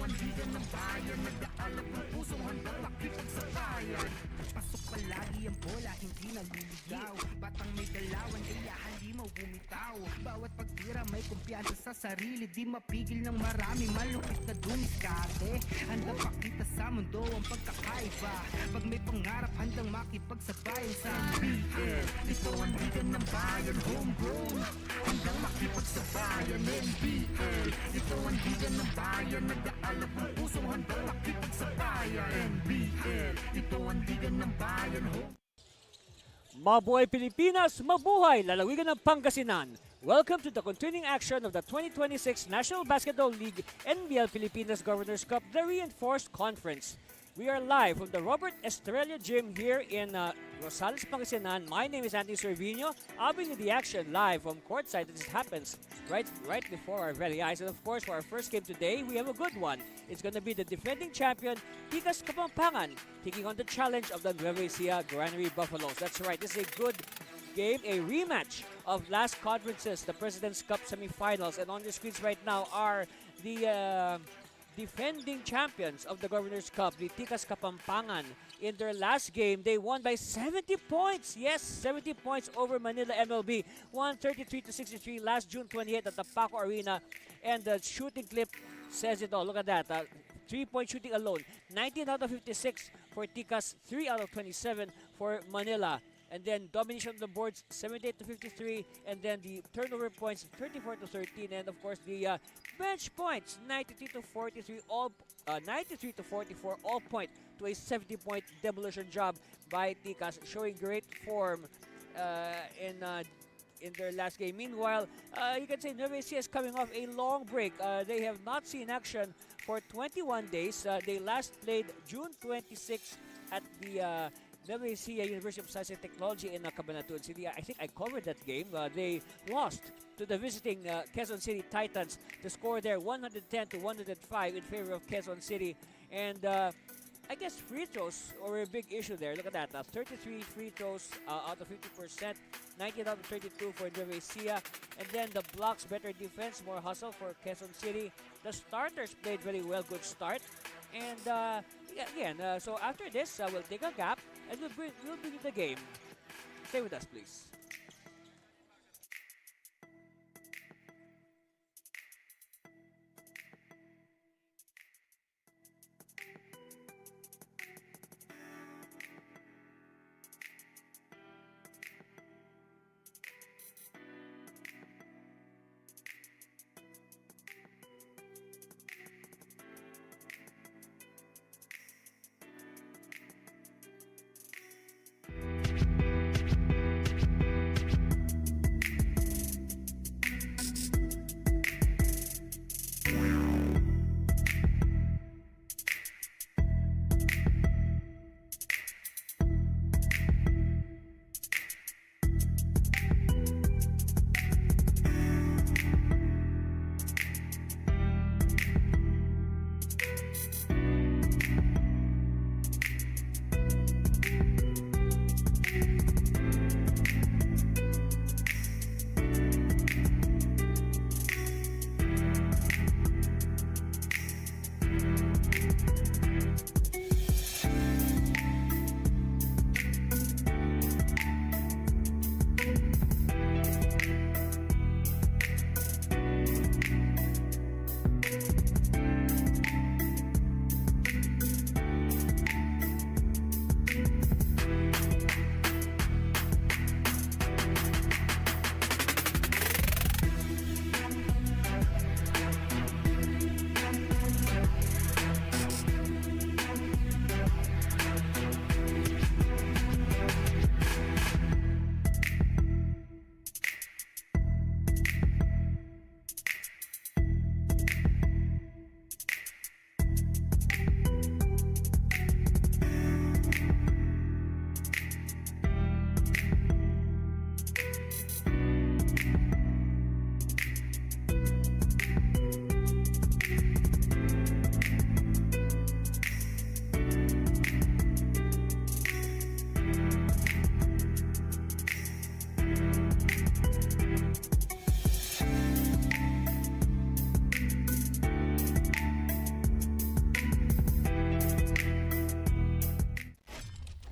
sandigan ng bayan, nag-aalab ng pusong handang makipagsabayan. Pasok palagi ang bola, hindi naliligaw. Batang may galawan, kaya halimaw bumitaw. Bawat pagtira may kumpiyansa sa sarili, di mapigil ng marami, malupit na dumiskate. Handa pakita sa mundo ang pagkakaiba. Pag may pangarap, handang makipagsabayan sa NBL. Ito ang liga ng bayan, homegrown. Handang makipagsabayan, NBL. Ito ang liga ng bayan, nag-aalab ng pusong handang makipagsabayan, NBL. Ito ang liga ng bayan, home. Mabuhay Pilipinas, mabuhay lalawigan ng Pangasinan. Welcome to the continuing action of the 2026 National Basketball League NBL Pilipinas Governors Cup, the Reinforced Conference. We are live from the Robert Estrella Gym here in Rosales, Pangasinan. My name is Anthony Servino. I'll bring you the action live from courtside. This happens right before our very eyes. And of course, for our first game today, we have a good one. It's going to be the defending champion, Tikas Kapampangan, taking on the challenge of the Nueva Ecija Granary Buffaloes. That's right, this is a good game, a rematch of last conferences, the President's Cup semifinals. And on your screens right now are the defending champions of the Governor's Cup, the Tikas Kapampangan. In their last game, they won by 70 points. Yes, 70 points over Manila MLB. 133-63 last June 28 at the Paco Arena. And the shooting clip says it all. Look at that. 3-point shooting alone. 19 out of 56 for Tikas, 3 out of 27 for Manila. And then domination of the boards, 78-53, and then the turnover points, 34-13, and of course the bench points, 93-43, all 93-44, all point to a 70-point demolition job by Tikas, showing great form in their last game. Meanwhile, you can say Nueva Ecija is coming off a long break. They have not seen action for 21 days. They last played June 26 at the Nueva Ecija University of Science and Technology in Cabanatuan City. I think I covered that game. They lost to the visiting Quezon City Titans. The score there 110-105 in favor of Quezon City. And I guess free throws were a big issue there. Look at that. 33 free throws out of 50%. 19 out of 32 for Nueva Ecija. And then the blocks, better defense, more hustle for Quezon City. The starters played very well, good start. And again, so after this, we'll take a gap and we'll begin the game. Stay with us, please.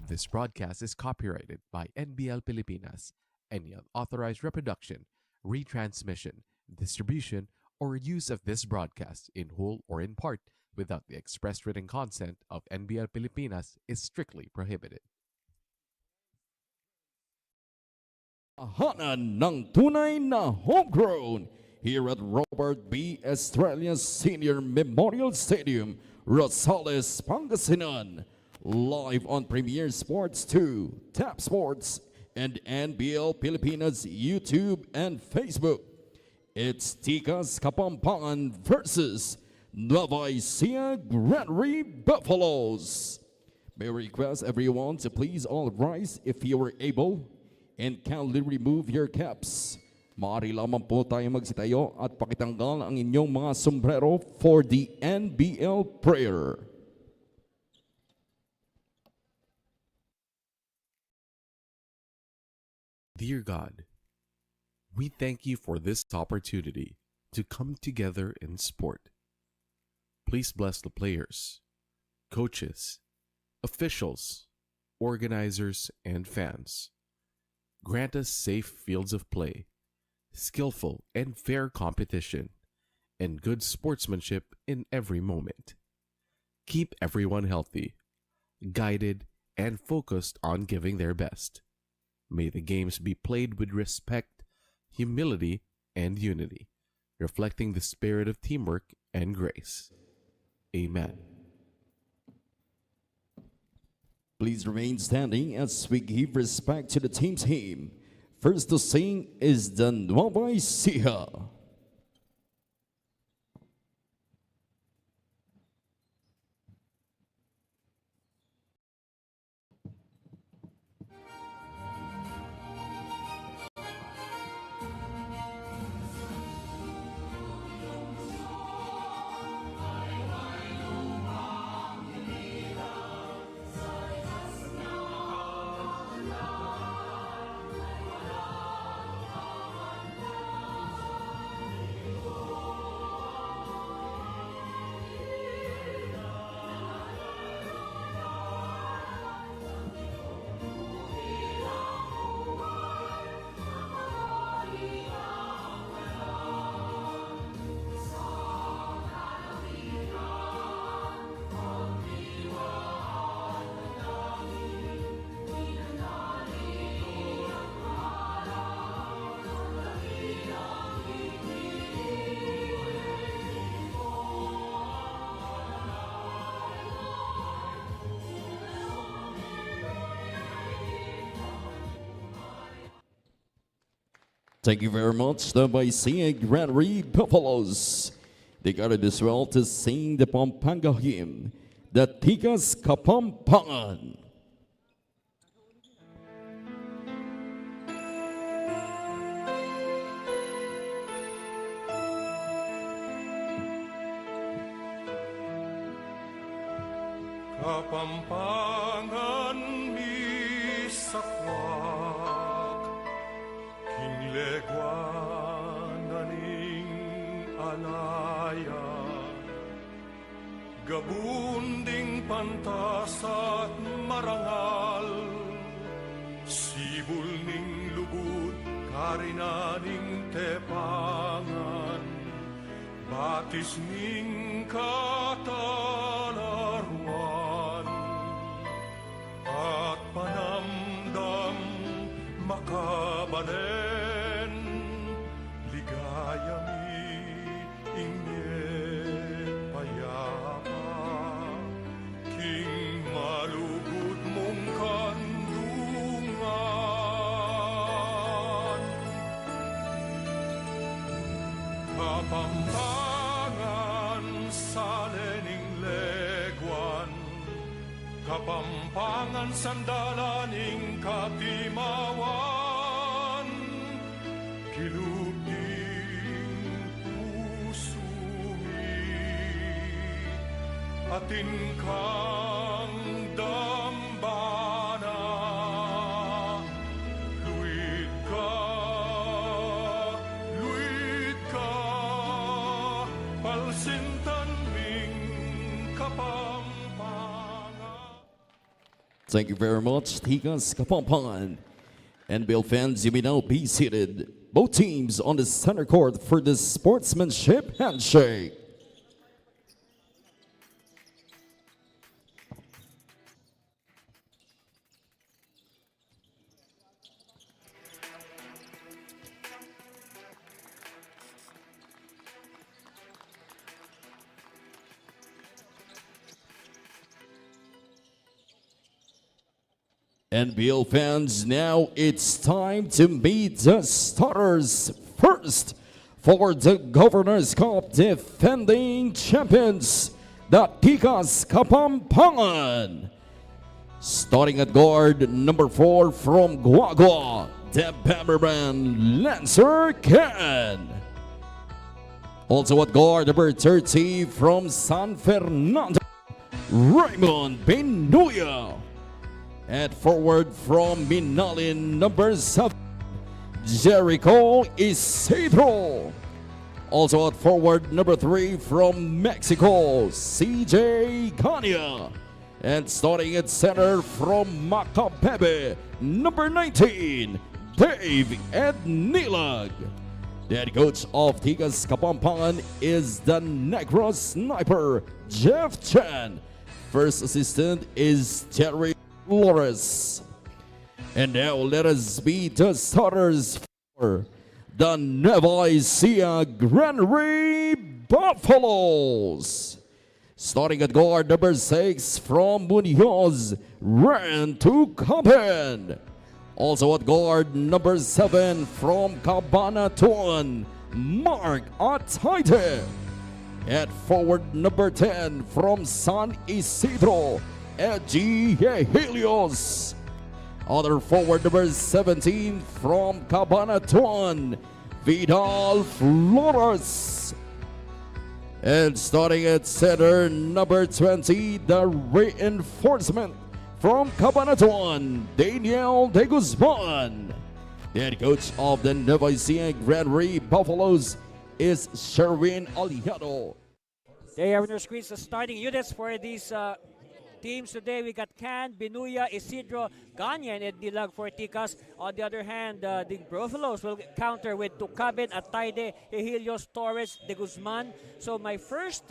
This broadcast is copyrighted by NBL Pilipinas. Any unauthorized reproduction, retransmission, distribution, or use of this broadcast in whole or in part without the express written consent of NBL Pilipinas is strictly prohibited. Tahanan ng tunay na homegrown here at Robert B. Estrella Senior Memorial Stadium, Rosales, Pangasinan. Live on Premier Sports 2, Tap Sports, and NBL Pilipinas YouTube and Facebook. It's Tikas Kapampangan versus Nueva Ecija Granary Buffaloes. May I request everyone to please all rise if you are able and kindly remove your caps. Maaari lamang po tayo magsitayo at pakitanggal ang inyong mga sombrero for the NBL prayer. Dear God, we thank you for this opportunity to come together in sport. Please bless the players, coaches, officials, organizers, and fans. Grant us safe fields of play, skillful and fair competition, and good sportsmanship in every moment. Keep everyone healthy, guided, and focused on giving their best. May the games be played with respect, humility, and unity, reflecting the spirit of teamwork and grace. Amen. Please remain standing as we give respect to the team's hymn. First to sing is the Nueva Ecija. Thank you very much, the Ecija Granary Buffaloes. They got it as well to sing the Pampanga hymn, the Tikas Kapampangan. Kapampangan mi sakwak, kinglegwananing alaya, gabunding pantas at marangal, sibul ning lubud, karinaning tepangan, batis ning katalaruan, at panamdam makabanen, ligaya mi inget payapa, king malugod mong kandungan. Kapampangan sa lening legwan, Kapampangan sandalaning katimawan, kiluping pusumi, atin kang dambana, luit ka, palsintan ming Kapampangan. Thank you very much, Tikas Kapampangan. NBL fans, you may now be seated. Both teams on the center court for the sportsmanship handshake. NBL fans, now it's time to meet the starters. First, for the Governor's Cup defending champions, the Tikas Kapampangan. Starting at guard, number 4 from Guagua, the Bomberman Lancer Ken. Also at guard, number 30 from San Fernando, Raymond Benuya. At forward from Minalin, number 7, Jericho Isidro. Also at forward, number 3 from Mexico, CJ Gania. And starting at center from Macabebe, number 19, Dave Ednilag. The head coach of Tikas Kapampangan is the Negro Sniper, Jeff Chan. First assistant is Terry Flores. And now let us meet the starters for the Nueva Ecija Granary Buffaloes. Starting at guard, number 6 from Munoz, Ran to Caben. Also at guard, number 7 from Cabanatuan, Mark Ataide. At forward, number 10 from San Isidro, Edgy Helios. Other forward, number 17 from Cabanatuan, Vidal Flores. And starting at center, number 20, the reinforcement from Cabanatuan, Daniel De Guzman. The head coach of the Nueva Ecija Granary Buffaloes is Sherwin Aliado. There you have on your screens the starting units for these teams today. We got Can, Benuya, Isidro, Ganya, and Ednilag for Tikas. On the other hand, the Buffaloes will counter with Tucaben, Ataide, Helios, Torres, De Guzman. So my first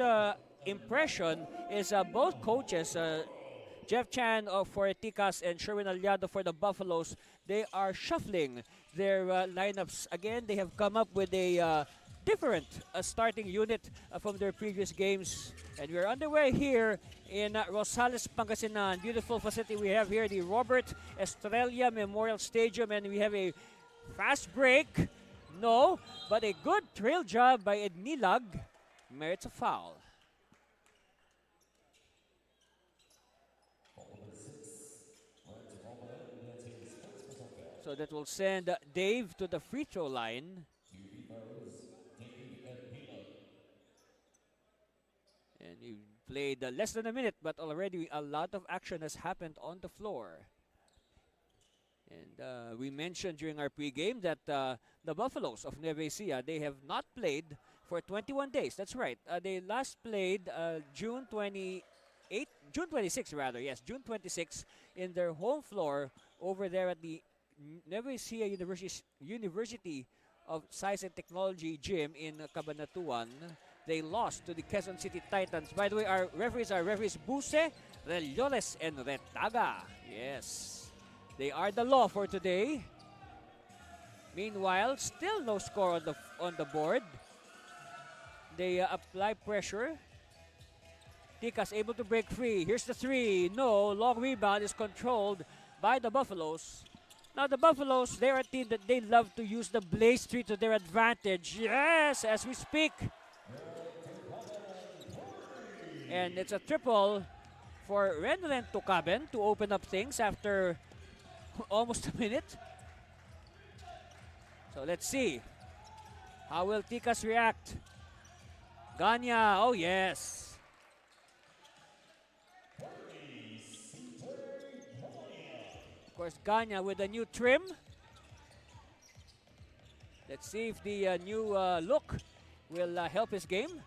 impression is both coaches, Jeff Chan for Tikas and Sherwin Aliado for the Buffaloes, they are shuffling their lineups. Again, they have come up with a different starting unit from their previous games. And we're underway here in Rosales, Pangasinan. Beautiful facility we have here, the Robert Estrella Memorial Stadium. And we have a fast break. No, but a good trail job by Ednilag merits a foul. So that will send Dave to the free throw line. And he played less than a minute, but already a lot of action has happened on the floor. And we mentioned during our pregame that the Buffaloes of Nueva Ecija, they have not played for 21 days. That's right. They last played June 26 rather. Yes, June 26 in their home floor over there at the Nueva Ecija University of Science and Technology gym in Cabanatuan. They lost to the Quezon City Titans. By the way, our referees are Buse, Reliones, and Retaga. Yes, they are the law for today. Meanwhile, still no score on the board. They apply pressure. Tikas able to break free. Here's the three. No, long rebound is controlled by the Buffaloes. Now the Buffaloes, they're a team that they love to use the blaze tree to their advantage. Yes, as we speak. And it's a triple for Renren Tucaben to open up things after almost a minute. So let's see. How will Tikas react? Ganya, oh yes. Of course, Ganya with a new trim. Let's see if the new look will help his game.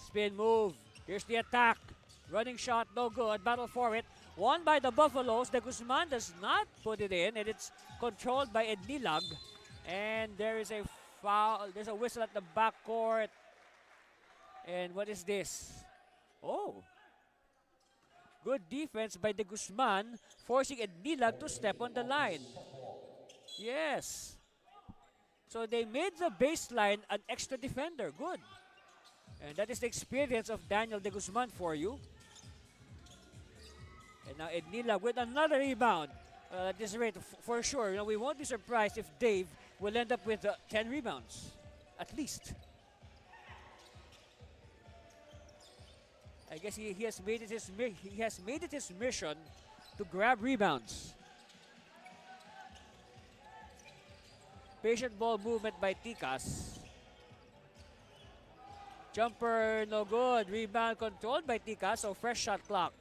Spin move. Here's the attack. Running shot, no good. Battle for it. Won by the Buffaloes. De Guzman does not put it in, and it's controlled by Ednilag. And there is a foul. There's a whistle at the backcourt. And what is this? Oh. Good defense by De Guzman, forcing Ednilag to step on the line. Yes. So they made the baseline an extra defender. Good. And that is the experience of Daniel De Guzman for you. And now Ednilag with another rebound. At this rate, for sure, we won't be surprised if Dave will end up with 10 rebounds, at least. I guess he has made it his mission to grab rebounds. Patient ball movement by Tikas. Jumper no good. Rebound controlled by Tikas, so fresh shot clock.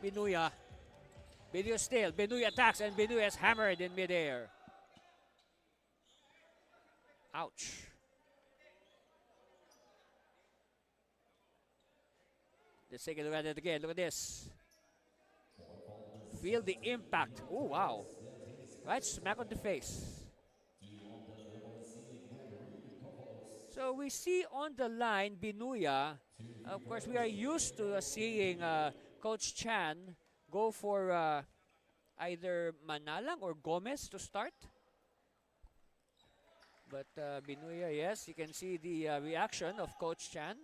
Binuya. Binuya still. Binuya attacks and Binuya is hammered in midair. Ouch. Let's take a look at it again. Look at this. Feel the impact. Oh, wow. Right smack on the face. So we see on the line Binuya. Of course, we are used to seeing Coach Chan go for either Manalang or Gomez to start. But Binuya, yes, you can see the reaction of Coach Chan.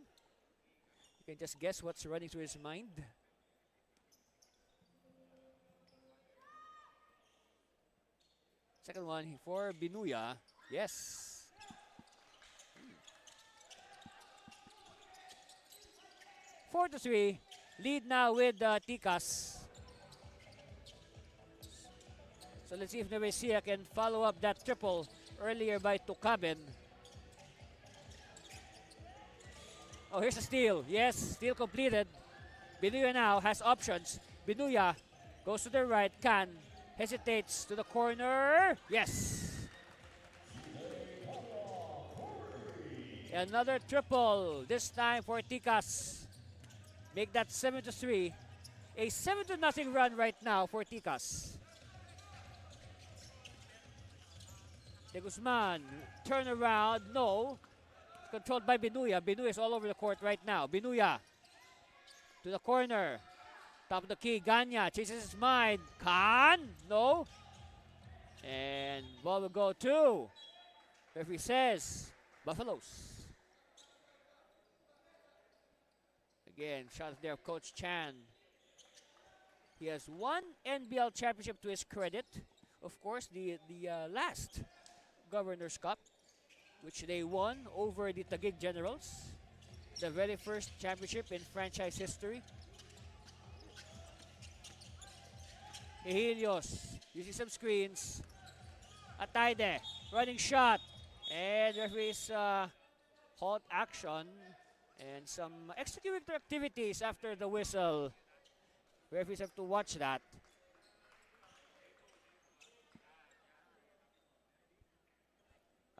You can just guess what's running through his mind. Second one for Binuya. Yes. 4-3. Lead now with Tikas. So let's see if Nueva Ecija can follow up that triple earlier by Tucaben. Oh, here's a steal. Yes, steal completed. Binuya now has options. Binuya goes to the right, hesitates to the corner. Yes. Another triple, this time for Tikas. Make that 7-3. A 7-0 run right now for Tikas. De Guzman, turn around, no. Controlled by Binuya. Binuya is all over the court right now. Binuya to the corner. Top of the key, Ganya chases his mind. No. And ball will go to, referee says, Buffaloes. Again, shots there of Coach Chan. He has one NBL championship to his credit. Of course, the last Governor's Cup, which they won over the Taguig Generals. The very first championship in franchise history. Helios using some screens. Ataide, running shot. And referees halt action. And some extracurricular activities after the whistle. Referees have to watch that.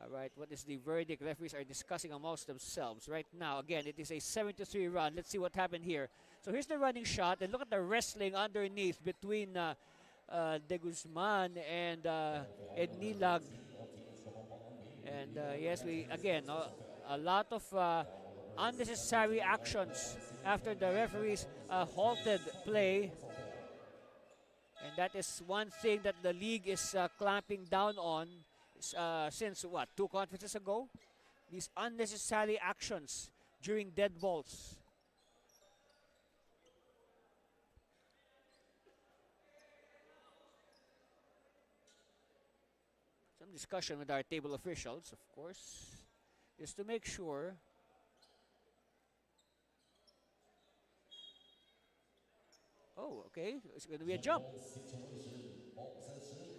All right, what is the verdict? Referees are discussing amongst themselves right now. Again, it is a 7-3 run. Let's see what happened here. So here's the running shot, and look at the wrestling underneath between De Guzman and Ednilag. And yes, a lot of unnecessary actions after the referees halted play. And that is one thing that the league is clamping down on since, what, 2 conferences ago? These unnecessary actions during dead balls. Some discussion with our table officials, of course, just to make sure. Oh, okay. It's going to be a jump.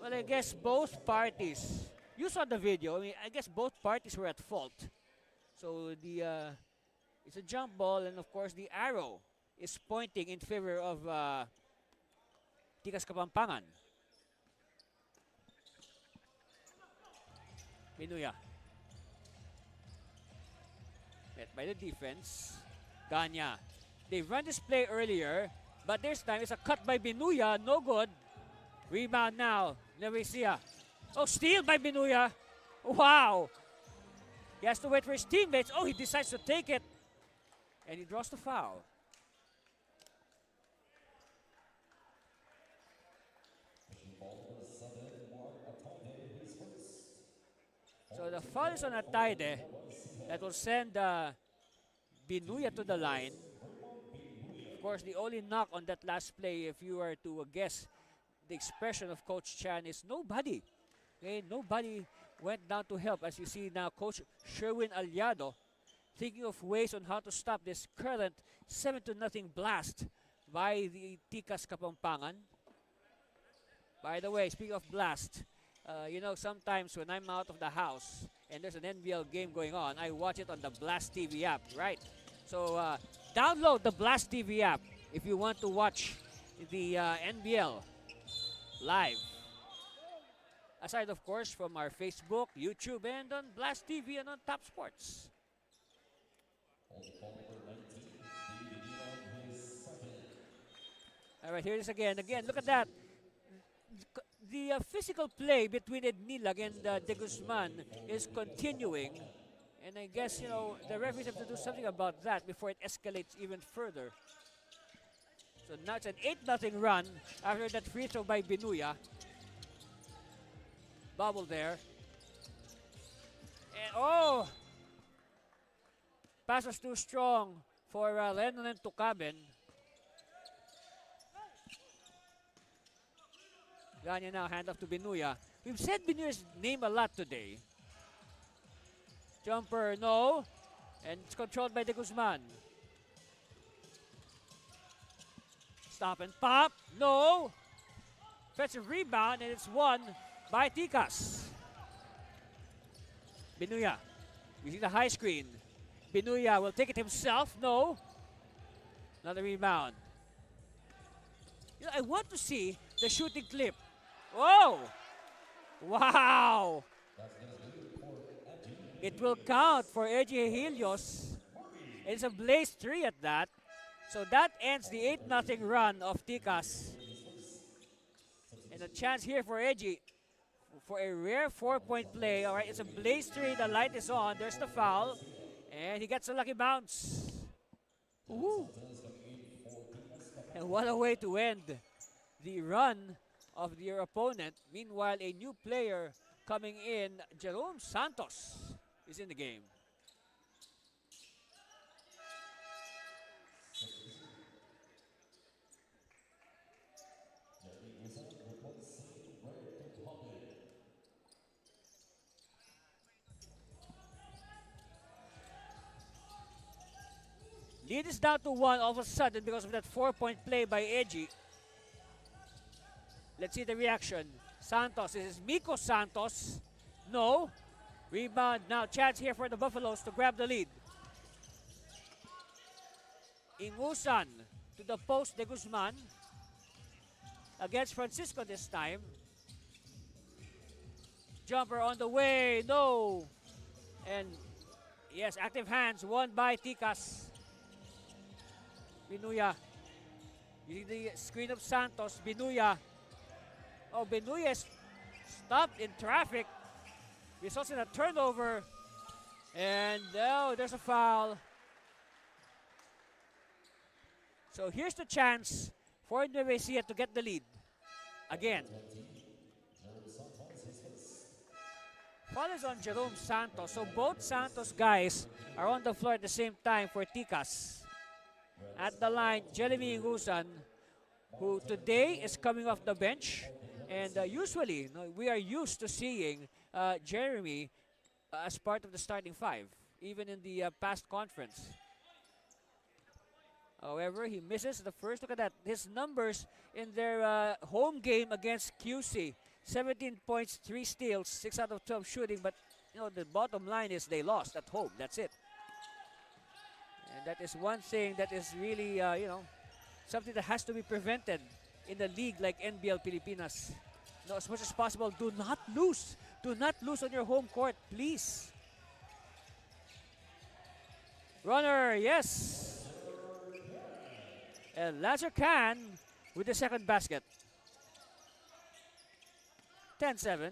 Well, I guess both parties. You saw the video. I mean, I guess both parties were at fault. So it's a jump ball, and of course the arrow is pointing in favor of Tikas Kapampangan. Binuya. Met by the defense. Ganya. They run this play earlier, but this time it's a cut by Binuya. No good. Rebound now. Nueva Ecija. Oh, steal by Binuya. Wow. He has to wait for his teammates. Oh, he decides to take it. And he draws the foul. So the foul is on Ataide. That will send Binuya to the line. Of course, the only knock on that last play, if you were to guess the expression of Coach Chan, is nobody. Okay, nobody went down to help. As you see now, Coach Sherwin Aliado thinking of ways on how to stop this current 7-0 blast by the Tikas Kapampangan. By the way, speaking of blast, you know, sometimes when I'm out of the house and there's an NBL game going on, I watch it on the Blast TV app, right? So download the Blast TV app if you want to watch the NBL live. Aside, of course, from our Facebook, YouTube, and on Blast TV and on Top Sports. All right, here it is again. Again, look at that. The physical play between Ednilag and De Guzman is continuing. And I guess, you know, the referees have to do something about that before it escalates even further. So now it's an 8-0 run after that free throw by Binuya. Bubble there. And oh! Pass was too strong for Lennon and Tukaben. Ganya now, hand off to Binuya. We've said Binuya's name a lot today. Jumper, no. And it's controlled by De Guzman. Stop and pop, no. Offensive rebound, and it's won by Tikas. Binuya, using the high screen. Binuya will take it himself, no. Another rebound. You know, I want to see the shooting clip. Whoa! Wow! It will count for Eji Helios. It's a blaze 3 at that. So that ends the 8-0 run of Tikas. And a chance here for Eji for a rare 4-point play. All right, it's a blaze 3. The light is on. There's the foul. And he gets a lucky bounce. Ooh. And what a way to end the run of your opponent. Meanwhile, a new player coming in, Jerome Santos, is in the game. Lead is down to 1 all of a sudden because of that 4-point play by Eji. Let's see the reaction. Santos, this is Miko Santos. No. Rebound now. Chance here for the Buffaloes to grab the lead. Ingusan to the post, De Guzman. Against Francisco this time. Jumper on the way. No. And yes, active hands won by Tikas. Binuya. Using the screen of Santos. Binuya. Oh, Binuya is stopped in traffic. Results in a turnover. And oh, there's a foul. So here's the chance for Nueva Ecija to get the lead. Again. Foul is on Jerome Santos. So both Santos guys are on the floor at the same time for Tikas. At the line, Jeremy Ingusan, who today is coming off the bench. And usually, we are used to seeing Jeremy as part of the starting 5, even in the past conference. However, he misses the first. Look at that. His numbers in their home game against QC. 17 points, 3 steals, 6 out of 12 shooting. But, you know, the bottom line is they lost at home. That's it. And that is one thing that is really, you know, something that has to be prevented in a league like NBL Pilipinas. You know, as much as possible, do not lose. Do not lose on your home court, please. Runner, yes. And Lancer Can with the second basket. 10-7.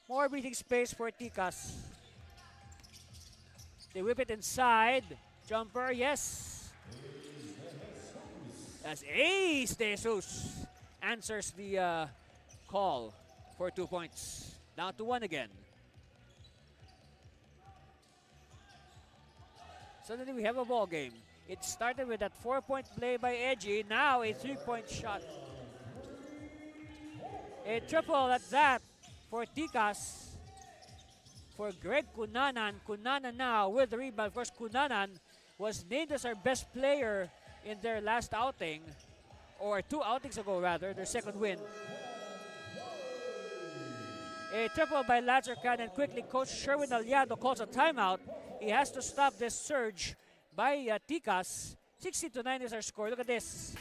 More breathing space for Ticas. They whip it inside. Jumper, yes. As Ace De Jesus answers the call for 2 points. Down to 1 again. Suddenly we have a ball game. It started with that 4-point play by Edgy. Now a 3-point shot. A triple at that for Ticas. For Greg Cunanan. Cunanan now with the rebound. Of course, Cunanan was named as our best player in their last outing. Or 2 outings ago rather, their second win. A triple by Lazarcan, and quickly Coach Sherwin Aliado calls a timeout. He has to stop this surge by Ticas. 60-9 is our score. Look at this.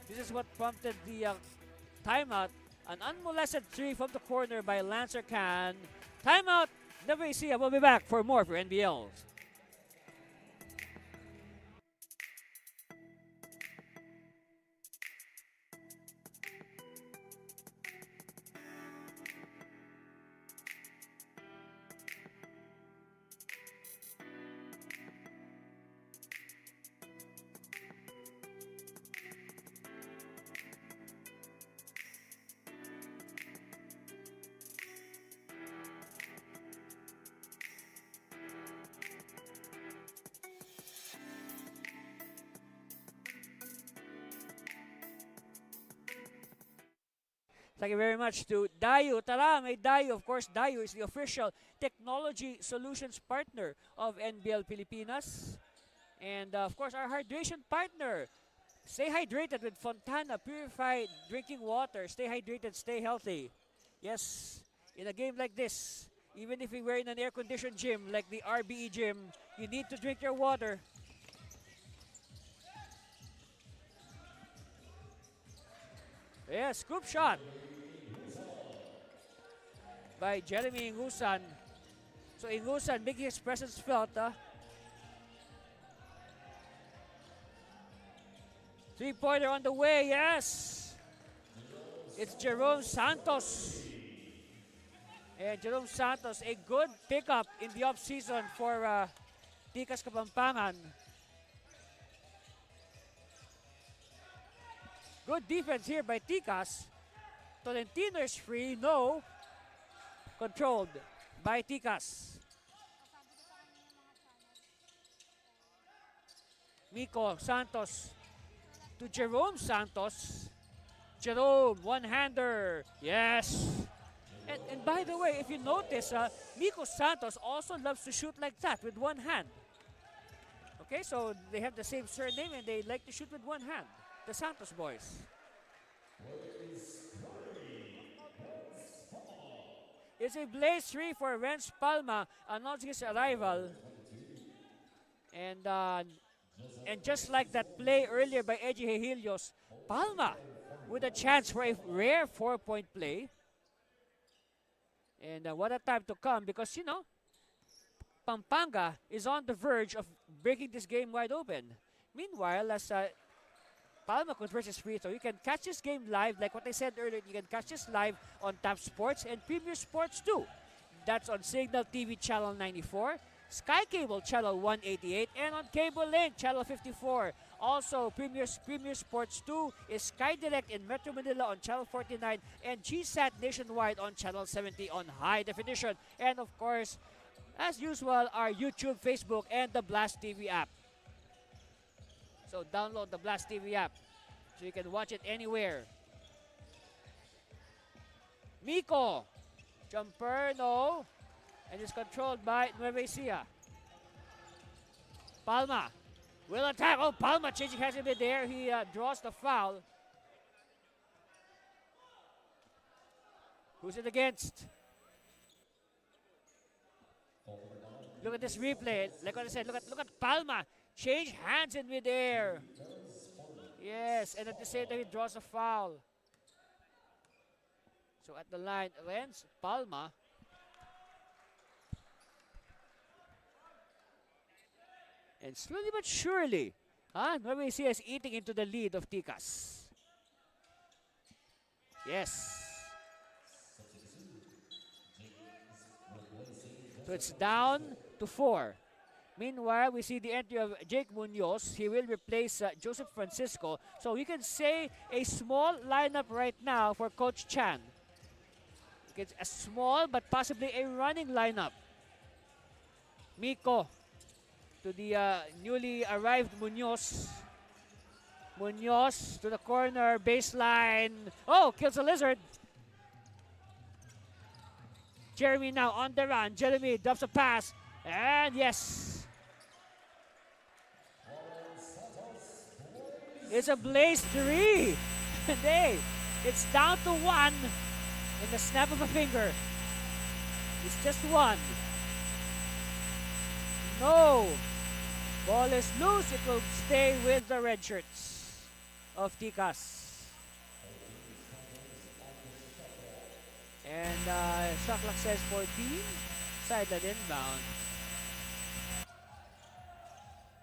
This is what prompted the timeout. An unmolested 3 from the corner by Lancer Can. Timeout. Nueva Ecija. We'll be back for more for NBL. Thank you very much to Dayo. Tara, may Dayo. Of course, Dayo is the official technology solutions partner of NBL Pilipinas. And of course, our hydration partner. Stay hydrated with Fontana purified drinking water. Stay hydrated, stay healthy. Yes, in a game like this, even if we were in an air-conditioned gym like the RBE gym, you need to drink your water. Yeah, scoop shot by Jeremy Ingusan. So Ingusan making his presence felt. Three-pointer on the way, yes. It's Jerome Santos. And Jerome Santos, a good pickup in the offseason for Ticas Kapampangan. Good defense here by Ticas. Tolentino is free, no. Controlled by Ticas. Miko Santos to Jerome Santos. Jerome, one-hander. Yes. And by the way, if you notice, Miko Santos also loves to shoot like that with one hand. Okay, so they have the same surname and they like to shoot with one hand. The Santos boys. It's a blaze 3 for Renz Palma announcing his arrival. And just like that play earlier by Eji Hehilios, Palma with a chance for a rare 4-point play. And what a time to come because, you know, Pampanga is on the verge of breaking this game wide open. Meanwhile, as Palma converts his free throw, you can catch this game live. Like what I said earlier, you can catch this live on Tap Sports and Premier Sports too. That's on Signal TV Channel 94, Sky Cable Channel 188, and on Cable Link Channel 54. Also, Premier Sports 2 is Sky Direct in Metro Manila on Channel 49 and GSAT nationwide on Channel 70 on high definition. And of course, as usual, our YouTube, Facebook, and the Blast TV app. So download the Blast TV app so you can watch it anywhere. Miko, jumper, no. And it's controlled by Nueva Ecija. Palma will attack. Oh, Palma changing hands in midair. He draws the foul. Who's it against? Look at this replay. Like what I said, look at Palma. Change hands in midair. Yes, and at the same time he draws a foul. So at the line, Renz Palma. And slowly but surely, Nueva Ecija is eating into the lead of Ticas. Yes. So it's down to 4. Meanwhile, we see the entry of Jake Munoz. He will replace Joseph Francisco. So you can say a small lineup right now for Coach Chan. It's a small but possibly a running lineup. Miko to the newly arrived Munoz. Munoz to the corner, baseline. Oh, kills a lizard. Jeremy now on the run. Jeremy dumps a pass. And yes. It's a blaze 3. And hey, it's down to 1 in the snap of a finger. It's just 1. No. Ball is loose. It will stay with the red shirts of Ticas. And shot clock says 14. Sideline inbound.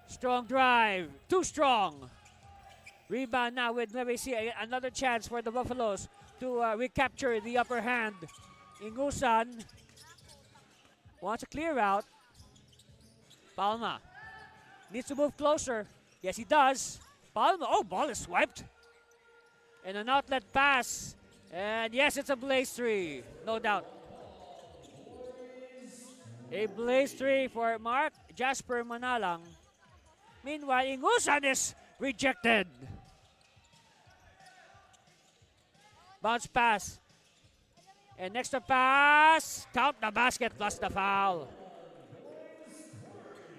Strong drive. Too strong. Rebound now with Nueva Ecija. Another chance for the Buffaloes to recapture the upper hand. Ingusan wants a clear out. Palma needs to move closer. Yes, he does. Palma. Oh, ball is swiped. And an outlet pass. And yes, it's a blaze 3. No doubt. A blaze 3 for Mark Jasper Manalang. Meanwhile, Ingusan is rejected. Bounce pass. And next to pass. Count the basket plus the foul.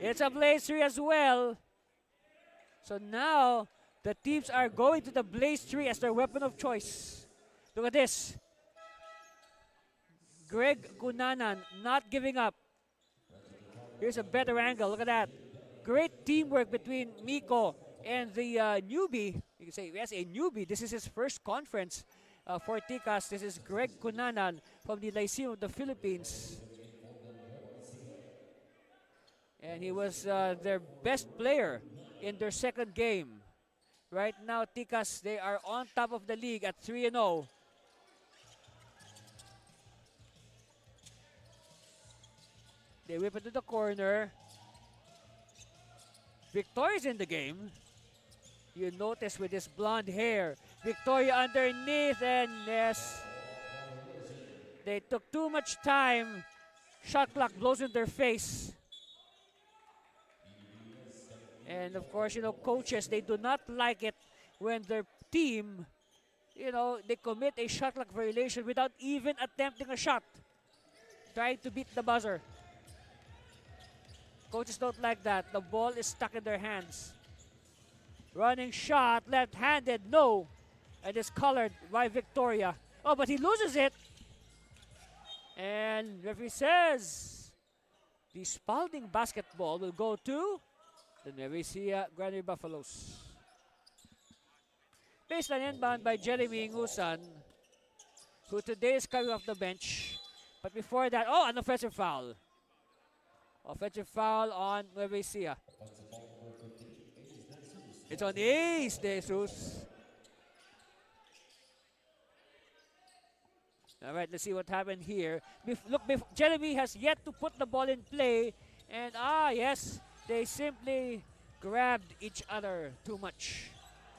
It's a blaze 3 as well. So now, the teams are going to the blaze 3 as their weapon of choice. Look at this. Greg Gunanan not giving up. Here's a better angle. Look at that. Great teamwork between Miko and the newbie. You can say, yes, a newbie. This is his first conference for Ticas. This is Greg Gunanan from the Lyceum of the Philippines. And he was their best player in their second game. Right now, Ticas, they are on top of the league at 3-0. They whip it to the corner. Victoria's in the game. You notice with his blonde hair. Victoria underneath, and yes, they took too much time. Shot clock blows in their face. And of course, you know, coaches, they do not like it when their team, you know, they commit a shot clock violation without even attempting a shot. Trying to beat the buzzer. Coaches don't like that. The ball is stuck in their hands. Running shot, left-handed, no. And it's colored by Victoria. Oh, but he loses it. And referee says the Spalding basketball will go to the Nueva Ecija Granary Buffaloes. Baseline inbound by Jeremy Ingusan, who today is coming off the bench. But before that, oh, an offensive foul. Offensive foul on Nueva Ecija. It's on Ace De Jesus. All right, let's see what happened here. Jeremy has yet to put the ball in play. And yes, they simply grabbed each other too much.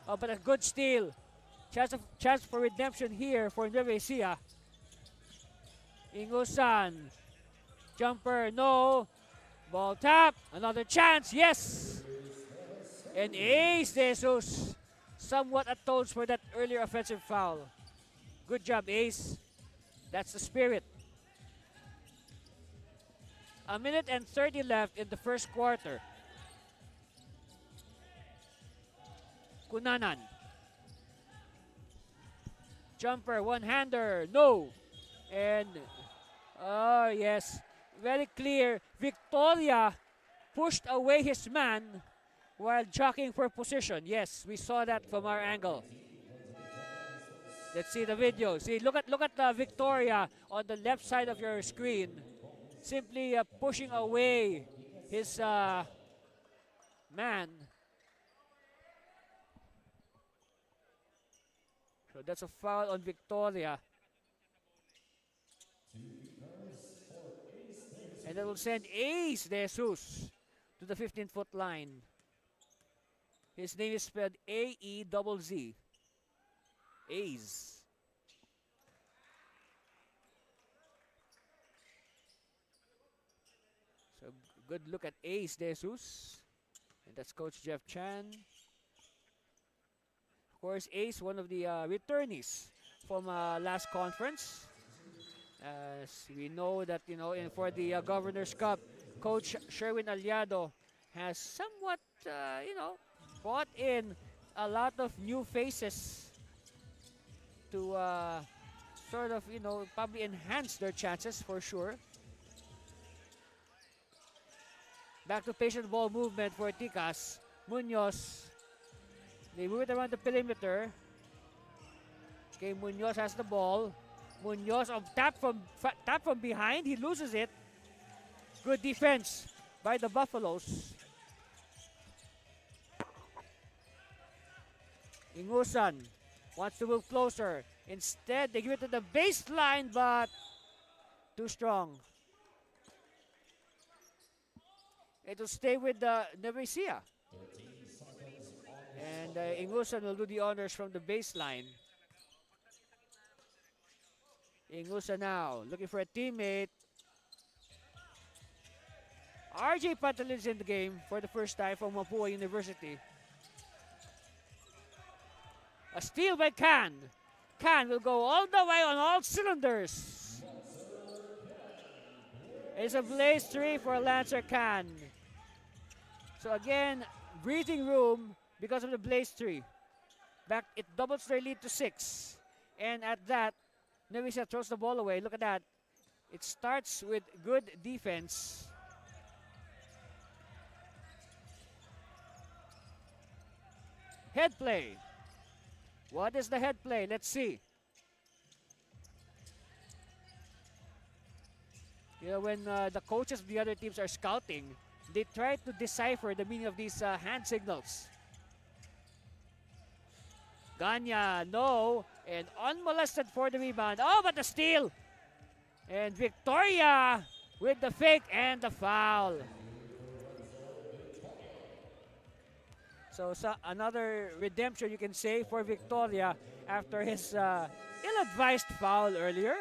Oh, but a good steal. Chance for redemption here for Nueva Ecija. Ingusan. Jumper, no. Ball tap. Another chance, yes. And Ace De Jesus somewhat atones for that earlier offensive foul. Good job, Ace. That's the spirit. 1:30 left in the first quarter. Kunanan. Jumper, one-hander, no. And, oh yes, very clear. Victoria pushed away his man while jockeying for position. Yes, we saw that from our angle. Let's see the video. See, look at Victoria on the left side of your screen, simply pushing away his man. So that's a foul on Victoria. And that will send Ace De Jesus to the 15-foot line. His name is spelled A-E-Z-Z. Ace. So good look at Ace De Jesus. And that's Coach Jeff Chan. Of course, Ace, one of the returnees from last conference. As we know that, for the Governor's Cup, Coach Sherwin Aliado has somewhat, brought in a lot of new faces to sort of, probably enhance their chances for sure. Back to patient ball movement for Ticas. Munoz. They move it around the perimeter. Okay, Munoz has the ball. Munoz of tap from behind. He loses it. Good defense by the Buffaloes. Ingusan wants to move closer. Instead, they give it to the baseline, but too strong. It will stay with the Nueva Ecija. And Ingusan will do the honors from the baseline. Ingusan now looking for a teammate. RJ Patel is in the game for the first time from Mapua University. A steal by Can. Can will go all the way on all cylinders. It's a blaze 3 for Lancer Can. So again, breathing room because of the blaze 3. Back, it doubles their lead to 6. And at that, Nueva throws the ball away. Look at that. It starts with good defense. Head play. What is the head play? Let's see. When the coaches of the other teams are scouting, they try to decipher the meaning of these hand signals. Ganya, no. And unmolested for the rebound. Oh, but the steal. And Victoria with the fake and the foul. So another redemption, you can say, for Victoria after his ill-advised foul earlier.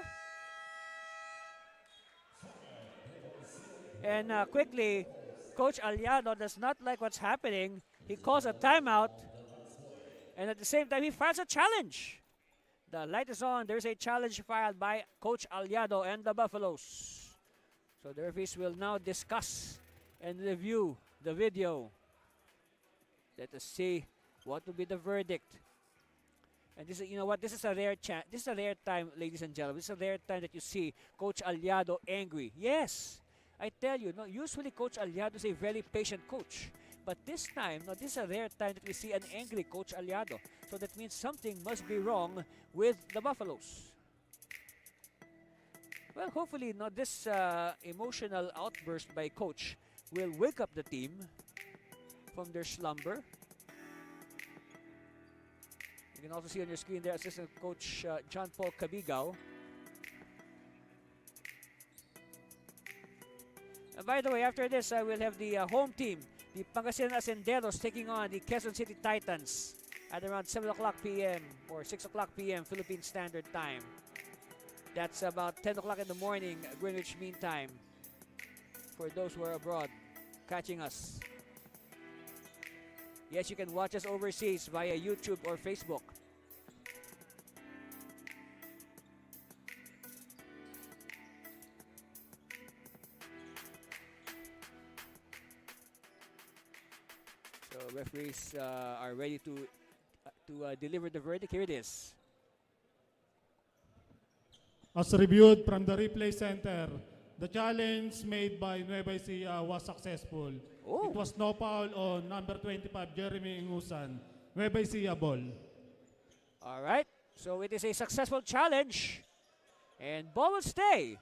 And quickly, Coach Aliado does not like what's happening. He calls a timeout. And at the same time, he files a challenge. The light is on. There's a challenge filed by Coach Aliado and the Buffaloes. So the referees will now discuss and review the video. Let us see what will be the verdict. And this is, this is a rare this is a rare time, ladies and gentlemen. This is a rare time that you see Coach Aliado angry. Yes, I tell you, usually Coach Aliado is a very patient coach. But this time, this is a rare time that we see an angry Coach Aliado. So that means something must be wrong with the Buffaloes. Well, hopefully, this emotional outburst by Coach will wake up the team from their slumber. You can also see on your screen there Assistant Coach John Paul Cabigao. And by the way, after this, I will have the home team, the Pangasinan Asenderos, taking on the Quezon City Titans at around 7 o'clock p.m. or 6 o'clock p.m. Philippine Standard Time. That's about 10 o'clock in the morning, Greenwich Mean Time, for those who are abroad catching us. Yes, you can watch us overseas via YouTube or Facebook. So referees are ready to deliver the verdict. Here it is. As reviewed from the replay center, the challenge made by Nueva Ecija was successful. Oh. It was no foul on number 25, Jeremy Ingusan. Nueva Ecija ball. All right. So it is a successful challenge. And ball will stay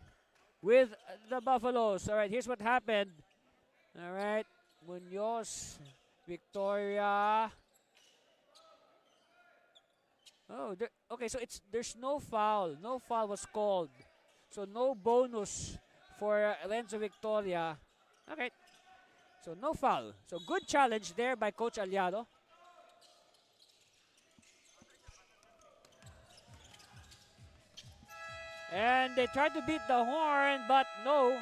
with the Buffaloes. All right, here's what happened. All right. Munoz Victoria. Oh, okay, so there's no foul. No foul was called. So no bonus for Renzo Victoria. Okay. So no foul. So good challenge there by Coach Aliado. And they tried to beat the horn, but no.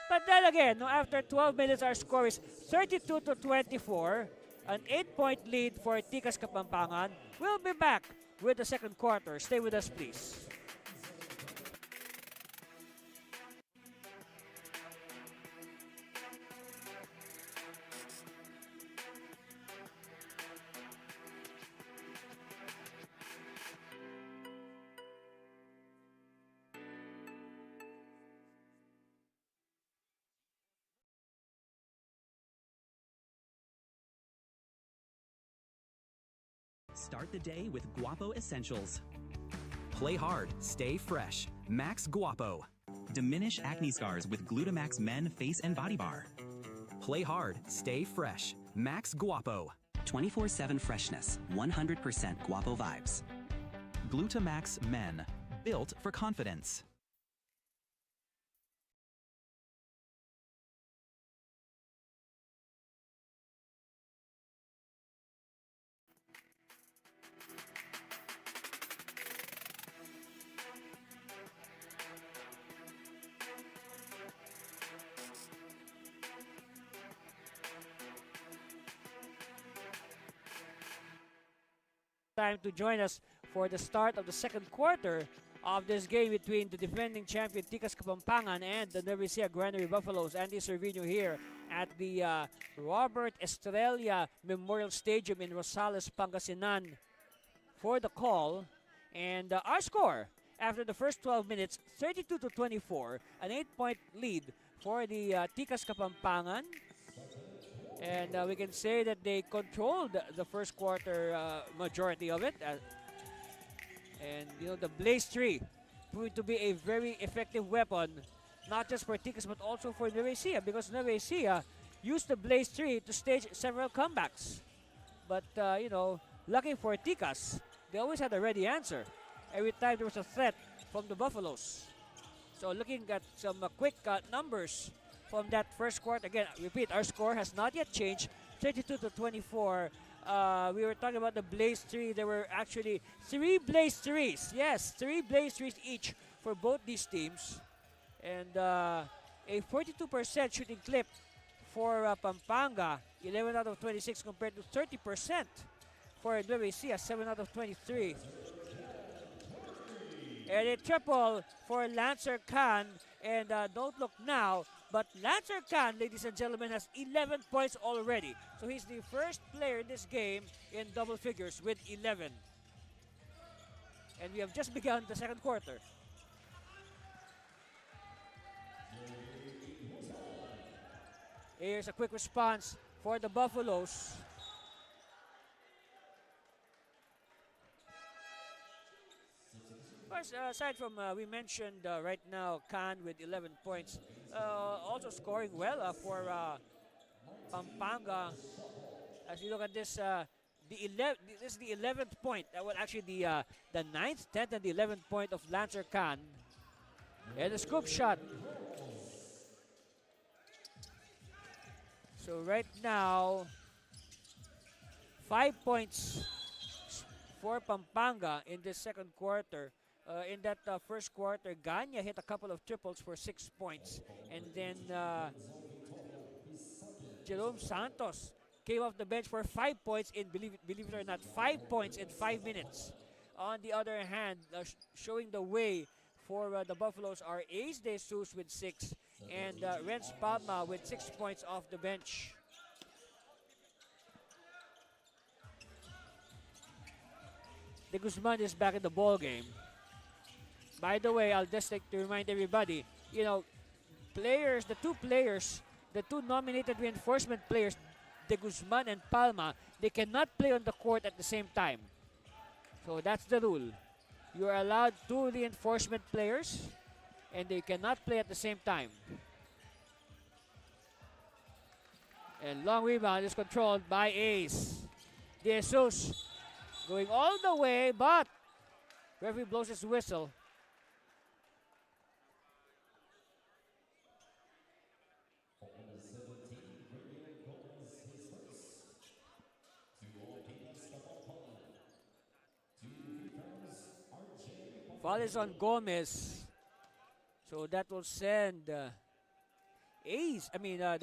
But then again, no, after 12 minutes, our score is 32-24. An 8-point lead for Tikas Kapampangan. We'll be back with the second quarter. Stay with us, please. Start the day with Guapo Essentials. Play hard, stay fresh. Max Guapo. Diminish acne scars with Glutamax Men Face and Body Bar. Play hard, stay fresh. Max Guapo. 24/7 freshness, 100% Guapo vibes. Glutamax Men. Built for confidence. Time to join us for the start of the second quarter of this game between the defending champion Tikas Kapampangan and the Nueva Ecija Granary Buffaloes. Andy Servino here at the Robert Estrella Memorial Stadium in Rosales, Pangasinan for the call. And our score after the first 12 minutes, 32-24, an 8-point lead for the Tikas Kapampangan. And we can say that they controlled the first quarter majority of it. And, you know, the Blaze Tree proved to be a very effective weapon, not just for Tikas but also for Nueva Ecija, because Nueva Ecija used the Blaze Tree to stage several comebacks. But, you know, lucky for Tikas, they always had a ready answer every time there was a threat from the Buffaloes. So looking at some quick numbers from that first quarter. Again, repeat, our score has not yet changed. 32-24. We were talking about the Blaze Tree. There were actually 3 Blaze Trees. Yes, 3 Blaze Trees each for both these teams. And a 42% shooting clip for Pampanga. 11 out of 26 compared to 30% for Nueva Ecija. 7 out of 23. And a triple for Lancer Khan. And don't look now, but Lancer Khan, ladies and gentlemen, has 11 points already. So he's the first player in this game in double figures with 11. And we have just begun the second quarter. Here's a quick response for the Buffaloes. First, aside from we mentioned right now Khan with 11 points, also scoring well for Pampanga. As you look at this, this is the 11th point. Well, actually the 9th, 10th, and the 11th point of Lancer Khan. And a scoop shot. So right now, 5 points for Pampanga in this second quarter. In that first quarter, Ganya hit a couple of triples for 6 points. And then Jerome Santos came off the bench for 5 points in, believe it or not, 5 points in 5 minutes. On the other hand, showing the way for the Buffaloes are Ace De Jesus with 6 and Renz Palma with 6 points off the bench. De Guzman is back in the ball game. By the way, I'll just like to remind everybody, you know, the two nominated reinforcement players, De Guzman and Palma, they cannot play on the court at the same time. So that's the rule. You are allowed 2 reinforcement players and they cannot play at the same time. And long rebound is controlled by Ace. De Jesus going all the way, but referee blows his whistle. Foul is on Gomez. So that will send that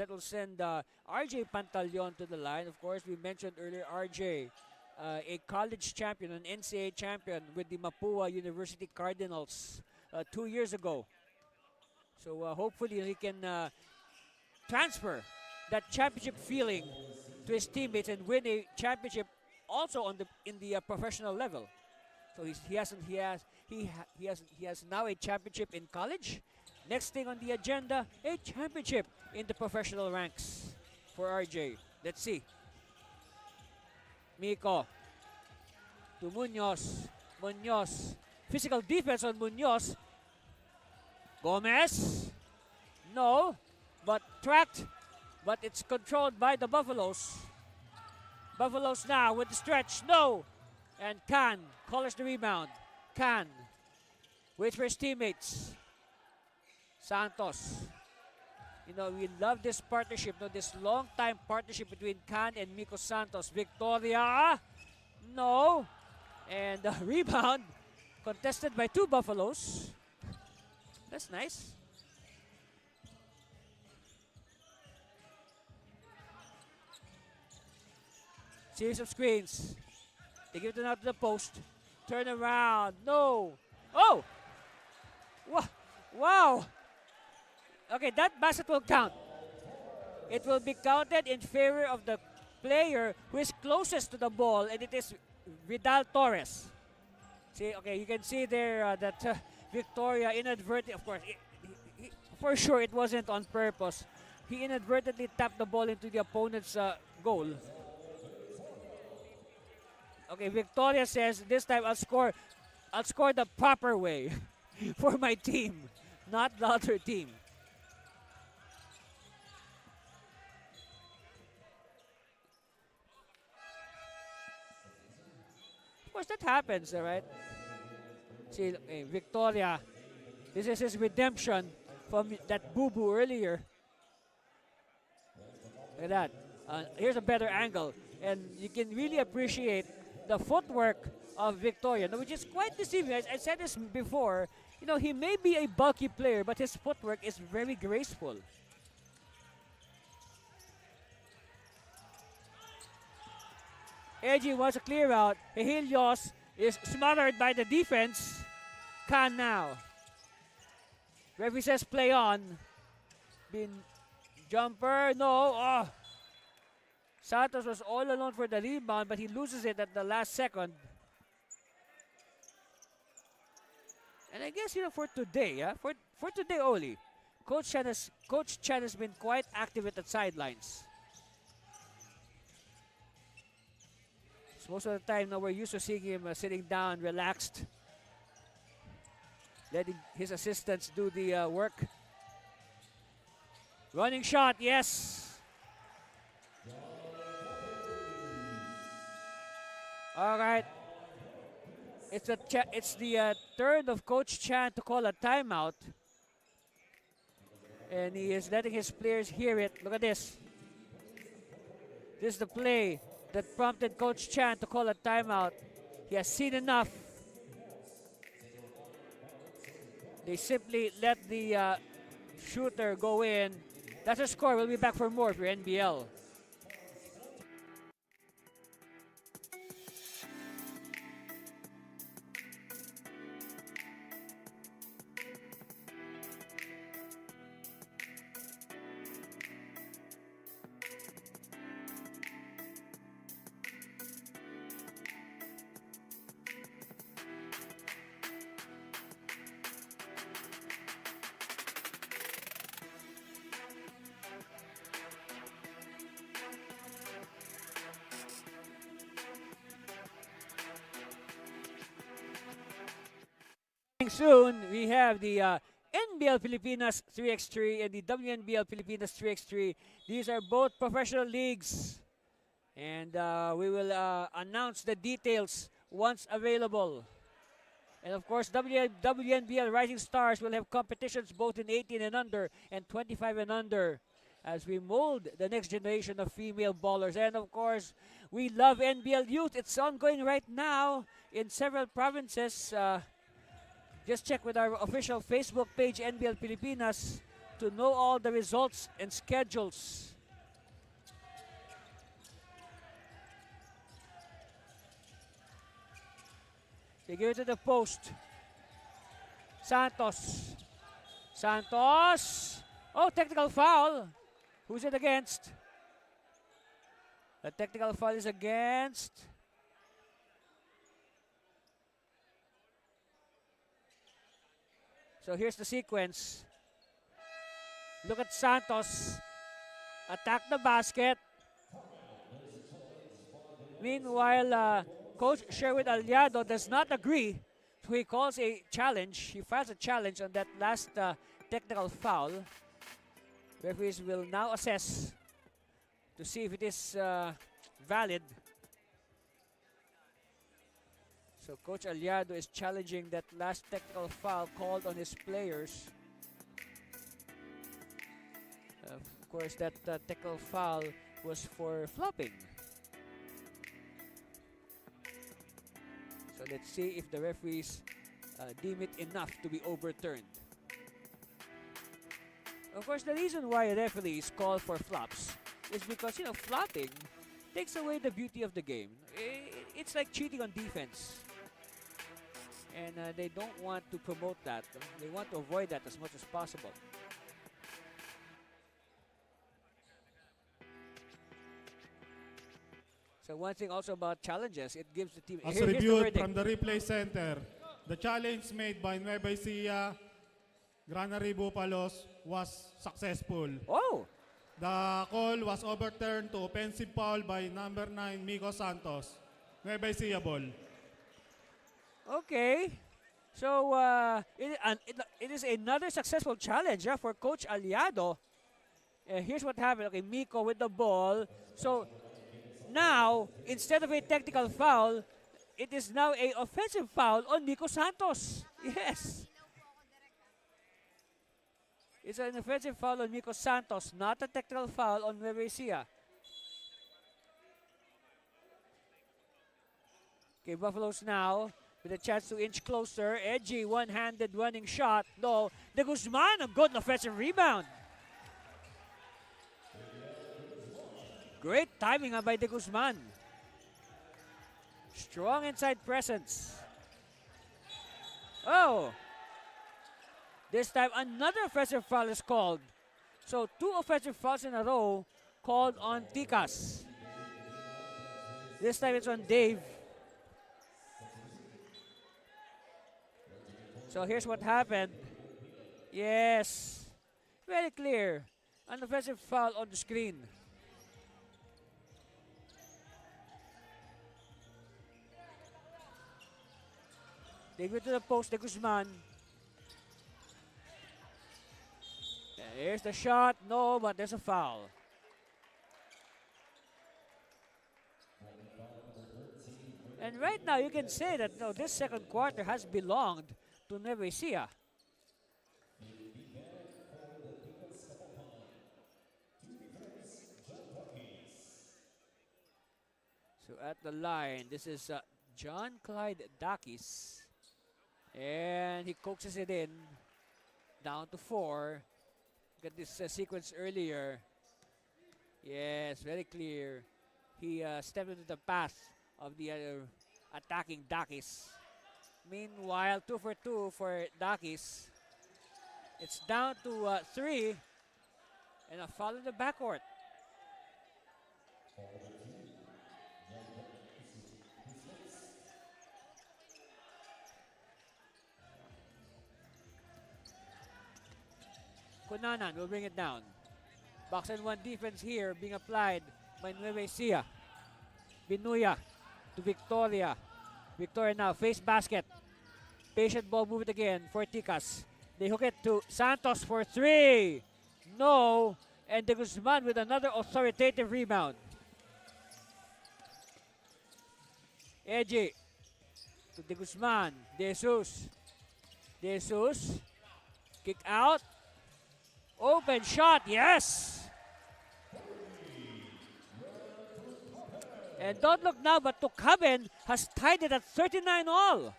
will send RJ Pantaleon to the line. Of course, we mentioned earlier RJ, a college champion, an NCAA champion with the Mapua University Cardinals 2 years ago. So hopefully he can transfer that championship feeling to his teammates and win a championship also in the professional level. So he has now a championship in college. Next thing on the agenda, a championship in the professional ranks for RJ. Let's see. Miko to Munoz. Munoz. Physical defense on Munoz. Gomez. No. But tracked. But it's controlled by the Buffaloes. Buffaloes now with the stretch. No. And Khan collars the rebound. Khan waits for his teammates. Santos. You know, we love this partnership, this long-time partnership between Khan and Miko Santos. Victoria. No. And the rebound contested by two Buffaloes. That's nice. Series of screens. They give it out to the post. Turn around. No. Oh! Wow. Okay, that basket will count. It will be counted in favor of the player who is closest to the ball, and it is Vidal Torres. See, okay, you can see there that Victoria inadvertently, of course, for sure it wasn't on purpose. He inadvertently tapped the ball into the opponent's goal. Okay, Victoria says, this time I'll score the proper way for my team, not the other team. Of course, that happens, all right? See, Victoria, this is his redemption from that boo-boo earlier. Look at that. Here's a better angle. And you can really appreciate the footwork of Victoria, which is quite deceiving. I said this before. You know, he may be a bulky player, but his footwork is very graceful. AG wants a clear out. Helios is smothered by the defense. Khan now. Referee says play on. Jumper, no. Oh. Santos was all alone for the rebound, but he loses it at the last second. And I guess, for today, for today only, Coach Chan has been quite active at the sidelines. So most of the time now we're used to seeing him sitting down, relaxed, letting his assistants do the work. Running shot, yes. All right. It's the turn of Coach Chan to call a timeout. And he is letting his players hear it. Look at this. This is the play that prompted Coach Chan to call a timeout. He has seen enough. They simply let the shooter go in. That's a score. We'll be back for more for NBL. Soon we have the NBL Pilipinas 3x3 and the WNBL Pilipinas 3x3. These are both professional leagues. And we will announce the details once available. And of course, WNBL Rising Stars will have competitions both in 18 and under and 25 and under as we mold the next generation of female ballers. And of course, we love NBL Youth. It's ongoing right now in several provinces. Just check with our official Facebook page, NBL Pilipinas, to know all the results and schedules. They give it to the post. Santos. Santos. Oh, technical foul. Who's it against? The technical foul is against. So here's the sequence. Look at Santos. Attack the basket. Meanwhile, Coach Sherwin Aliado does not agree. So he calls a challenge. He files a challenge on that last technical foul. Referees will now assess to see if it is valid. So Coach Aliado is challenging that last technical foul called on his players. Of course, that technical foul was for flopping. So let's see if the referees deem it enough to be overturned. Of course, the reason why referees call for flops is because, you know, flopping takes away the beauty of the game. It's like cheating on defense. And they don't want to promote that. They want to avoid that as much as possible. So one thing also about challenges, it gives the team... As here's the reviewed verdict. from the replay center, the challenge made by Nueva Ecija, Granary Bufalos was successful. Oh! The call was overturned to offensive foul by number 9, Miko Santos. Nueva Ecija ball. Okay. So, it is another successful challenge for Coach Aliado. Here's what happened. Okay, Miko with the ball. So, now, instead of a technical foul, it is now a offensive foul on Miko Santos. Yes. It's an offensive foul on Miko Santos, not a technical foul on Nueva Ecija. Okay, Buffaloes now with a chance to inch closer. Edgy, one-handed running shot. No, De Guzman, a good offensive rebound. Great timing by De Guzman. Strong inside presence. Oh! This time, another offensive foul is called. So, 2 offensive fouls in a row called on Tikas. This time, it's on Dave. So, here's what happened. Yes. Very clear. An offensive foul on the screen. They go to the post, De Guzman. Here's the shot. No, but there's a foul. And right now, you can say that no, this second quarter has belonged to Nueva Ecija. So at the line, this is John Clyde Dakis. And he coaxes it in. Down to 4. Look at this sequence earlier. Yes, very clear. He stepped into the path of the attacking Dakis. Meanwhile, 2 for 2 for Dakis. It's down to 3. And a foul in the backcourt. Kunanan will bring it down. Box and 1 defense here being applied by Nueva Ecija. Binuya to Victoria. Victoria now face basket. Patient ball movement again for Tikas. They hook it to Santos for 3. No. And De Guzman with another authoritative rebound. Eji to De Guzman. De Jesus. De Jesus. Kick out. Open shot. Yes. And don't look now, but Tukaben has tied it at 39 all.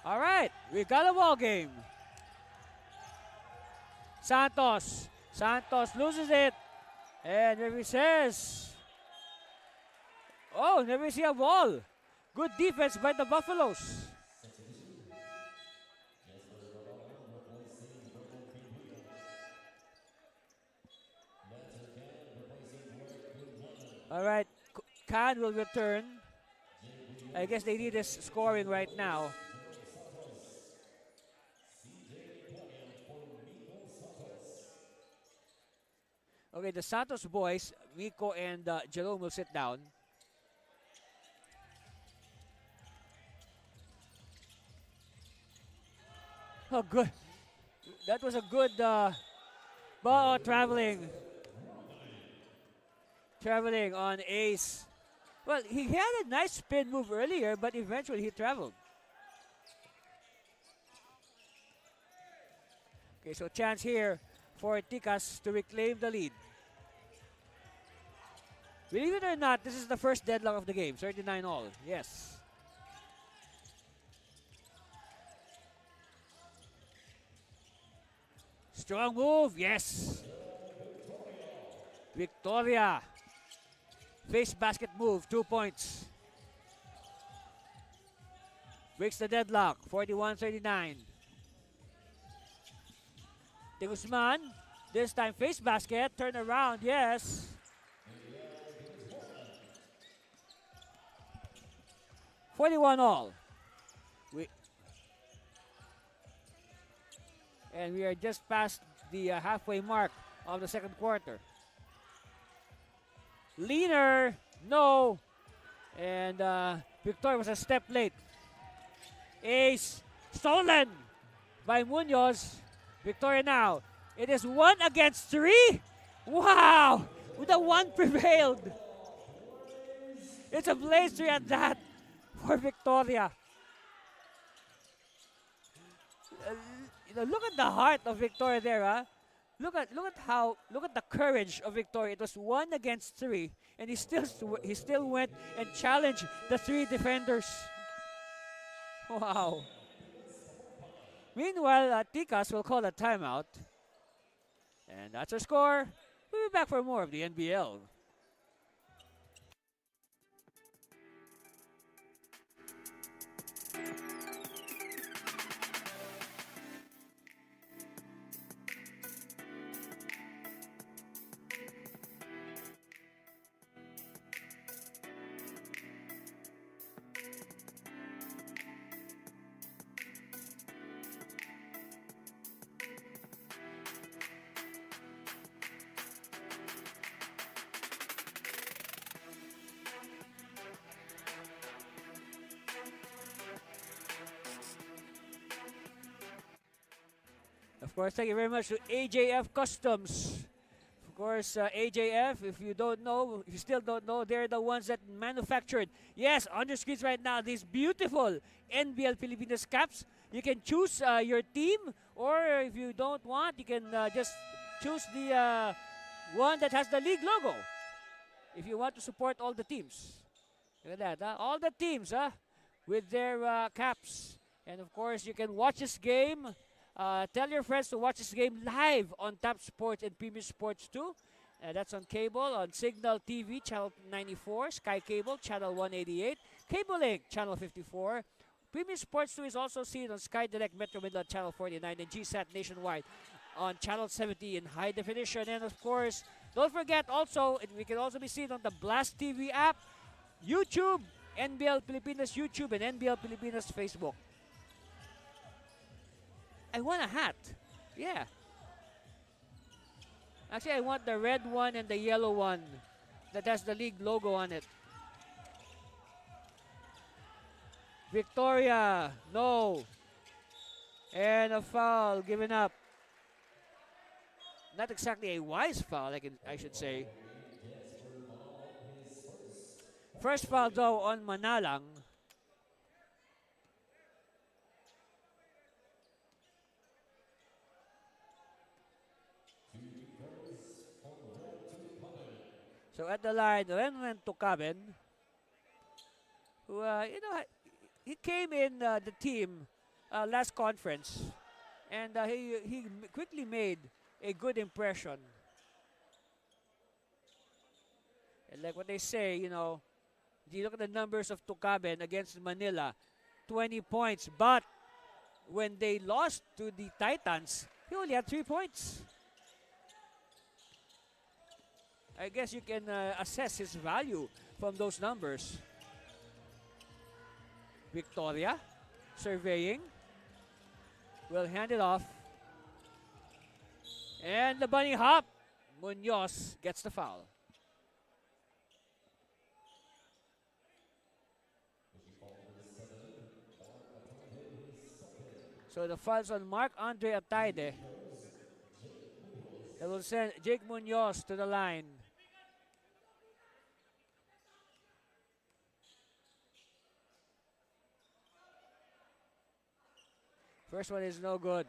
All right, we got a ball game. Santos. Santos loses it. And Nueva says, oh, Nueva see a ball. Good defense by the Buffaloes. All right, Khan will return. I guess they need his scoring right now. Okay, the Santos boys, Miko and Jerome will sit down. Oh, good. That was a good ball traveling. Traveling on Ace. Well, he had a nice spin move earlier, but eventually he traveled. Okay, so chance here for Ticas to reclaim the lead. Believe it or not, this is the first deadlock of the game. 39 all. Yes. Strong move. Yes. Victoria. Face basket move. 2 points. Breaks the deadlock. 41-39. De Guzman. This time face basket. Turn around. Yes. $41 all. And we are just past the halfway mark of the second quarter. Leaner, no. And Victoria was a step late. Ace, stolen by Munoz. Victoria now. It is 1 against 3. Wow, the 1 prevailed. It's a blazer at that for Victoria. Look at the heart of Victoria there, huh? Look at the courage of Victoria. It was 1 against 3, and he still went and challenged the 3 defenders. Wow. Meanwhile, Ticas will call a timeout, and that's our score. We'll be back for more of the NBL. Of course, thank you very much to AJF Customs. Of course, AJF, if you still don't know, they're the ones that manufactured, yes, on your screens right now, these beautiful NBL Pilipinas caps. You can choose your team, or if you don't want, you can just choose the one that has the league logo. If you want to support all the teams. Look at that, huh? All the teams, with their caps. And of course, you can watch this game. Tell your friends to watch this game live on Tap Sports and Premium Sports 2. That's on cable, on Signal TV, Channel 94, Sky Cable, Channel 188, Cable Link, Channel 54. Premium Sports 2 is also seen on Sky Direct Metro Manila, Channel 49, and GSAT nationwide on Channel 70 in high definition. And of course, don't forget also, we can also be seen on the Blast TV app, YouTube, NBL Pilipinas YouTube, and NBL Pilipinas Facebook. I want a hat. Yeah. Actually, I want the red one and the yellow one that has the league logo on it. Victoria, no. And a foul given up. Not exactly a wise foul, I should say. First foul though on Manalang. So at the line, Renren Tukaben, who he came in the team last conference, and he quickly made a good impression. And like what they say, you look at the numbers of Tukaben against Manila, 20 points. But when they lost to the Titans, he only had 3 points. I guess you can assess his value from those numbers. Victoria, surveying, will hand it off. And the bunny hop, Munoz gets the foul. So the foul's on Mark-Andre Ataide. That will send Jake Munoz to the line. First one is no good.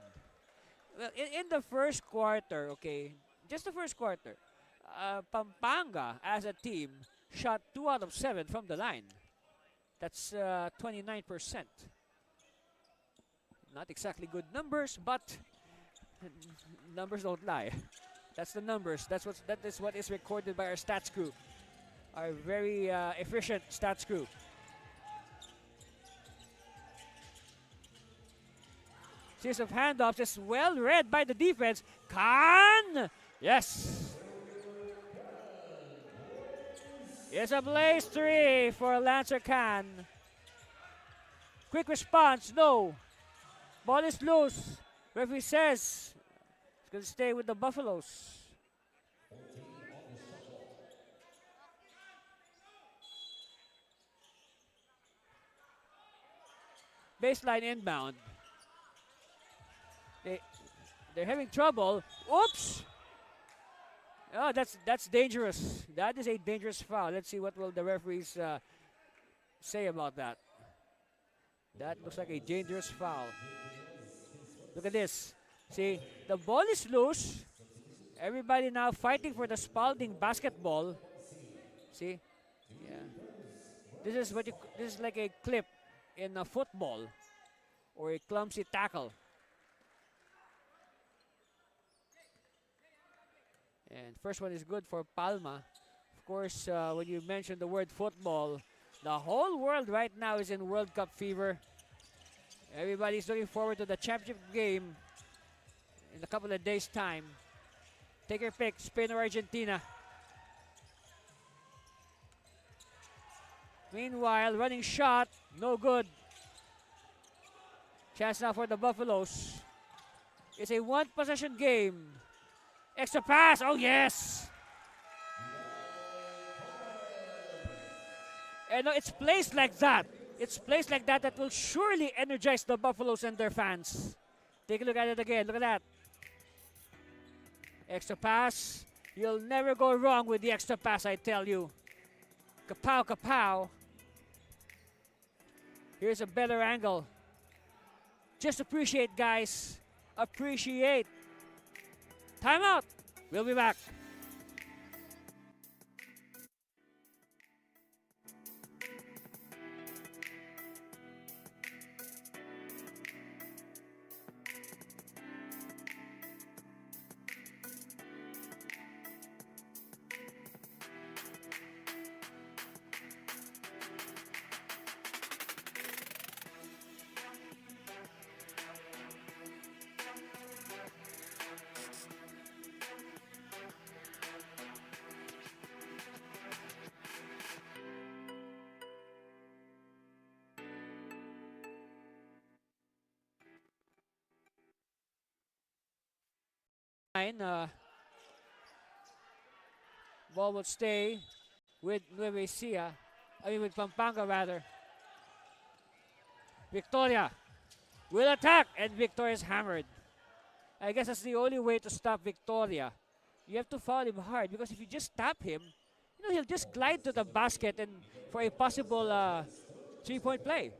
Well, in the first quarter, okay, just the first quarter, Pampanga as a team shot 2 out of 7 from the line. That's 29%. Not exactly good numbers, but numbers don't lie. That's the numbers. That is what is recorded by our stats crew, our very efficient stats crew. Series of handoffs is well read by the defense. Khan! Yes! It's a blaze 3 for Lancer Khan. Quick response, no. Ball is loose. Referee says it's going to stay with the Buffaloes. Baseline inbound. They're having trouble. Oops! Oh, that's dangerous. That is a dangerous foul. Let's see what will the referees say about that. That looks like a dangerous foul. Look at this. See, the ball is loose. Everybody now fighting for the Spalding basketball. See? Yeah. This is like a clip in a football or a clumsy tackle. And first one is good for Palma. Of course, when you mention the word football, the whole world right now is in World Cup fever. Everybody's looking forward to the championship game in a couple of days' time. Take your pick, Spain or Argentina. Meanwhile, running shot, no good. Chance now for the Buffaloes. It's a one-possession game. Extra pass, oh yes! And it's placed like that. It's placed like that will surely energize the Buffaloes and their fans. Take a look at it again, look at that. Extra pass. You'll never go wrong with the extra pass, I tell you. Kapow, kapow. Here's a better angle. Just appreciate, guys. Appreciate. Timeout. We'll be back. Ball will stay with Nueva Ecija. With Pampanga rather. Victoria. will attack, and Victoria is hammered. I guess that's the only way to stop Victoria. You have to foul him hard, because if you just tap him, he'll just glide to the basket and for a possible 3-point play.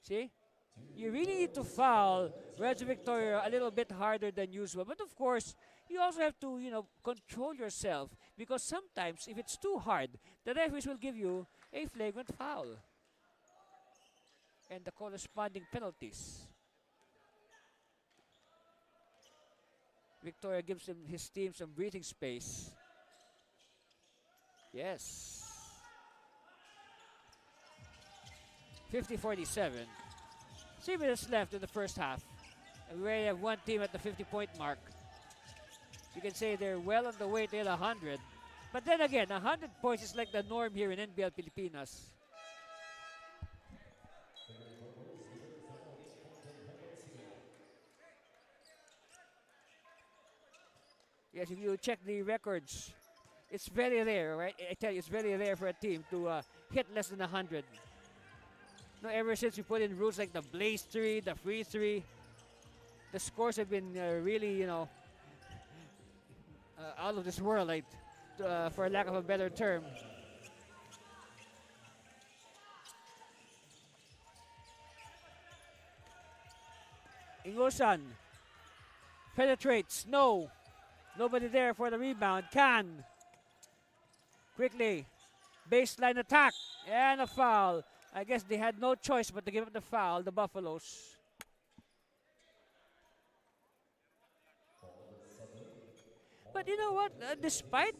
See? You really need to foul Reggie Victoria a little bit harder than usual. But of course, you also have to, control yourself, because sometimes if it's too hard, the referees will give you a flagrant foul and the corresponding penalties. Victoria gives his team some breathing space. Yes. 50-47. 3 minutes left in the first half. And we already have one team at the 50-point mark. You can say they're well on the way to 100. But then again, 100 points is like the norm here in NBL Pilipinas. Yes, if you check the records, it's very rare, right? I tell you, it's very rare for a team to hit less than 100. Ever since we put in rules like the Blaze 3, the Free 3, the scores have been really, out of this world, for lack of a better term. Ingosan penetrates. No. Nobody there for the rebound. Can. Quickly. Baseline attack. And a foul. I guess they had no choice but to give up the foul, the Buffaloes. But you know what? Despite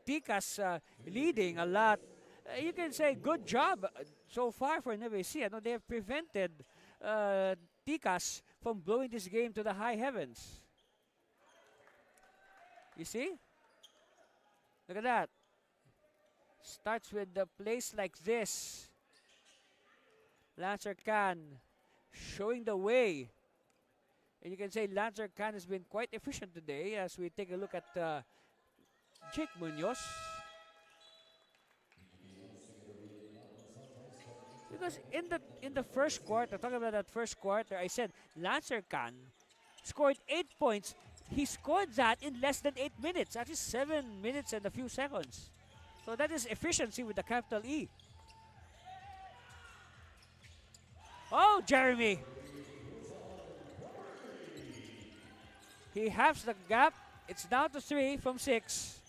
Ticas leading a lot, you can say good job so far for Nueva Ecija. They have prevented Ticas from blowing this game to the high heavens. You see? Look at that. Starts with the place like this. Lancer Khan showing the way. And you can say Lancer Khan has been quite efficient today as we take a look at Jake Munoz. Because in the first quarter, talking about that first quarter, I said Lancer Khan scored 8 points. He scored that in less than 8 minutes. Actually 7 minutes and a few seconds. So that is efficiency with the capital E. Oh, Jeremy. He halves the gap. It's down to 3 from 6.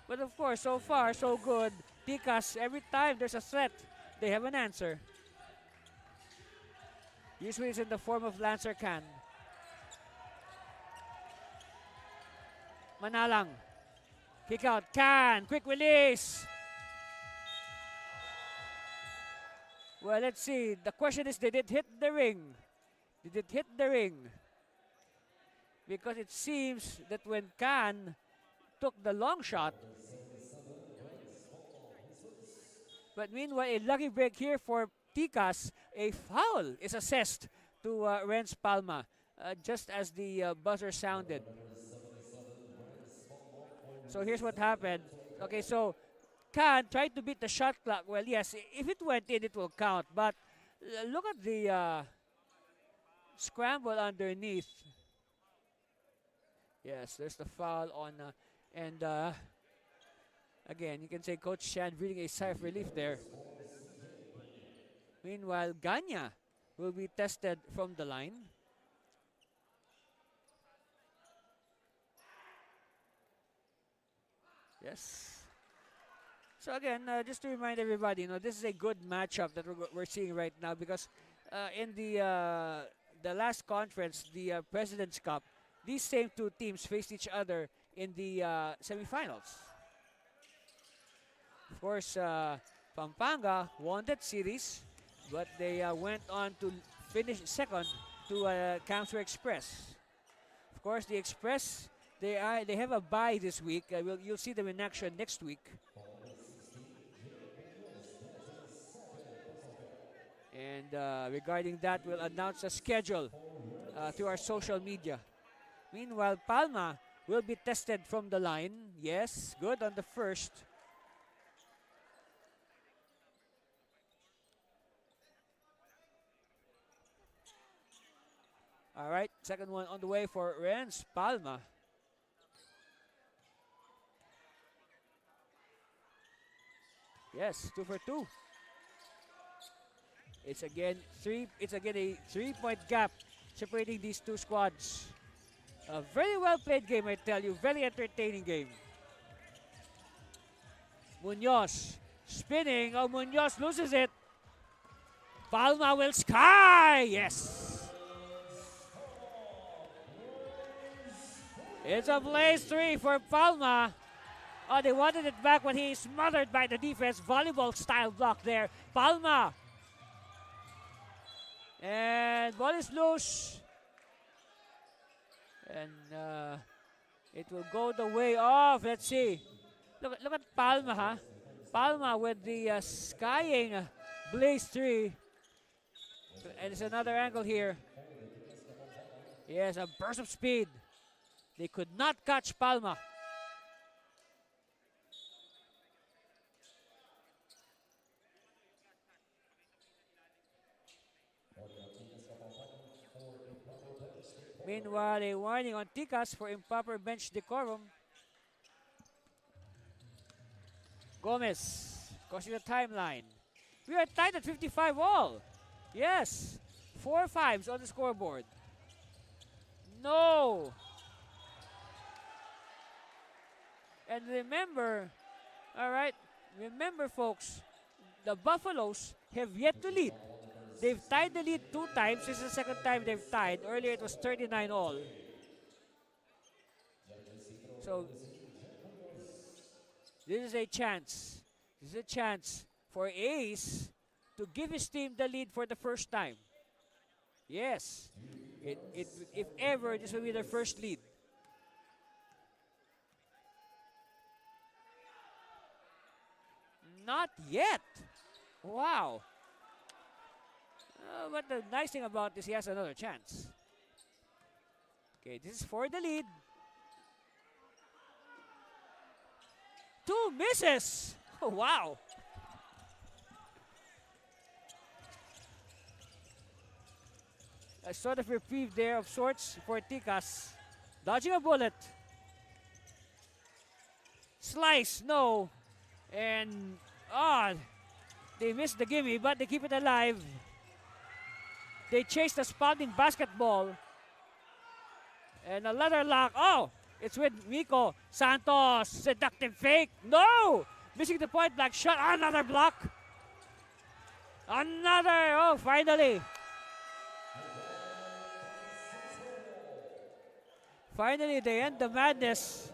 But of course, so far, so good. Ticas, every time there's a threat, they have an answer. Usually it's in the form of Lancer Khan. Manalang. Kick out. Khan. Quick release. Well, let's see. The question is, did it hit the ring? Did it hit the ring? Because it seems that when Khan took the long shot, but meanwhile, a lucky break here for Ticas, a foul is assessed to Renz Palma, just as the buzzer sounded. So here's what happened. Okay, so Khan tried to beat the shot clock. Well, yes, if it went in, it will count. But look at the scramble underneath. Yes, there's the foul on, and again, you can say Coach Shan breathing a sigh of relief there. Meanwhile, Ganya will be tested from the line. Yes. So again, just to remind everybody, this is a good matchup that we're seeing right now, because in the last conference, the President's Cup, these same two teams faced each other in the semifinals. Of course, Pampanga won that series, but they went on to finish second to Camps Express. Of course, the Express, they have a bye this week. You'll see them in action next week. And regarding that, we'll announce a schedule through our social media. Meanwhile, Palma will be tested from the line. Yes, good on the first. All right, second one on the way for Renz Palma. Yes, 2 for 2. It's again a 3-point gap separating these two squads. A very well played game, I tell you. Very entertaining game. Munoz spinning. Oh, Munoz loses it. Palma will sky. Yes. It's a blaze 3 for Palma. Oh, they wanted it back when he is smothered by the defense. Volleyball style block there. Palma. And ball is loose. And it will go the way of, let's see. Look at Palma, huh? Palma with the skying blaze 3. And it's another angle here. Yes, a burst of speed. They could not catch Palma. Meanwhile, a warning on Ticas for improper bench decorum. Gomez crossing the timeline. We are tied at 55 all. Yes, 4 5s on the scoreboard. No. And remember, all right, remember folks, the Buffaloes have yet to lead. They've tied the lead 2 times. This is the second time they've tied. Earlier it was 39 all. So this is a chance. This is a chance for Ace to give his team the lead for the first time. Yes. If ever, this will be their first lead. Not yet. Wow. But the nice thing about this, he has another chance. Okay, this is for the lead. 2 misses. Oh, wow. A sort of reprieve there of sorts for Ticas. Dodging a bullet. Slice, no. And, they missed the gimme, but they keep it alive. They chase the spouting basketball. And a leather lock. Oh, it's with Miko Santos. Seductive fake. No! Missing the point blank shot. Another block. Another. Oh, finally. Finally, they end the madness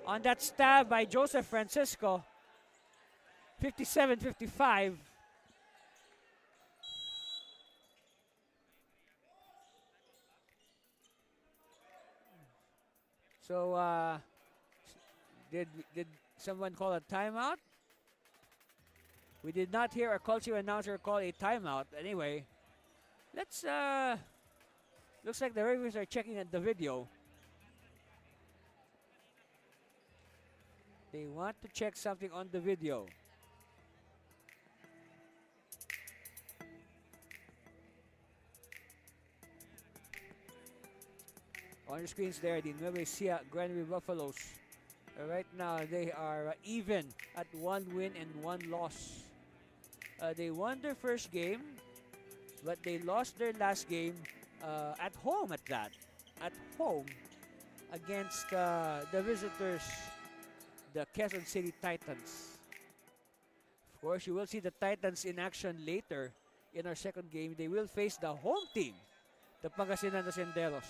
on that stab by Joseph Francisco. 57-55. So, did someone call a timeout? We did not hear a culture announcer call a timeout. Anyway, let's, looks like the referees are checking at the video. They want to check something on the video. On your screens there, the Nueva Ecija Grand Prix Buffaloes. Right now, they are even at 1 win and 1 loss. They won their first game, but they lost their last game at home at that. At home against the visitors, the Quezon City Titans. Of course, you will see the Titans in action later in our second game. They will face the home team, the Pangasinan Senderos.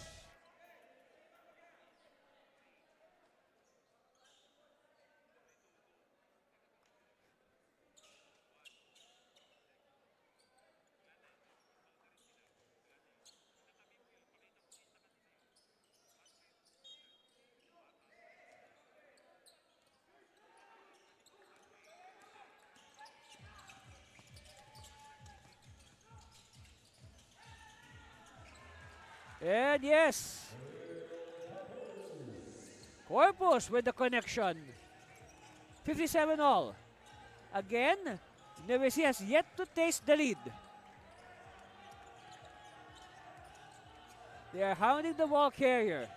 And yes, Corpus with the connection. 57 all. Again, Nueva Ecija has yet to taste the lead. They are hounding the ball carrier.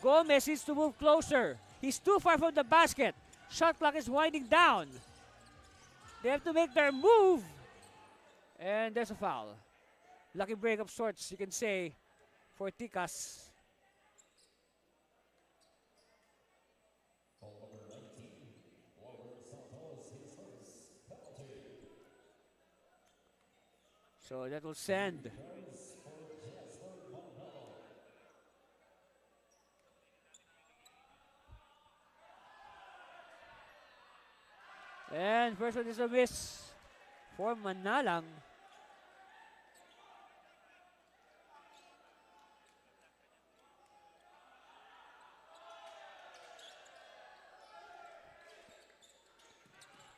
Gomez needs to move closer. He's too far from the basket. Shot clock is winding down. They have to make their move. And there's a foul. Lucky break of sorts, you can say, for Tikas. So that will send and first one is a miss for Manalang.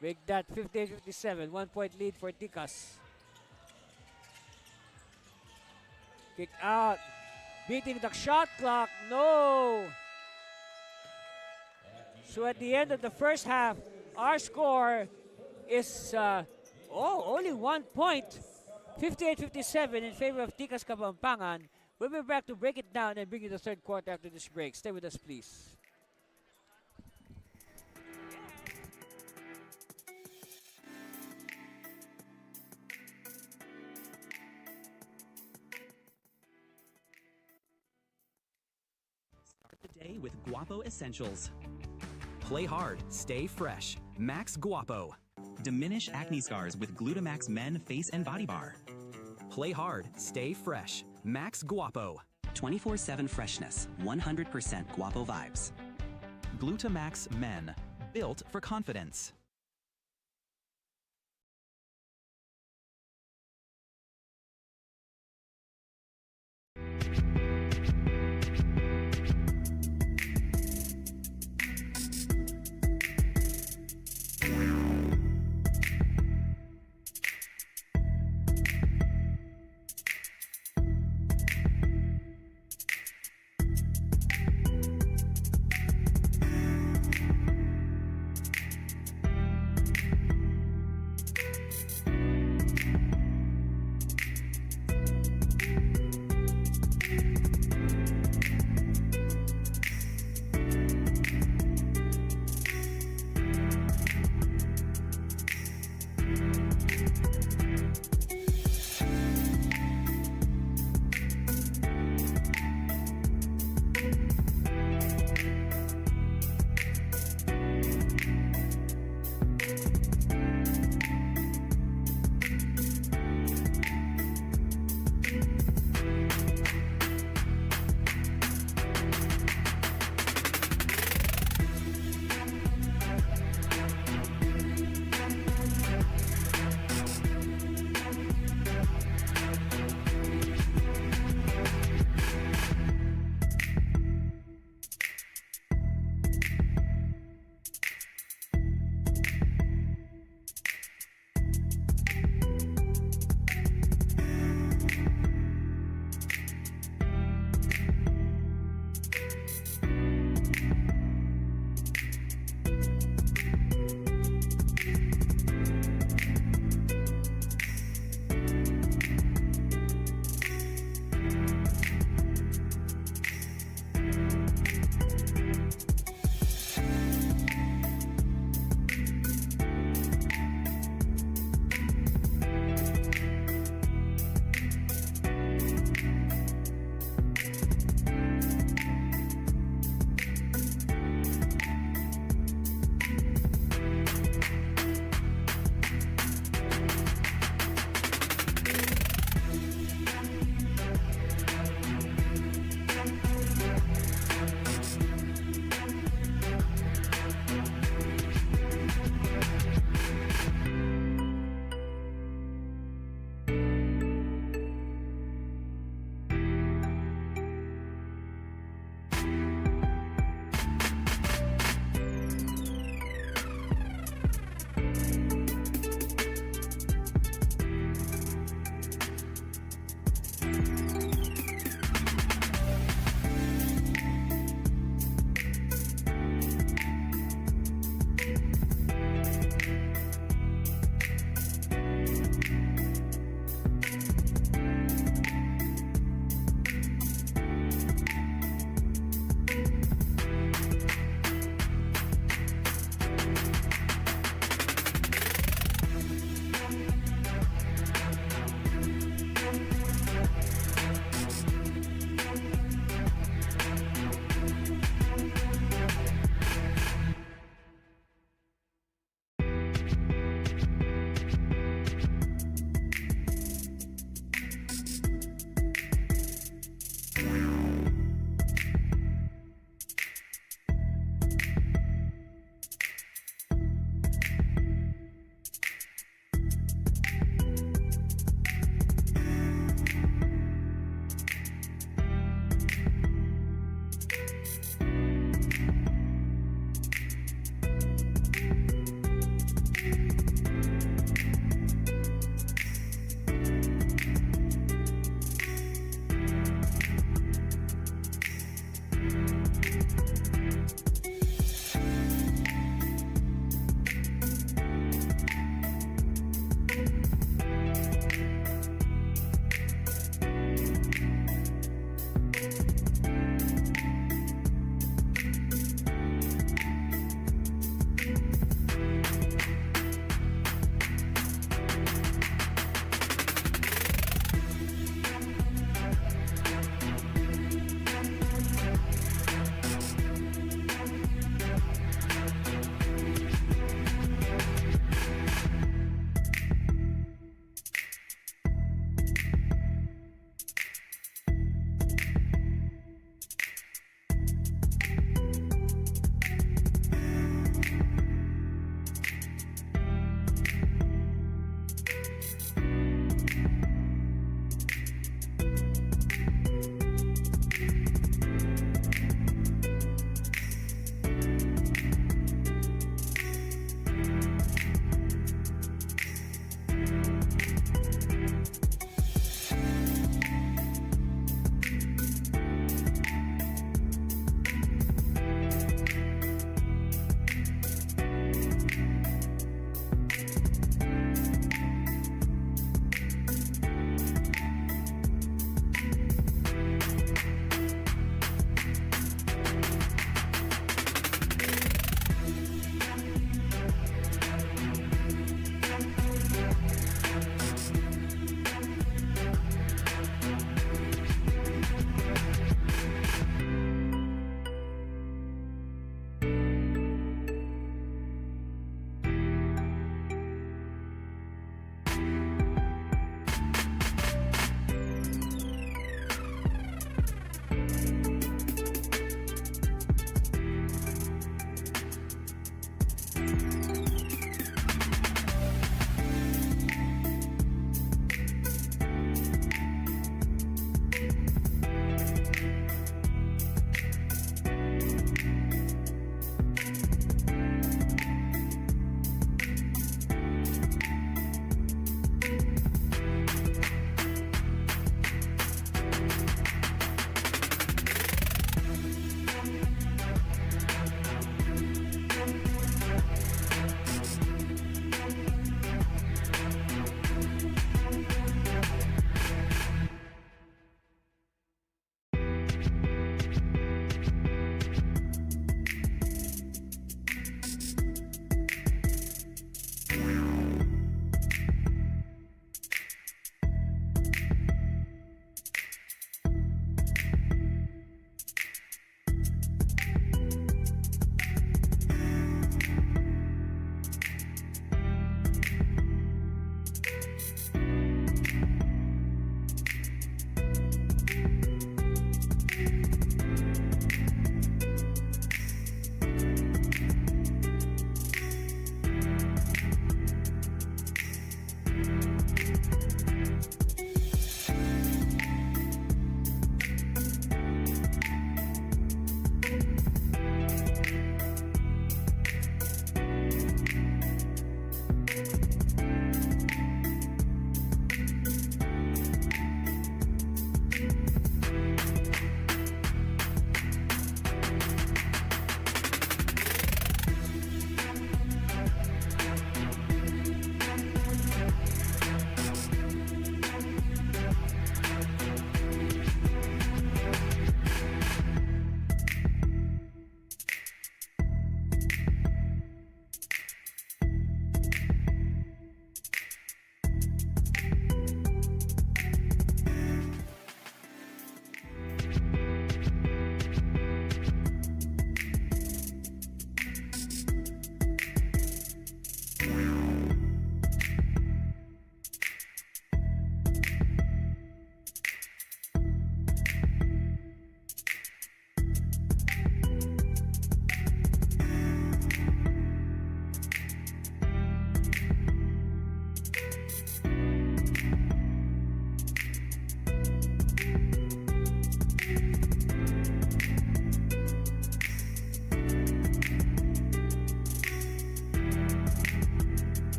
Make that 58-57, 1 point lead for Tikas. Kick out, beating the shot clock, no! So at the end of the first half, our score is only 1 point, 58-57 in favor of Tikas Kapampangan. We'll be back to break it down and bring you the third quarter after this break. Stay with us, please. Start the day with Guapo Essentials. Play hard, stay fresh. Max Guapo. Diminish acne scars with Glutamax Men Face and Body Bar. Play hard, stay fresh. Max Guapo. 24/7 freshness, 100% Guapo vibes. Glutamax Men. Built for confidence.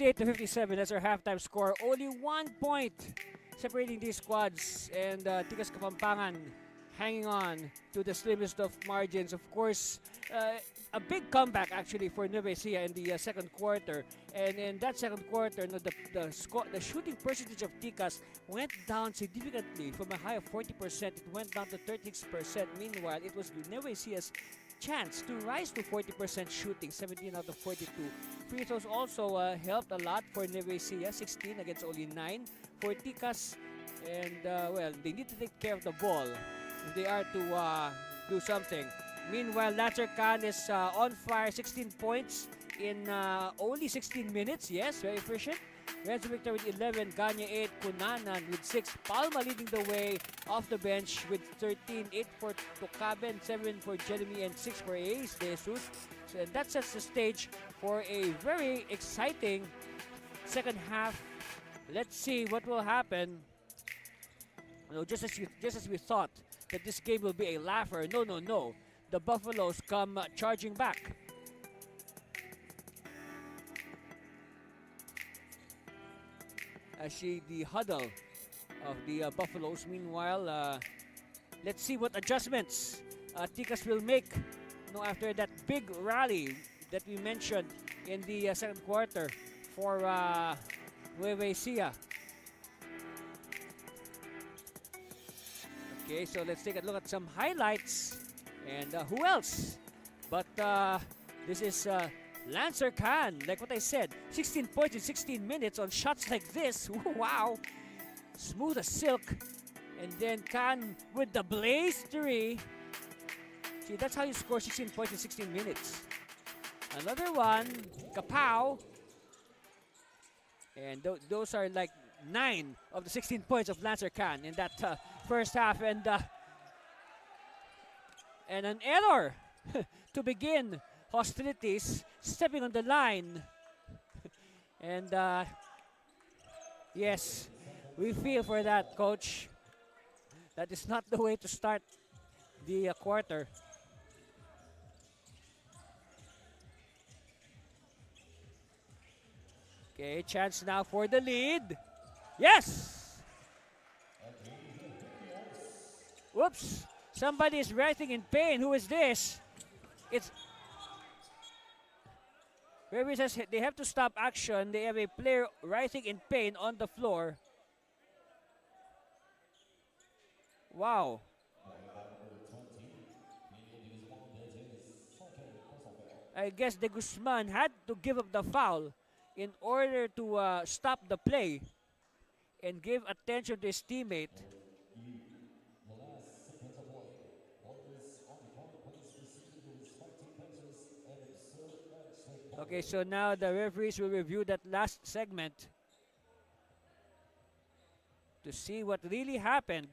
58-57, that's our halftime score. Only 1 point separating these squads. And Tigas Kapampangan hanging on to the slimmest of margins. Of course, a big comeback actually for Nueva Ecija in the second quarter. And in that second quarter, no, the shooting percentage of Ticas went down significantly from a high of 40%. It went down to 36%. Meanwhile, it was Nueva Ecija's chance to rise to 40% shooting, 17 out of 42. Free throws also helped a lot for Nueva Ecija, 16 against only 9 for Ticas. And well, they need to take care of the ball if they are to do something. Meanwhile, Lancer Khan is on fire, 16 points in only 16 minutes. Yes, very efficient. Renzo Victor with 11, Ganya 8, Kunanan with 6, Palma leading the way off the bench with 13, 8 for Tocaben, 7 for Jeremy, and 6 for Ace De Jesus. So that sets the stage for a very exciting second half. Let's see what will happen. No, just as we thought that this game will be a laugher. No. The Buffaloes come charging back. I see the huddle of the Buffaloes. Meanwhile, let's see what adjustments Ticas will make after that big rally that we mentioned in the second quarter for Nueva Ecija. Okay, so let's take a look at some highlights. And who else? But this is Lancer Khan. Like what I said, 16 points in 16 minutes on shots like this. Wow. Smooth as silk. And then Khan with the blaze 3. See, that's how you score 16 points in 16 minutes. Another one. Kapow. And those are like 9 of the 16 points of Lancer Khan in that first half. And an error to begin hostilities, stepping on the line. And yes, we feel for that, coach. That is not the way to start the quarter. Okay, chance now for the lead. Yes! Whoops! Somebody is writhing in pain. Who is this? It's... Referee says they have to stop action. They have a player writhing in pain on the floor. Wow. I guess De Guzman had to give up the foul in order to stop the play and give attention to his teammate. Okay, so now the referees will review that last segment to see what really happened.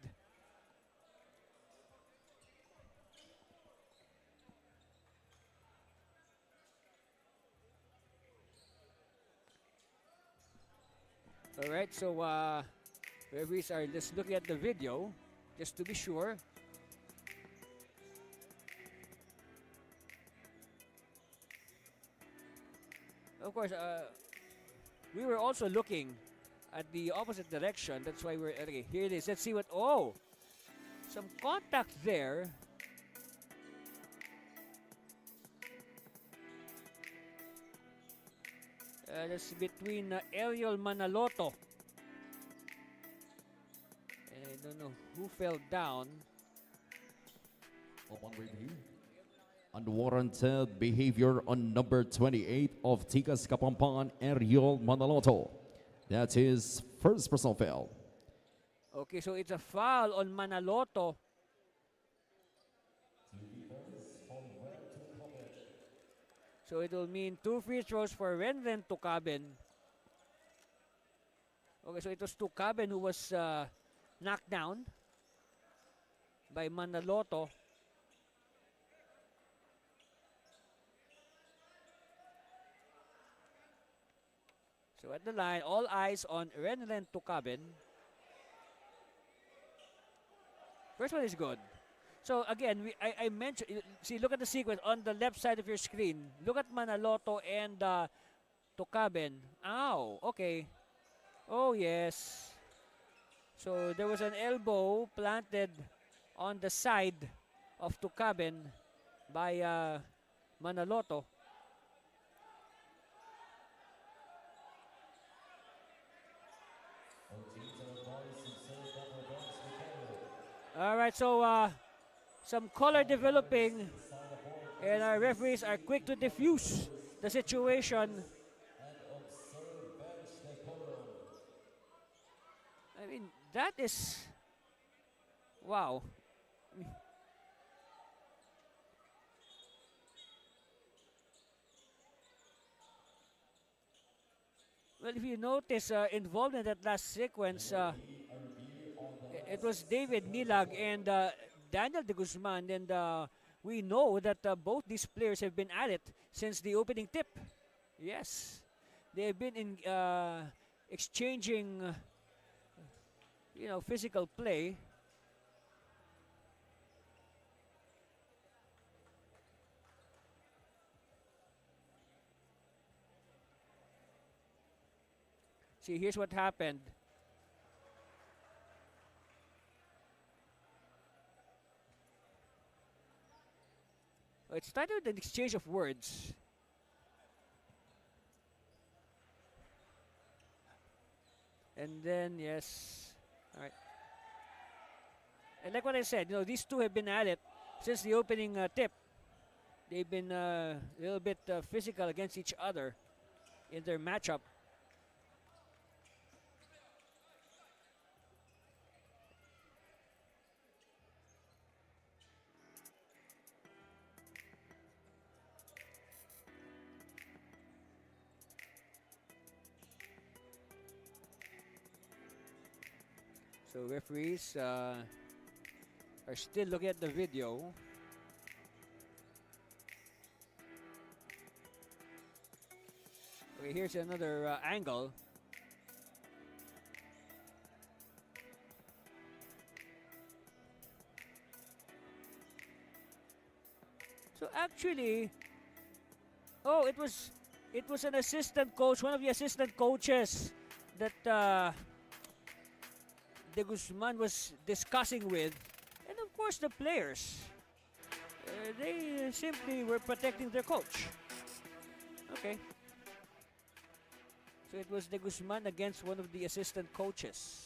All right, so referees are just looking at the video just to be sure. Of course, we were also looking at the opposite direction. That's why we're okay. Here it is. Let's see what. Oh, some contact there. That's between Ariel Manaloto. And I don't know who fell down. Upon review, unwarranted behavior on number 28 of Ticas Kapampangan, Ariel Manaloto. That's his first personal foul. Okay, so it's a foul on Manaloto. So it will mean 2 free throws for Renren Tocaben. Okay, so it was Tocaben who was knocked down by Manaloto. So at the line, all eyes on Renren Tocaben. First one is good. So again, I mentioned, see, look at the sequence on the left side of your screen. Look at Manaloto and Tocaben. Ow, okay. Oh, yes. So there was an elbow planted on the side of Tucaben by Manaloto. All right, so some color developing, and our referees are quick to diffuse the situation. I mean, that is, wow. Well, if you notice, involved in that last sequence, it was David Nilag and Daniel De Guzman, and we know that both these players have been at it since the opening tip. Yes, they have been in exchanging, physical play. See, here's what happened. It started with an exchange of words. And then, yes. All right. And like what I said, these two have been at it since the opening tip. They've been a little bit physical against each other in their matchup. So referees are still looking at the video. Okay, here's another angle. So actually, oh, it was an assistant coach, one of the assistant coaches that De Guzman was discussing with, and of course the players. They simply were protecting their coach. Okay. So it was De Guzman against one of the assistant coaches.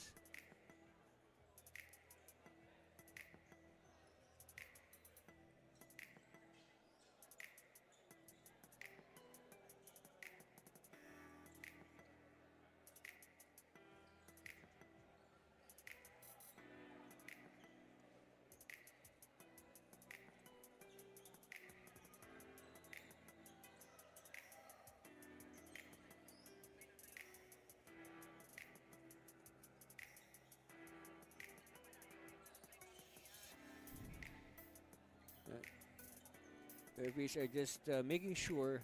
Referees are just making sure.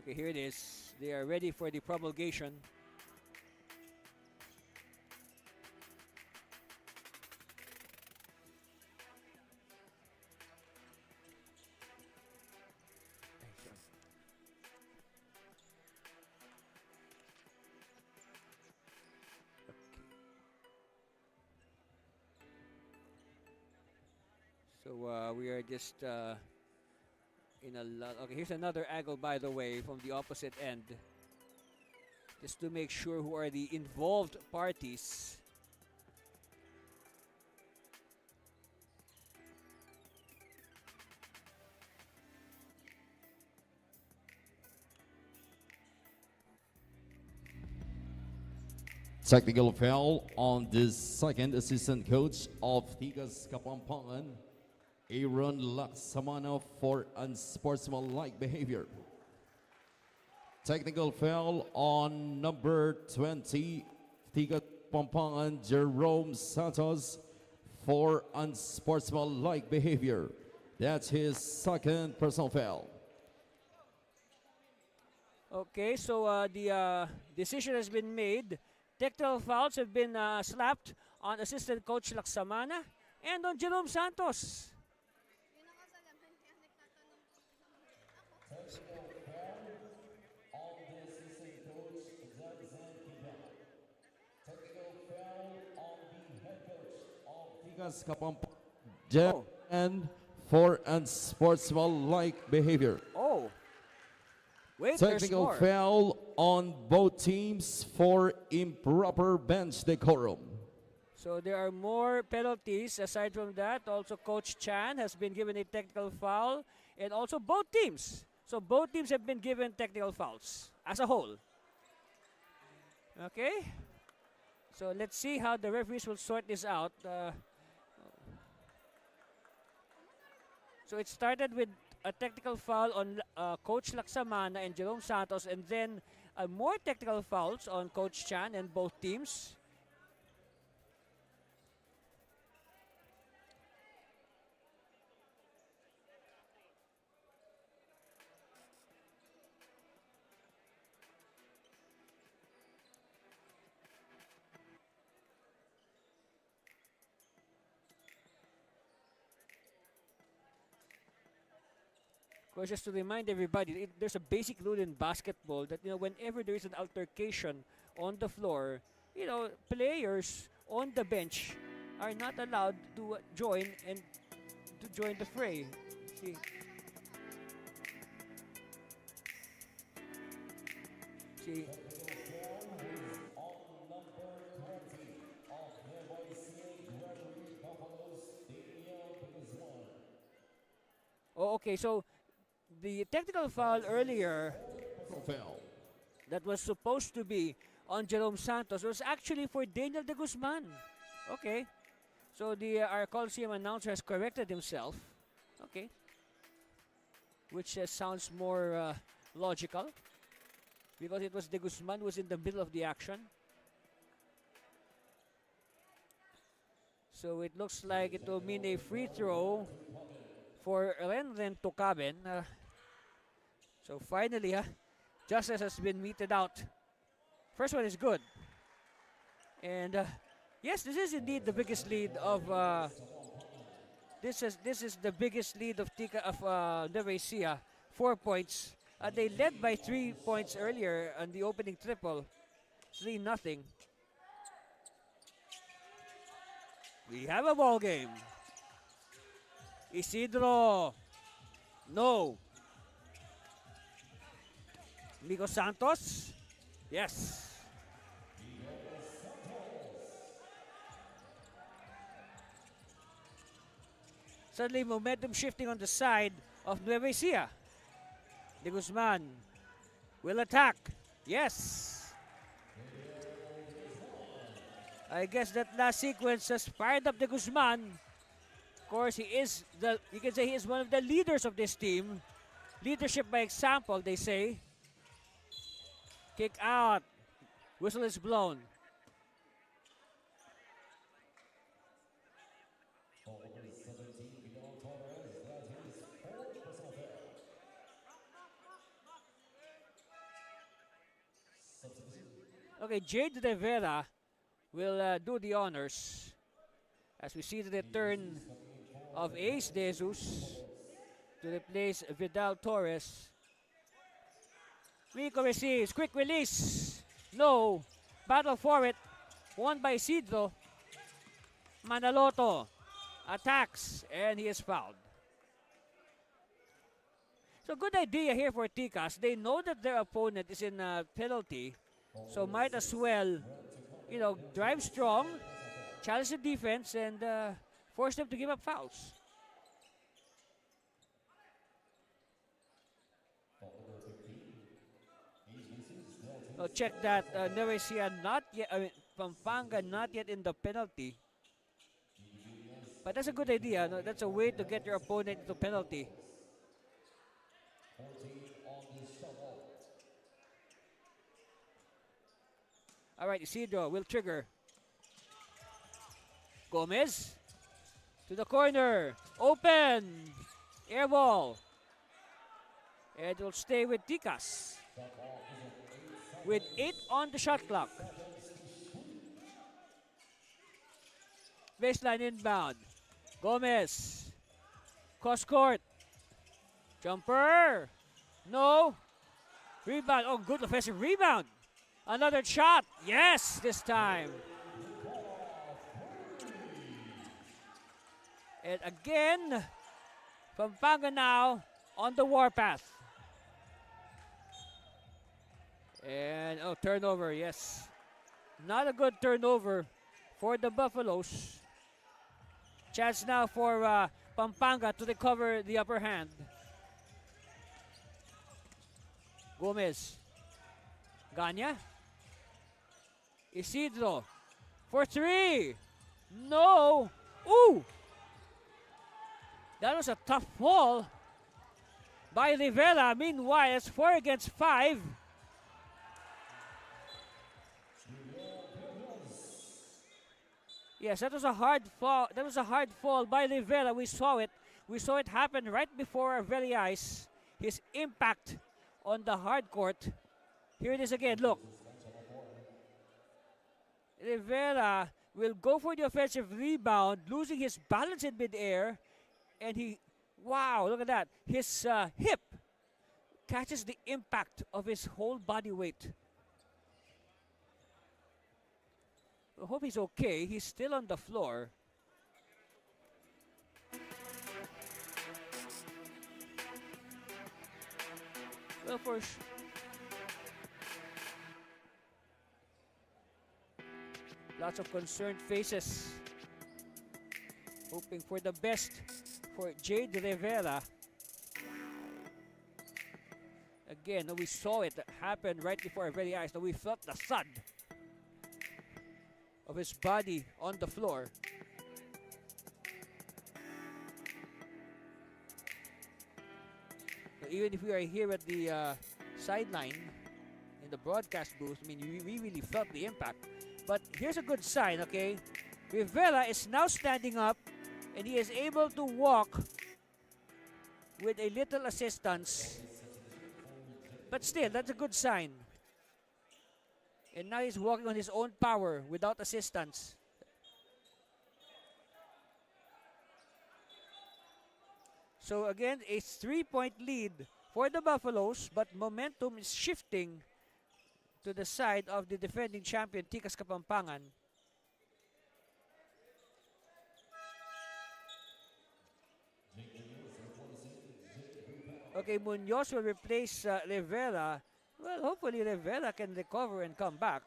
Okay, here it is. They are ready for the promulgation. So we are just in a lot. Okay, here's another angle, by the way, from the opposite end, just to make sure who are the involved parties. Technical foul on the second assistant coach of Tigas Kapampangan, Aaron Laksamana, for unsportsmanlike behavior. Technical foul on number 20, Tigas Kapampangan, Jerome Santos, for unsportsmanlike behavior. That's his second personal foul. Okay, so the decision has been made. Technical fouls have been slapped on assistant coach Laksamana and on Jerome Santos. Tikas Kapampangan and for unsportsmanlike behavior. Oh. Wait, there's Technical more. foul on both teams for improper bench decorum. So there are more penalties aside from that. Also, Coach Chan has been given a technical foul, and also both teams. So both teams have been given technical fouls as a whole. Okay. So let's see how the referees will sort this out. So it started with a technical foul on Coach Laksamana and Jerome Santos, and then more technical fouls on Coach Chan and both teams. Of course, just to remind everybody, there's a basic rule in basketball that, whenever there is an altercation on the floor, players on the bench are not allowed to join the fray. See? See? Oh, okay, so the technical foul earlier that was supposed to be on Jerome Santos was actually for Daniel de Guzman. Okay. So our Coliseum announcer has corrected himself. Okay. Which sounds more logical, because it was de Guzman who was in the middle of the action. So it looks like it will mean a free throw for Renren Tokaben. So finally, justice has been meted out. First one is good. And yes, this is indeed the biggest lead of this is the biggest lead of Nueva Ecija. 4 points. They led by 3 points earlier on the opening triple. 3-0. We have a ball game. Isidro. No. Migo Santos. Yes. Suddenly momentum shifting on the side of Nueva Ecija. De Guzman will attack. Yes. I guess that last sequence has fired up De Guzman. Of course, you can say he is one of the leaders of this team. Leadership by example, they say. Kick out. Whistle is blown. Okay, Jade Rivera will do the honors as we see the return of Ace De Jesus to replace Vidal Torres. Rico receives, quick release, no, battle for it, won by Isidro. Manaloto attacks, and he is fouled. So good idea here for Tikas. They know that their opponent is in a penalty, so might as well, drive strong, challenge the defense, and force them to give up fouls. So check that Nueva Ecija not yet, Pampanga not yet in the penalty. But that's a good idea. No? That's a way to get your opponent into penalty. All right, Isidro will trigger. Gomez to the corner. Open. Air ball. And it will stay with Tikas. With 8 on the shot clock. Baseline inbound. Gomez. Cross court. Jumper. No. Rebound. Oh, good offensive rebound. Another shot. Yes, this time. And again, Pampanga now on the warpath. And, oh, turnover, yes. Not a good turnover for the Buffaloes. Chance now for Pampanga to recover the upper hand. Gomez. Ganya. Isidro. For three. No. Ooh. That was a tough ball by Rivera. Meanwhile, it's 4 against 5. Yes, that was a hard fall. That was a hard fall by Rivera. We saw it. We saw it happen right before our very eyes. His impact on the hard court. Here it is again. Look. Rivera will go for the offensive rebound, losing his balance in midair. And he, wow, look at that. His hip catches the impact of his whole body weight. I hope he's okay. He's still on the floor. Well, lots of concerned faces. Hoping for the best for Jade Rivera. Again, we saw it happen right before our very eyes. Now we felt the thud of his body on the floor. So even if we are here at the sideline in the broadcast booth, I mean, we really felt the impact. But here's a good sign, okay? Rivera is now standing up and he is able to walk with a little assistance. But still, that's a good sign. And now he's walking on his own power without assistance. So again, a 3-point lead for the Buffaloes, but momentum is shifting to the side of the defending champion, Tikas Kapampangan. Okay, Munoz will replace Rivera. Well, hopefully Rivera can recover and come back.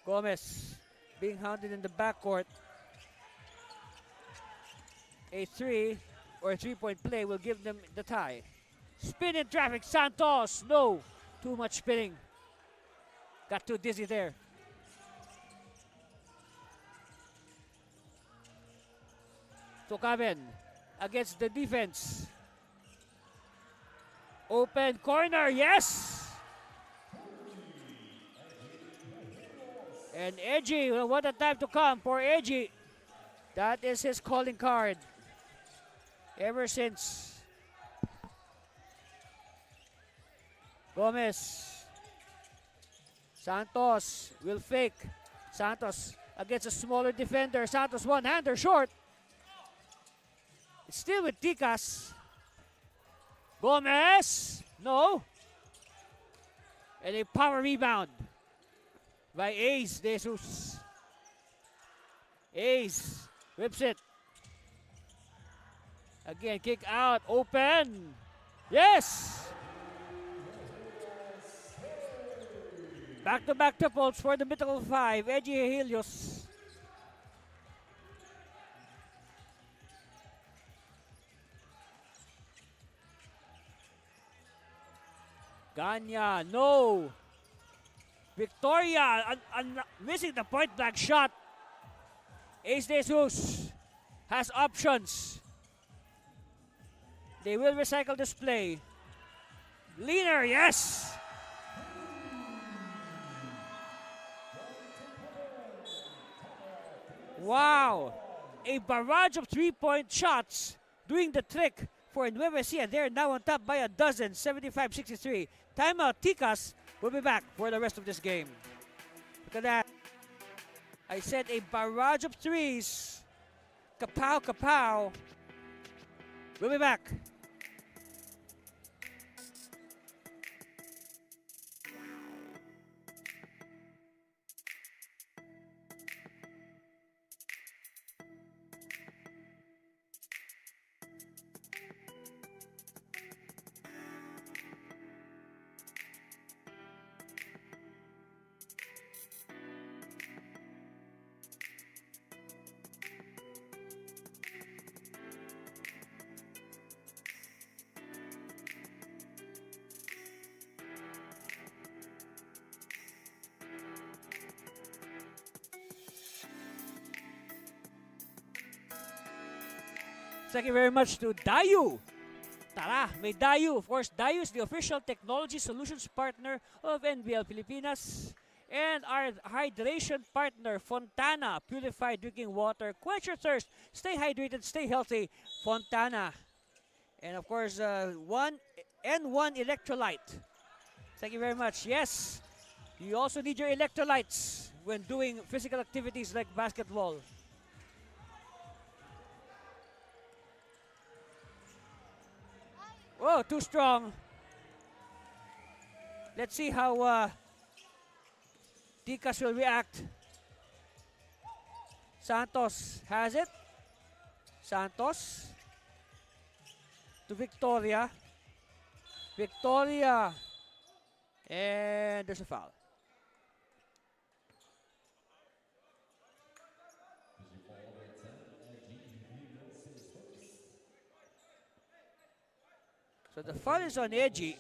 Gomez being hounded in the backcourt. A 3-point play will give them the tie. Spin in traffic, Santos. No, too much spinning. Got too dizzy there. Tokaben against the defense. Open corner, yes! And Edgy, well, what a time to come for Edgy. That is his calling card. Ever since. Gomez. Santos will fake. Santos against a smaller defender. Santos one-hander short. It's still with Tikas. Gomez. No. And a power rebound by Ace Jesus. Ace whips it. Again, kick out, open. Yes! Back-to-back triples for the Mythical Five, Edgy Helios. Ganya, no. Victoria, missing the point-blank shot. Ace Jesus has options. They will recycle this play. Leaner, yes! Wow! A barrage of three-point shots doing the trick for Nueva Ecija. They're now on top by a dozen, 75-63. Timeout, Tikas will be back for the rest of this game. Look at that. I said a barrage of threes. Kapow, kapow. We'll be back. thank you very much to Dayu. Tara, may Dayu. Of course, Dayu is the official technology solutions partner of NBL Pilipinas. And our hydration partner, Fontana, purified drinking water. Quench your thirst. Stay hydrated, stay healthy. Fontana. And of course, one electrolyte. Thank you very much. Yes, you also need your electrolytes when doing physical activities like basketball. Oh, too strong. Let's see how Ticas will react. Santos has it. Santos to Victoria. Victoria. And there's a foul. So the foul is on Edgy.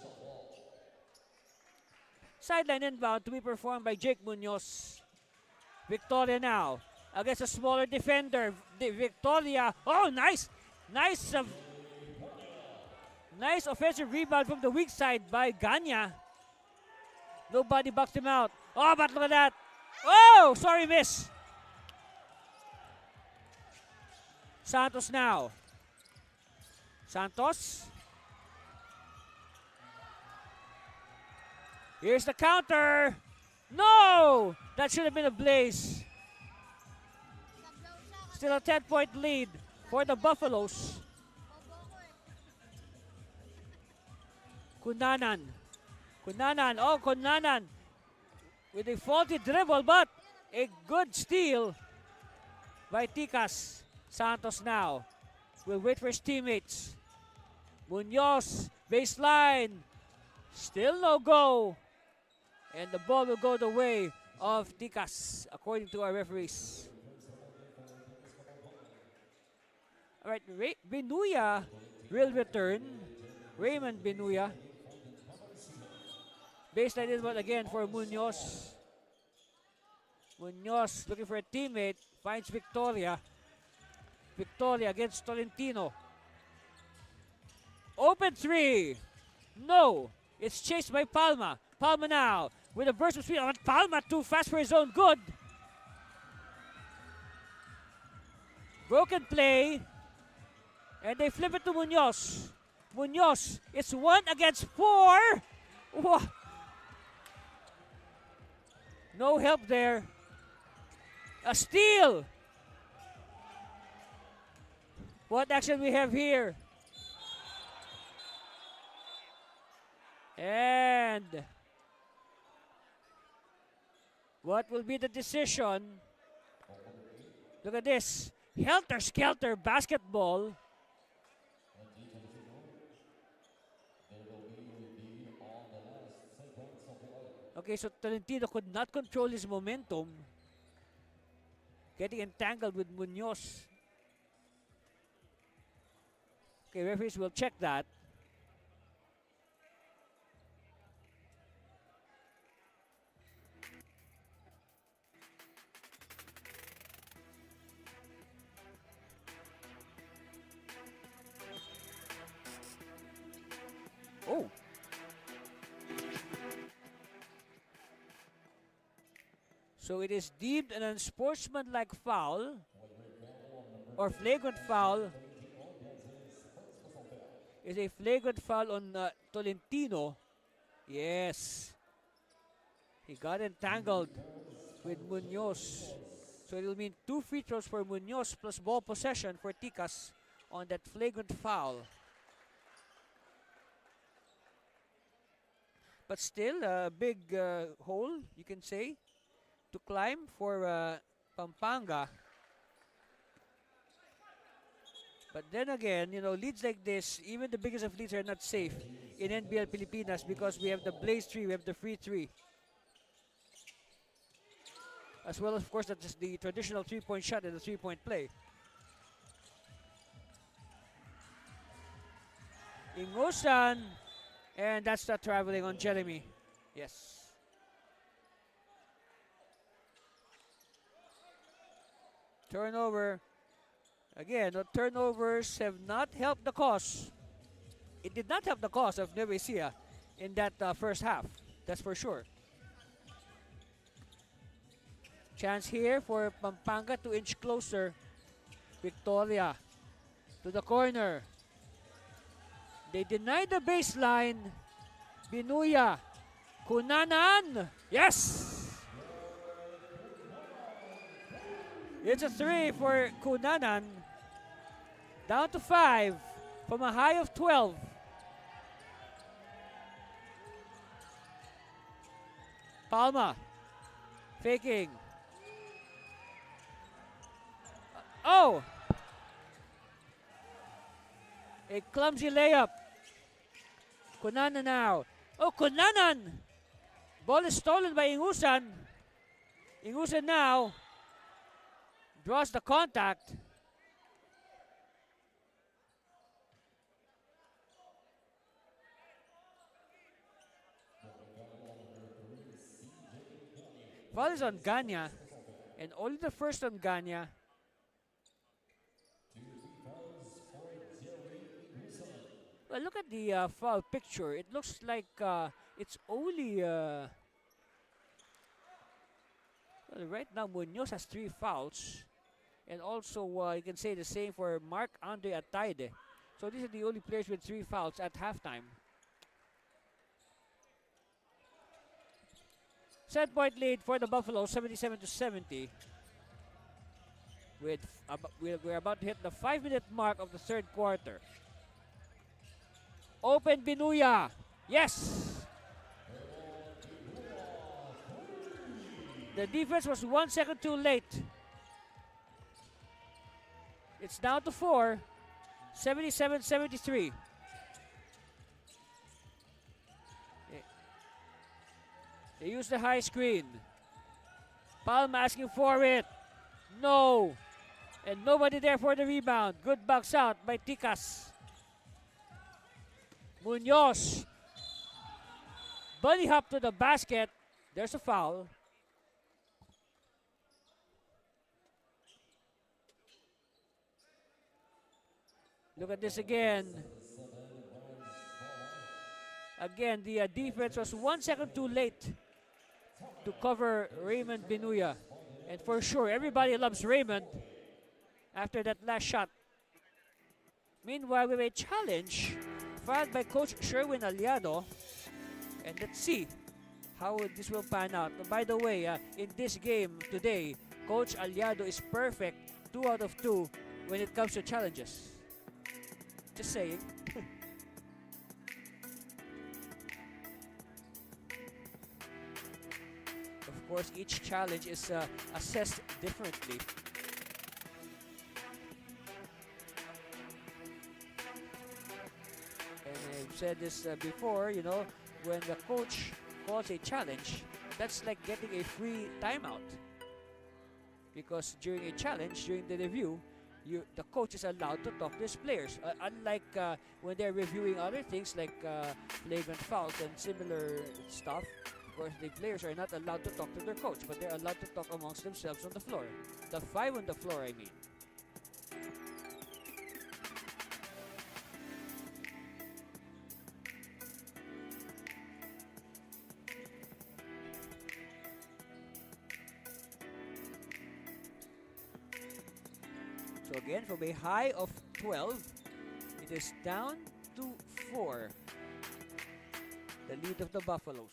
Sideline inbound to be performed by Jake Munoz. Victoria now against a smaller defender. Victoria. Oh, nice. Nice offensive rebound from the weak side by Ganya. Nobody boxed him out. Oh, but look at that. Oh, sorry, miss. Santos now. Santos. Here's the counter. No! That should have been a blaze. Still a 10-point lead for the Buffaloes. Kunanan. Oh, Kunanan with a faulty dribble, but a good steal by Ticas. Santos now will wait for his teammates. Munoz, baseline. Still no go. And the ball will go the way of Ticas, according to our referees. All right, Binuya will return. Raymond Binuya. Baseline is one again for Munoz. Munoz looking for a teammate. Finds Victoria. Victoria against Tolentino. Open three. No. It's chased by Palma. Palma now with a burst of speed. Oh, Palma too fast for his own good. Broken play. And they flip it to Munoz. Munoz, it's 1 against 4. Whoa. No help there. A steal. What action we have here? And what will be the decision? Look at this. Helter-skelter basketball. Okay, so Tolentino could not control his momentum. Getting entangled with Munoz. Okay, referees will check that. Oh. So it is deemed an unsportsmanlike foul or flagrant foul. Is a flagrant foul on Tolentino. Yes. He got entangled with Munoz. So it will mean 2 free throws for Munoz plus ball possession for Ticas on that flagrant foul. But still, a big hole, you can say, to climb for Pampanga. But then again, you know, leads like this, even the biggest of leads are not safe in NBL Pilipinas because we have the blaze 3, we have the free 3. As well as, of course, that's the traditional 3-point shot and the 3-point play. Ingosan, and that's the traveling on Jeremy. Yes. Turnover. Again, the turnovers have not helped the cause. It did not help the cause of Nueva Ecija in that first half. That's for sure. Chance here for Pampanga to inch closer. Victoria to the corner. They deny the baseline. Binuya. Kunanan. Yes! It's a 3 for Kunanan. Down to 5 from a high of 12. Palma. Faking. Oh! A clumsy layup. Kunanan now. Oh, Kunanan! Ball is stolen by Ingusan. Ingusan now draws the contact. Foul is on Ganya, and only the first on Ganya. Well, look at the foul picture. It looks like it's only... well, right now, Munoz has 3 fouls. And also, you can say the same for Mark-Andre Ataide. So these are the only players with 3 fouls at halftime. Set point lead for the Buffaloes, 77-70. We're about to hit the 5-minute mark of the third quarter. Open Binuya. Yes! The defense was 1 second too late. It's down to 4. 77-73. They use the high screen. Palma asking for it. No. And nobody there for the rebound. Good box out by Ticas. Munoz. Bunny hop to the basket. There's a foul. Look at this again. Again, the defense was 1 second too late to cover Raymond Binuya. And for sure, everybody loves Raymond after that last shot. Meanwhile, we have a challenge filed by Coach Sherwin Aliado. And let's see how this will pan out. By the way, in this game today, Coach Aliado is perfect 2 out of 2 when it comes to challenges. Just saying. Of course, each challenge is assessed differently. And I've said this before, you know, when the coach calls a challenge, that's like getting a free timeout. Because during a challenge, during the review, the coach is allowed to talk to his players. Unlike when they're reviewing other things like flagrant fouls and similar stuff, of course, the players are not allowed to talk to their coach, but they're allowed to talk amongst themselves on the floor. The 5 on the floor, I mean. So again, from a high of 12, it is down to 4. The lead of the Buffaloes.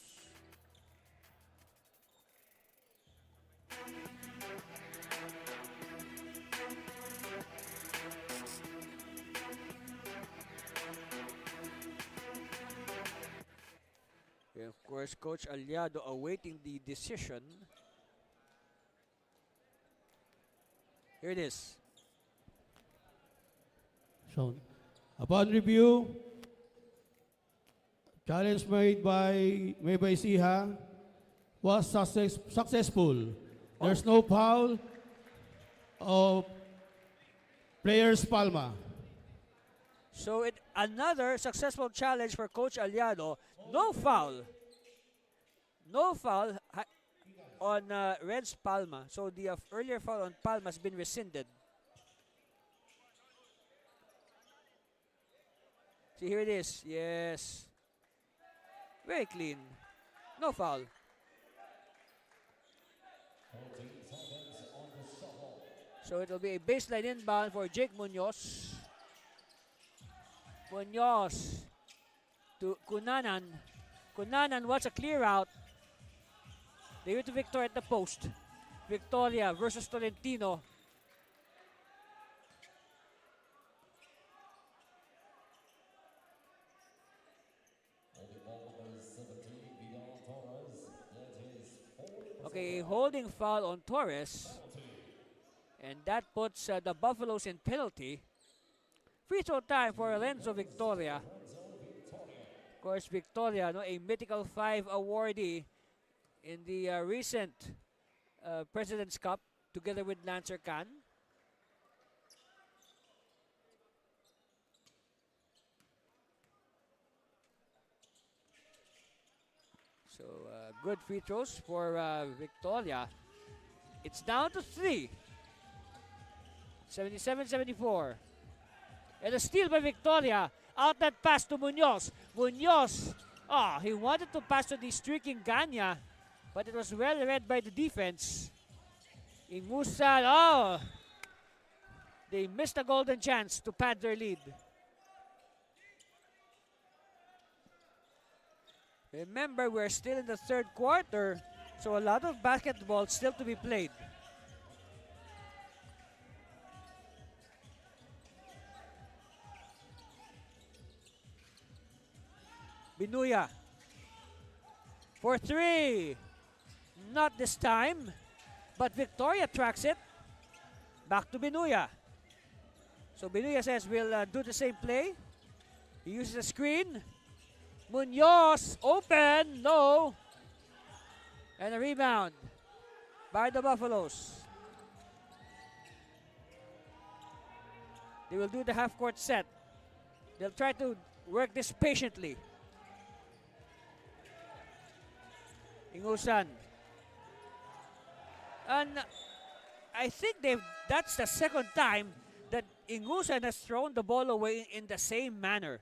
And of course, Coach Aliado awaiting the decision. Here it is. Shown. Upon review, challenge made by Nueva Ecija was successful. There's no foul of players Palma. So another successful challenge for Coach Aliado. No foul. No foul on Reds Palma. So the earlier foul on Palma has been rescinded. See, here it is. Yes. Very clean. No foul. So it'll be a baseline inbound for Jake Munoz. Munoz to Cunanan. Cunanan wants a clear out. They went to Victoria at the post. Victoria versus Tolentino. Okay, a holding foul on Torres. And that puts the Buffaloes in penalty. Free throw time for Lorenzo Victoria. Of course, Victoria, no, a Mythical 5 awardee in the recent President's Cup together with Lancer Khan. So good free throws for Victoria. It's down to 3. 77-74. And a steal by Victoria. Out that pass to Munoz. Munoz, he wanted to pass to the streaking Ganya, but it was well read by the defense. Ingusan, they missed a golden chance to pad their lead. Remember, we're still in the third quarter, so a lot of basketball still to be played. Binuya for 3. Not this time, but Victoria tracks it. Back to Binuya. So Binuya says we'll do the same play. He uses a screen. Munoz open, no. And a rebound by the Buffaloes. They will do the half-court set. They'll try to work this patiently. Ingusan. And I think that's the second time that Ingusan has thrown the ball away in the same manner.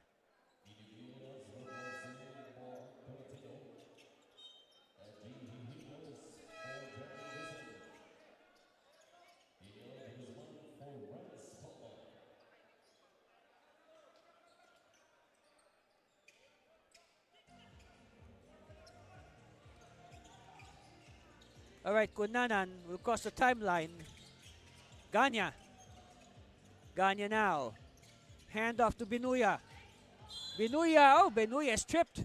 All right, Cunanan will cross the timeline. Ganya. Ganya now. Hand off to Binuya. Binuya, Binuya is tripped.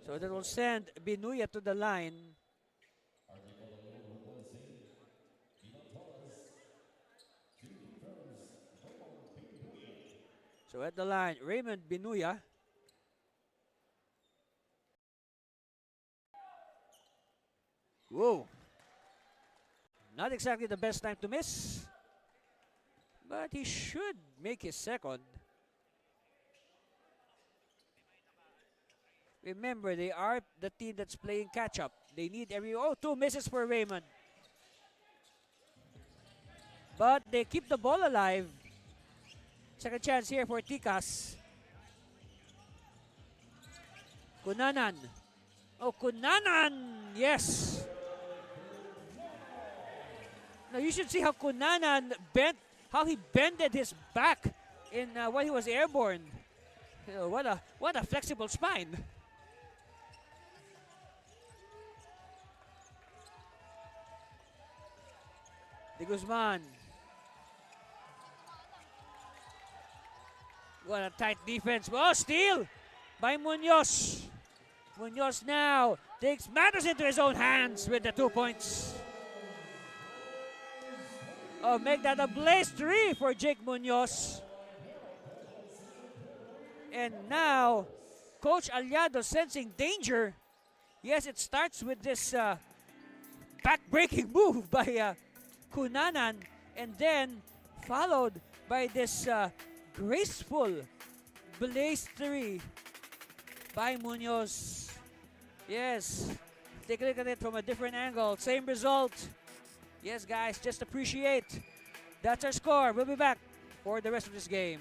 So that will send Binuya to the line. So at the line, Raymond Binuya. Whoa. Not exactly the best time to miss. But he should make his second. Remember, they are the team that's playing catch-up. They need two misses for Raymond. But they keep the ball alive. Second chance here for Tikas. Cunanan. Cunanan! Yes! Now you should see how Cunanan how he bended his back in when he was airborne. What a flexible spine. De Guzman. What a tight defense. Steal by Munoz. Munoz now takes matters into his own hands with the 2 points. Make that a blaze 3 for Jake Munoz. And now, Coach Aliado sensing danger. Yes, it starts with this back-breaking move by Cunanan, and then followed by this graceful blaze 3 by Munoz. Yes, take a look at it from a different angle. Same result. Yes, guys, just appreciate. That's our score. We'll be back for the rest of this game.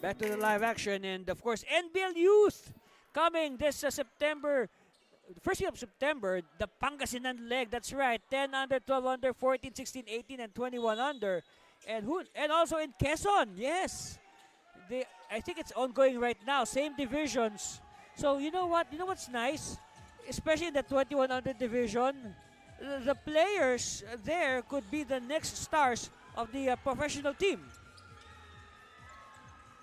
Back to the live action, and of course, NBL Youth coming this September, first week of September, the Pangasinan leg. That's right, 10 under, 12 under, 14, 16, 18, and 21 under, and also in Quezon. Yes, I think it's ongoing right now. Same divisions. So you know what? You know what's nice, especially in the 21 under division, the players there could be the next stars of the professional team.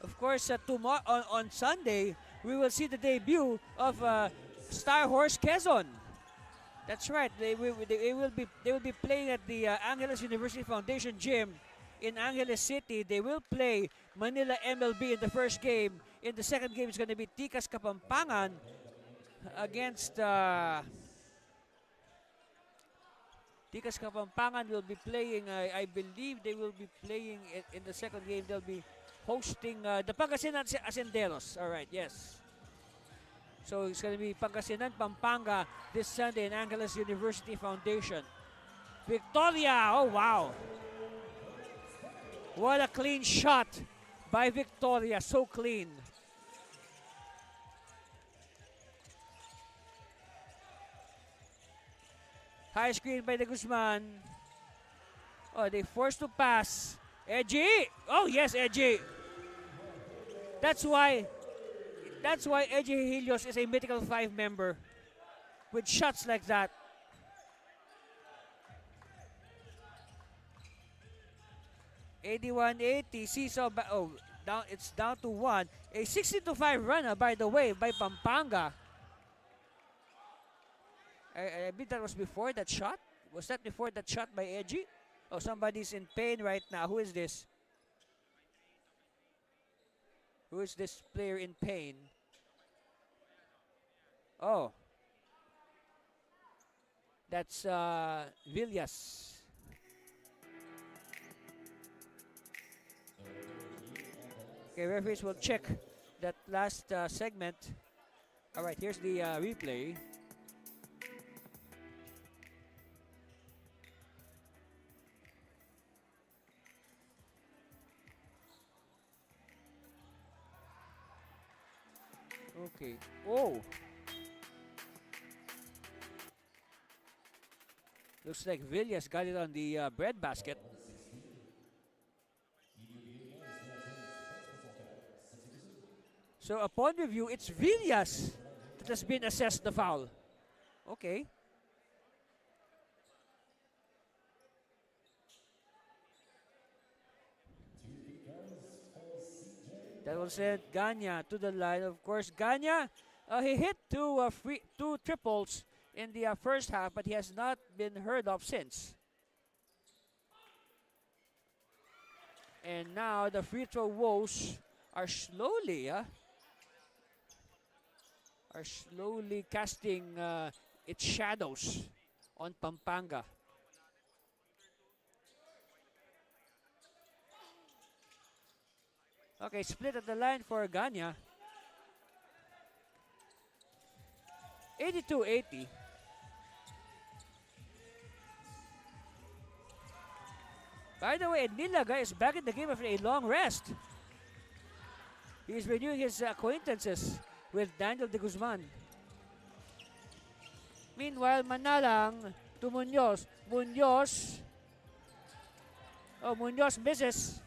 Of course, tomorrow on Sunday, we will see the debut of Star Horse Quezon. That's right. They will be playing at the Angeles University Foundation Gym in Angeles City. They will play Manila MLB in the first game. In the second game, it's going to be Tikas Kapampangan against Tikas Kapampangan will be playing. I believe they will be playing in the second game. They'll be hosting the Pangasinan Asenderos. All right, yes. So it's going to be Pangasinan, Pampanga this Sunday in Angeles University Foundation. Victoria, oh wow. What a clean shot by Victoria, so clean. High screen by the Guzman. Oh, they forced to pass. Edgy! Oh yes, Edgy. That's why Edgy Helios is a Mythical 5 member with shots like that. $81.80. Seesaw. Oh, down. It's down to 1. A 60-5 runner, by the way, by Pampanga. I believe that was before that shot. Was that before that shot by Edgy? Oh, somebody's in pain right now. Who is this? Who is this player in pain? Oh. That's Villas. Okay, referees will check that last segment. All right, here's the replay. Okay. Oh. Looks like Villas got it on the bread basket. So upon review, it's Villas that has been assessed the foul. Okay. That will send Ganya to the line. Of course, Ganya, he hit two triples in the first half, but he has not been heard of since. And now the free throw woes are slowly casting its shadows on Pampanga. Okay, split at the line for Ganya. 82-80. By the way, Nilaga is back in the game after a long rest. He is renewing his acquaintances with Daniel de Guzman. Meanwhile, Manalang to Munoz. Munoz misses.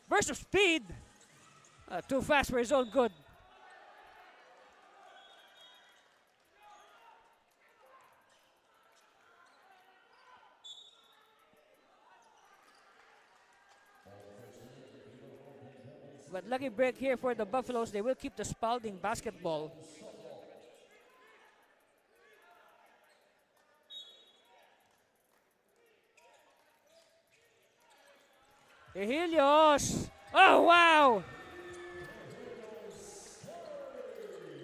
Burst of speed. Too fast for his own good. But lucky break here for the Buffaloes. They will keep the Spalding basketball. Helios! Oh, wow!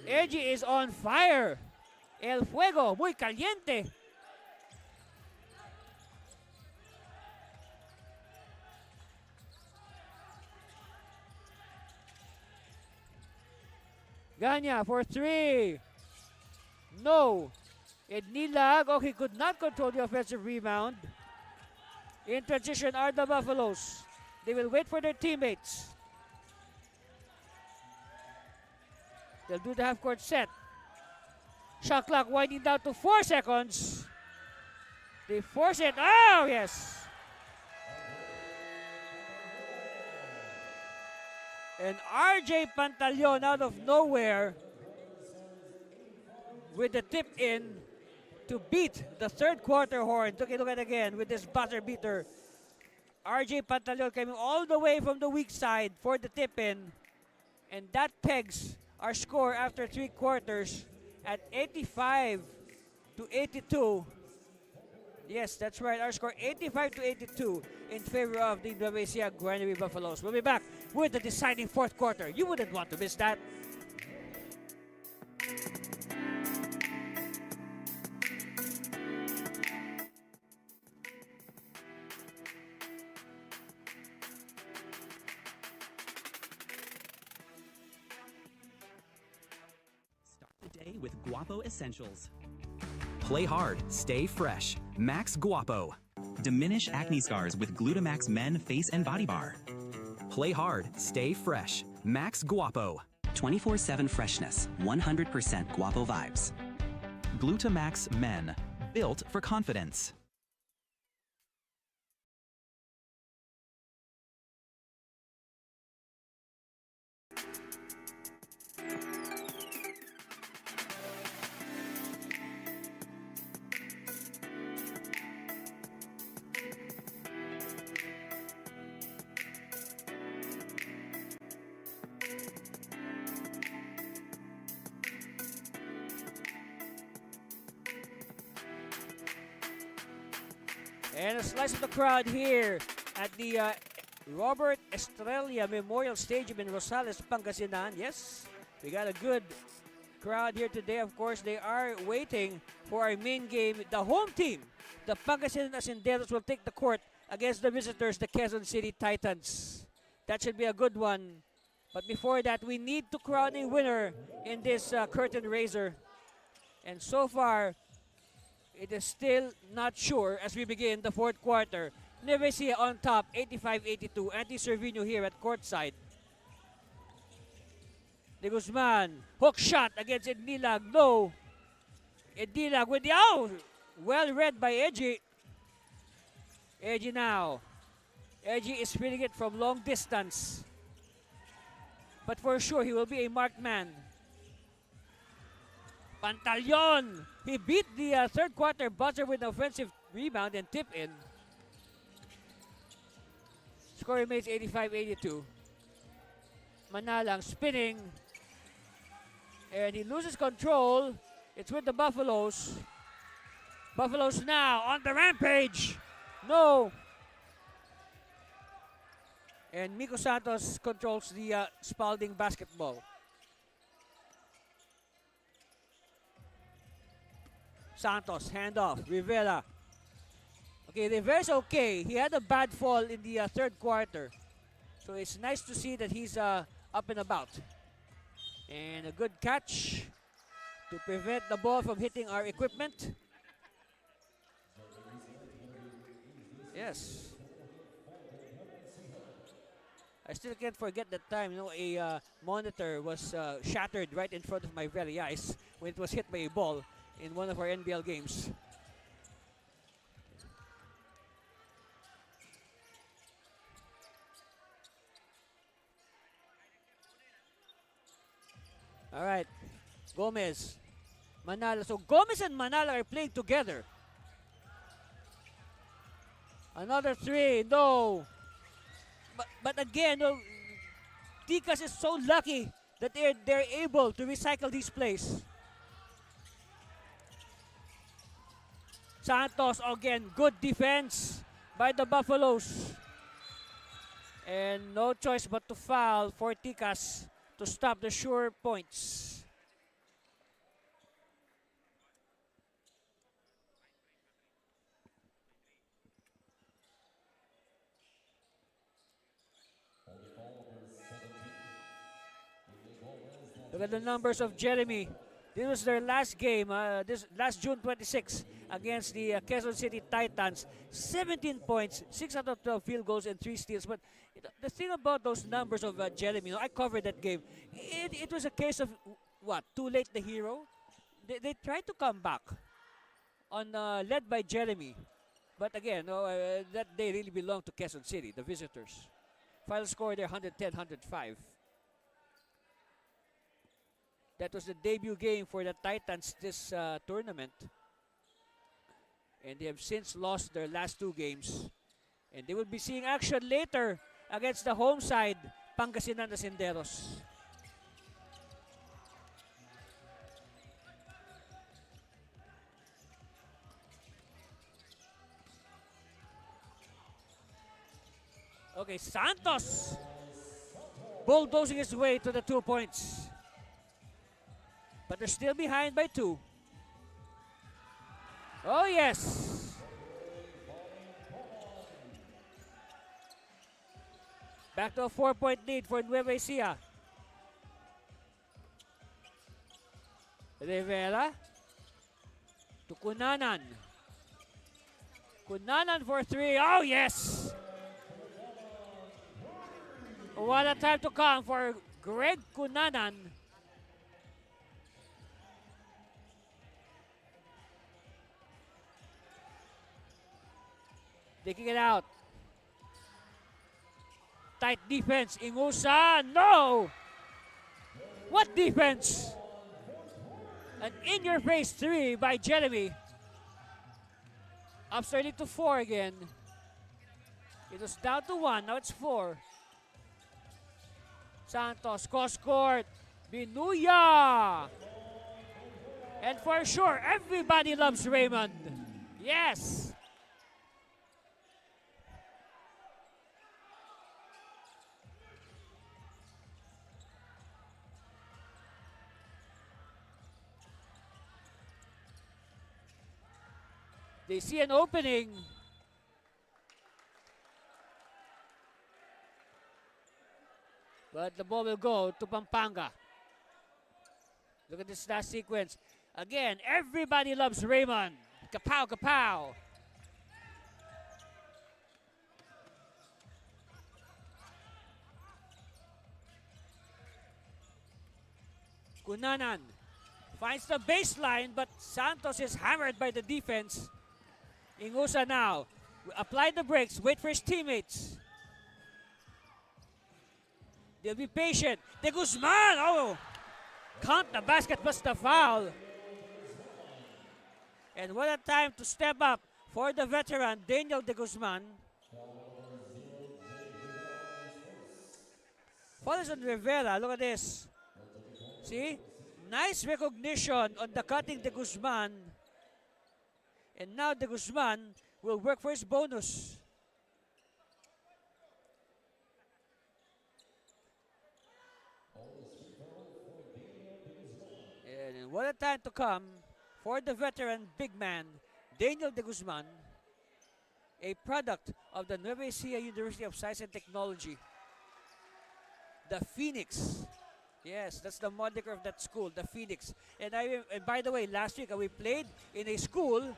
Eji is on fire. El fuego, muy caliente. Ganya for three. No. Ednilag, oh, he could not control the offensive rebound. In transition are the Buffaloes. They will wait for their teammates. They'll do the half-court set. Shot clock winding down to 4 seconds. They force it. Oh, yes. And RJ Pantaleon out of nowhere with the tip in to beat the third quarter horn. Take a look at it again with this buzzer beater. RJ Pantaleon coming all the way from the weak side for the tip in. And that pegs our score after 3 quarters at 85 to 82. Yes, that's right. Our score 85 to 82 in favor of the Nueva Ecija Granary Buffaloes. We'll be back with the deciding fourth quarter. You wouldn't want to miss that. Start the day with Guapo Essentials. Play hard, stay fresh. Max Guapo. Diminish acne scars with Glutamax Men Face and Body Bar. Play hard, stay fresh. Max Guapo. 24/7 freshness, 100% Guapo vibes. Glutamax Men. Built for confidence. And a slice of the crowd here at the Robert Estrella Memorial Stadium in Rosales, Pangasinan. Yes, we got a good crowd here today. Of course, they are waiting for our main game. The home team, the Pangasinan Acenderos, will take the court against the visitors, the Quezon City Titans. That should be a good one. But before that, we need to crown a winner in this curtain raiser. And so far, it is still not sure as we begin the fourth quarter. Nueva Ecija on top, 85-82. Andy Cervino here at courtside. De Guzman, hook shot against Ednilag. No. Ednilag with the out. Well read by Eji. Eji now. Eji is feeling it from long distance. But for sure, he will be a marked man. Pantaleon. He beat the third quarter buzzer with an offensive rebound and tip in. Score remains 85-82. Manalang spinning. And he loses control. It's with the Buffaloes. Buffaloes now on the rampage. No. And Miko Santos controls the Spalding basketball. Santos, handoff, Rivera. Okay, Rivera's okay. He had a bad fall in the third quarter. So it's nice to see that he's up and about. And a good catch to prevent the ball from hitting our equipment. Yes. I still can't forget that time, you know, a monitor was shattered right in front of my very eyes when it was hit by a ball in one of our NBL games. All right, Gomez, Manala. So Gomez and Manala are playing together. Another three, no. But again, no, Ticas is so lucky that they're able to recycle these plays. Santos again, good defense by the Buffaloes. And no choice but to foul for Ticas to stop the sure points. Look at the numbers of Jeremy. This was their last game, this last June 26 against the Quezon City Titans. 17 points, 6 out of 12 field goals and 3 steals. But the thing about those numbers of Jeremy, I covered that game. It was a case of, what, too late the hero? They tried to come back on led by Jeremy. But again, that they really belong to Quezon City, the visitors. Final score there, 110-105. That was the debut game for the Titans this tournament. And they have since lost their last 2 games. And they will be seeing action later against the home side, Pangasinan Senderos. Okay, Santos bulldozing his way to the 2 points. But they're still behind by 2. Oh, yes. Back to a 4-point lead for Nueva Ecija. Rivera to Cunanan. Cunanan for 3. Oh, yes. What a time to come for Greg Cunanan. Taking it out. Tight defense. Ingusa. No! What defense? An in-your-face 3 by Jeremy. Upstairs to 4 again. It was down to 1. Now it's 4. Santos cross court. Binuya. And for sure, everybody loves Raymond. Yes. They see an opening. But the ball will go to Pampanga. Look at this last sequence. Again, everybody loves Raymond. Kapow, kapow. Cunanan finds the baseline, but Santos is hammered by the defense. Ingusa now. Apply the brakes. Wait for his teammates. They'll be patient. De Guzman. Oh. Count the basket plus the foul. And what a time to step up for the veteran, Daniel De Guzman. Follows on Rivera. Look at this. See? Nice recognition on the cutting De Guzman. And now De Guzman will work for his bonus. And what a time to come for the veteran big man, Daniel De Guzman, a product of the Nueva Ecija University of Science and Technology. The Phoenix. Yes, that's the moniker of that school, the Phoenix. And by the way, last week we played in a school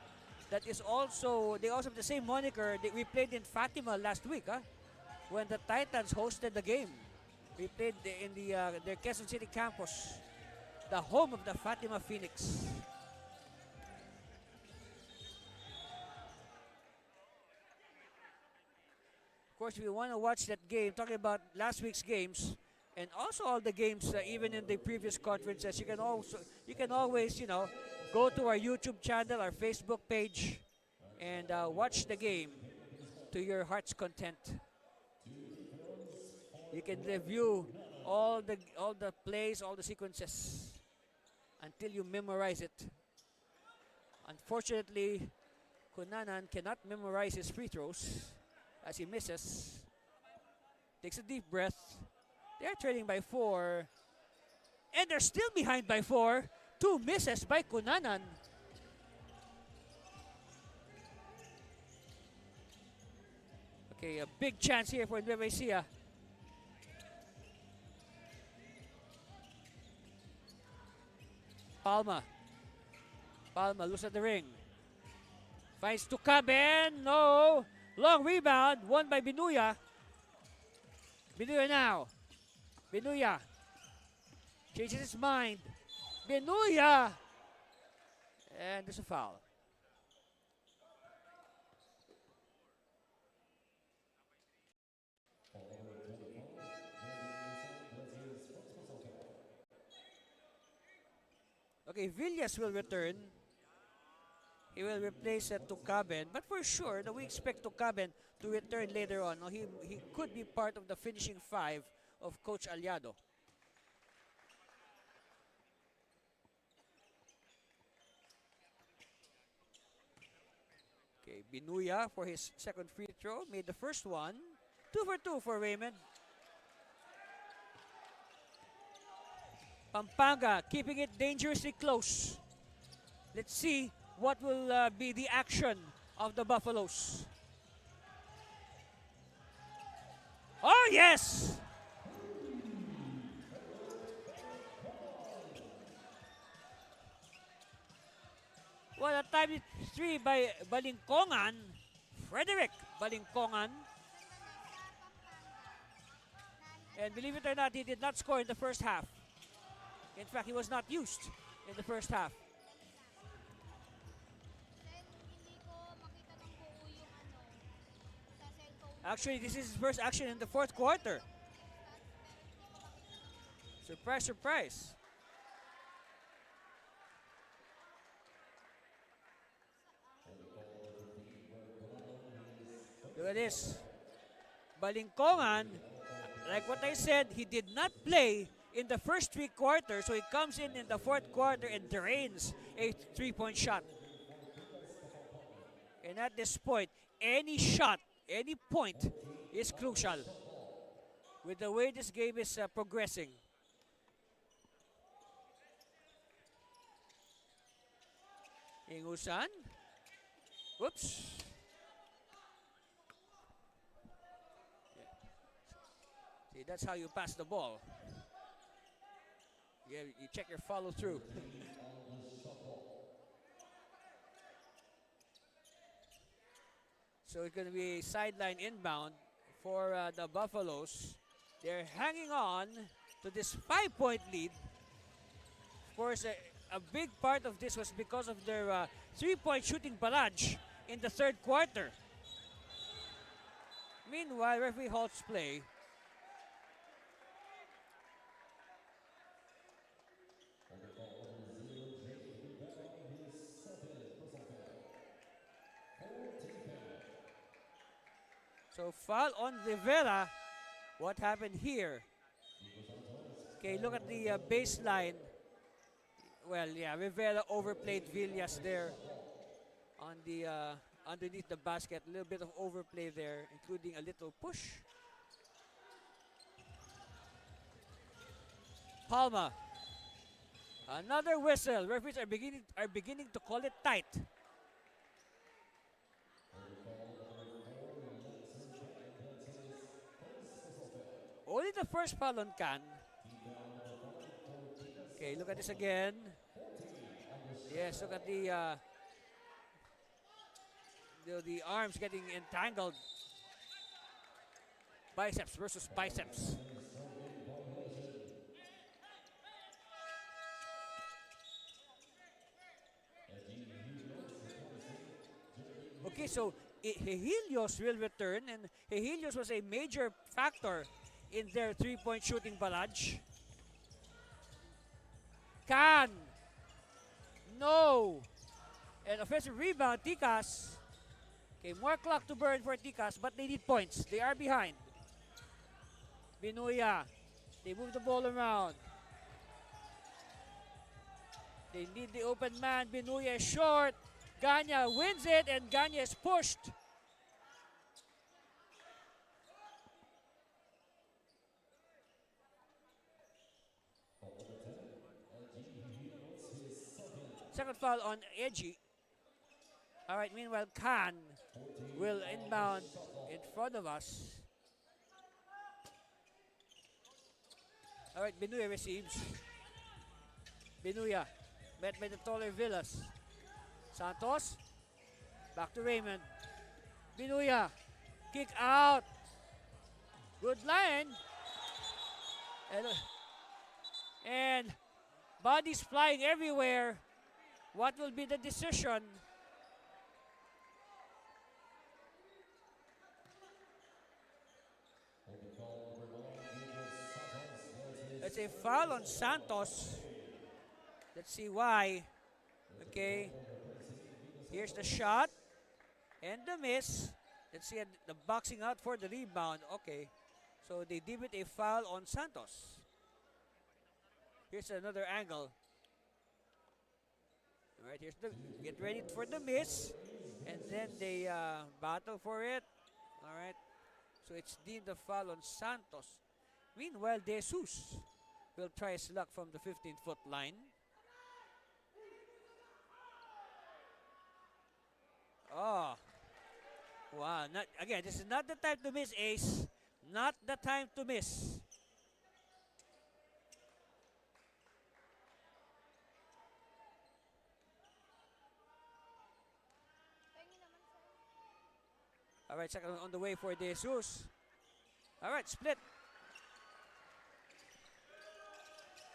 that is also, they also have the same moniker. We played in Fatima last week, when the Titans hosted the game. We played in their Quezon City campus, the home of the Fatima Phoenix. Of course, if you want to watch that game, talking about last week's games, and also all the games, even in the previous conferences, you can always, go to our YouTube channel, our Facebook page, and watch the game to your heart's content. You can review all the plays, all the sequences until you memorize it. Unfortunately, Kunanan cannot memorize his free throws as he misses. Takes a deep breath. They're trailing by 4. And they're still behind by 4. 2 misses by Kunanan. Okay, a big chance here for Nueva Ecija. Palma loose at the ring. Finds Tucaben. No. Long rebound. Won by Binuya. Binuya now. Binuya. Changes his mind. Binuya. And there's a foul. Okay, Villas will return. He will replace Tucaben. But for sure, we expect Tucaben to return later on. No, he could be part of the finishing 5 of Coach Aliado. Okay, Binuya for his second free throw. Made the first one. 2 for 2 for Raymond. Pampanga keeping it dangerously close. Let's see what will be the action of the Buffaloes. Oh, yes! What a timely 3 by Balingkongan. Frederick Balingkongan. And believe it or not, he did not score in the first half. In fact, he was not used in the first half. Actually, this is his first action in the fourth quarter. Surprise, surprise. Look at this. Balingkongan, like what I said, he did not play in the first 3 quarters, so he comes in the fourth quarter and drains a 3-point shot. And at this point, any shot, any point is crucial with the way this game is progressing. Ingusan. Whoops. See, that's how you pass the ball. You check your follow through. So it's going to be a sideline inbound for the Buffaloes. They're hanging on to this 5-point lead. Of course, a big part of this was because of their 3-point shooting barrage in the third quarter. Meanwhile, referee halts play. So foul on Rivera. What happened here? Okay, look at the baseline. Well, yeah, Rivera overplayed Villas there on the underneath the basket. A little bit of overplay there, including a little push. Palma. Another whistle. Referees are beginning to call it tight. Only the first foul on Can. Okay, look at this again. Yes, look at the arms getting entangled. Biceps versus biceps. Okay, so Helios will return, and Helios was a major factor in their 3-point shooting barrage. Can. No. And offensive rebound, Ticas. Okay, more clock to burn for Ticas, but they need points. They are behind. Binuya. They move the ball around. They need the open man. Binuya is short. Ganya wins it, and Ganya is pushed. Second foul on Edgy. All right, meanwhile, Khan will inbound in front of us. All right, Binuya receives. Binuya met by the taller Villas. Santos, back to Raymond. Binuya, kick out. Good line. And bodies flying everywhere. What will be the decision? It's a foul on Santos. Let's see why. Okay. Here's the shot. And the miss. Let's see the boxing out for the rebound. Okay. So they deem it a foul on Santos. Here's another angle. All right, here's the, get ready for the miss. And then they battle for it. All right. So it's deemed a foul on Santos. Meanwhile, De Jesus will try his luck from the 15-foot line. Oh. Wow. Not, again, this is not the time to miss, Ace. Not the time to miss. All right, second on the way for De Jesus. All right, split.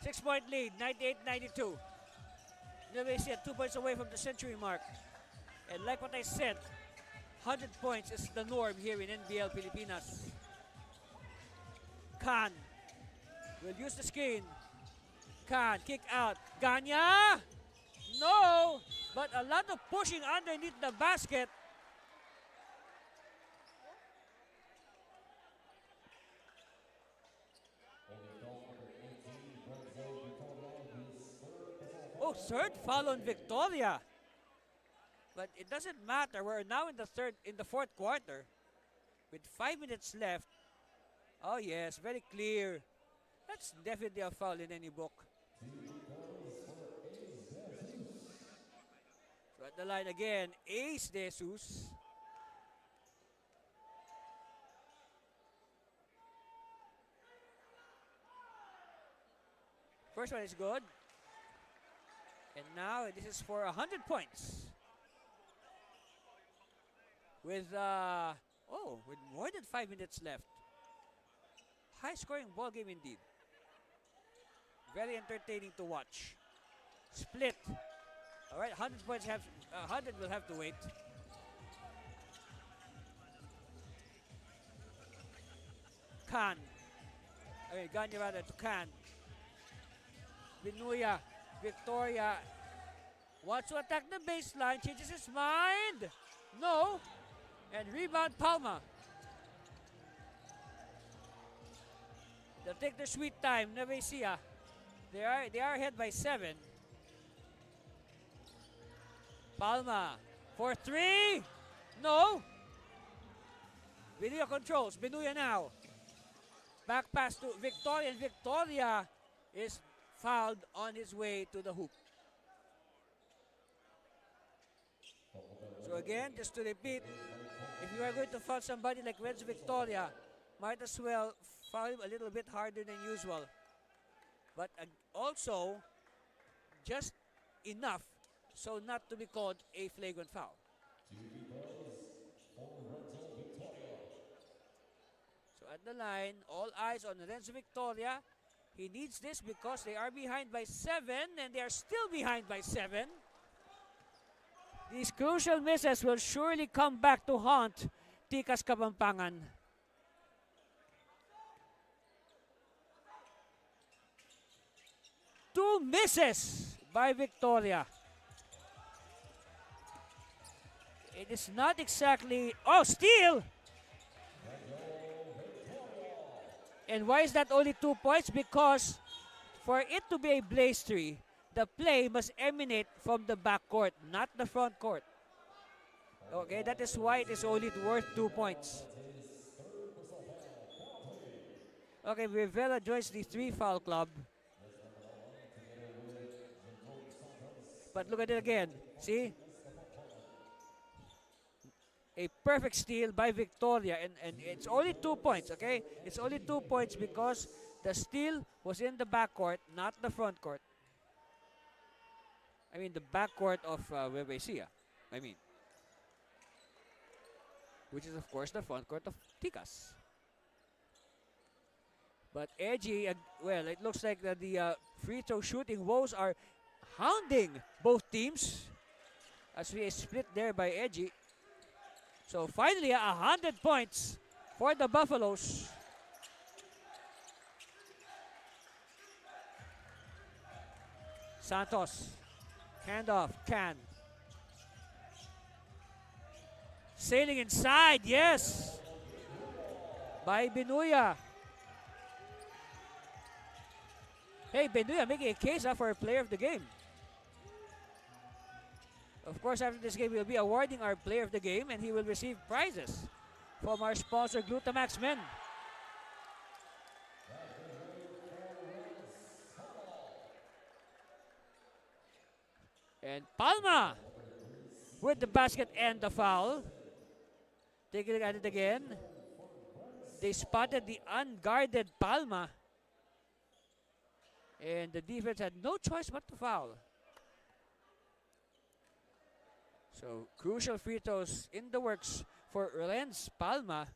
6-point lead, 98-92. Nueva Ecija 2 points away from the century mark. And like what I said, 100 points is the norm here in NBL Pilipinas. Khan will use the screen. Khan, kick out. Ganya! No! But a lot of pushing underneath the basket. Oh, third foul on Victoria. But it doesn't matter. We're now in the fourth quarter with 5 minutes left. Oh yes, very clear. That's definitely a foul in any book. So at the line again, Ace De Jesus. First one is good. And now this is for 100 points. With with more than 5 minutes left. High scoring ball game indeed. Very entertaining to watch. Split. All right, 100 points 100 will have to wait. Khan. Okay, Ganya rather to Khan. Binuya. Victoria wants to attack the baseline, changes his mind. No. And rebound Palma. They'll take their sweet time. Nueva Ecija. They are ahead by 7. Palma for 3. No. Binuya controls. Binuya now. Back pass to Victoria, and Victoria is fouled on his way to the hoop. So again, just to repeat, if you are going to foul somebody like Renzo Victoria, might as well foul him a little bit harder than usual. But also, just enough so not to be called a flagrant foul. So at the line, all eyes on Renzo Victoria. He needs this because they are behind by 7, and they are still behind by 7. These crucial misses will surely come back to haunt Tikas Kapampangan. Two misses by Victoria. It is not exactly... Oh, steal! And why is that only 2 points? Because for it to be a blaze 3, the play must emanate from the backcourt, not the front court. Okay, that is why it is only worth 2 points. Okay, Rivera joins the 3-foul club. But look at it again. See? A perfect steal by Victoria. And it's only 2 points, okay? It's only 2 points because the steal was in the backcourt, not the front court. I mean, the backcourt of Nueva Ecija. I mean. Which is, of course, the front court of Ticas. But Edgy, well, it looks like that the free throw shooting woes are hounding both teams as we split there by Edgy. So finally, 100 points for the Buffaloes. Santos, handoff, Can. Sailing inside, yes, by Benuya. Hey, Benuya making a case for a player of the game. Of course, after this game, we'll be awarding our player of the game and he will receive prizes from our sponsor, Glutamax Men. And Palma with the basket and the foul. Take a look at it again. They spotted the unguarded Palma. And the defense had no choice but to foul. So, crucial free throws in the works for Renz Palma.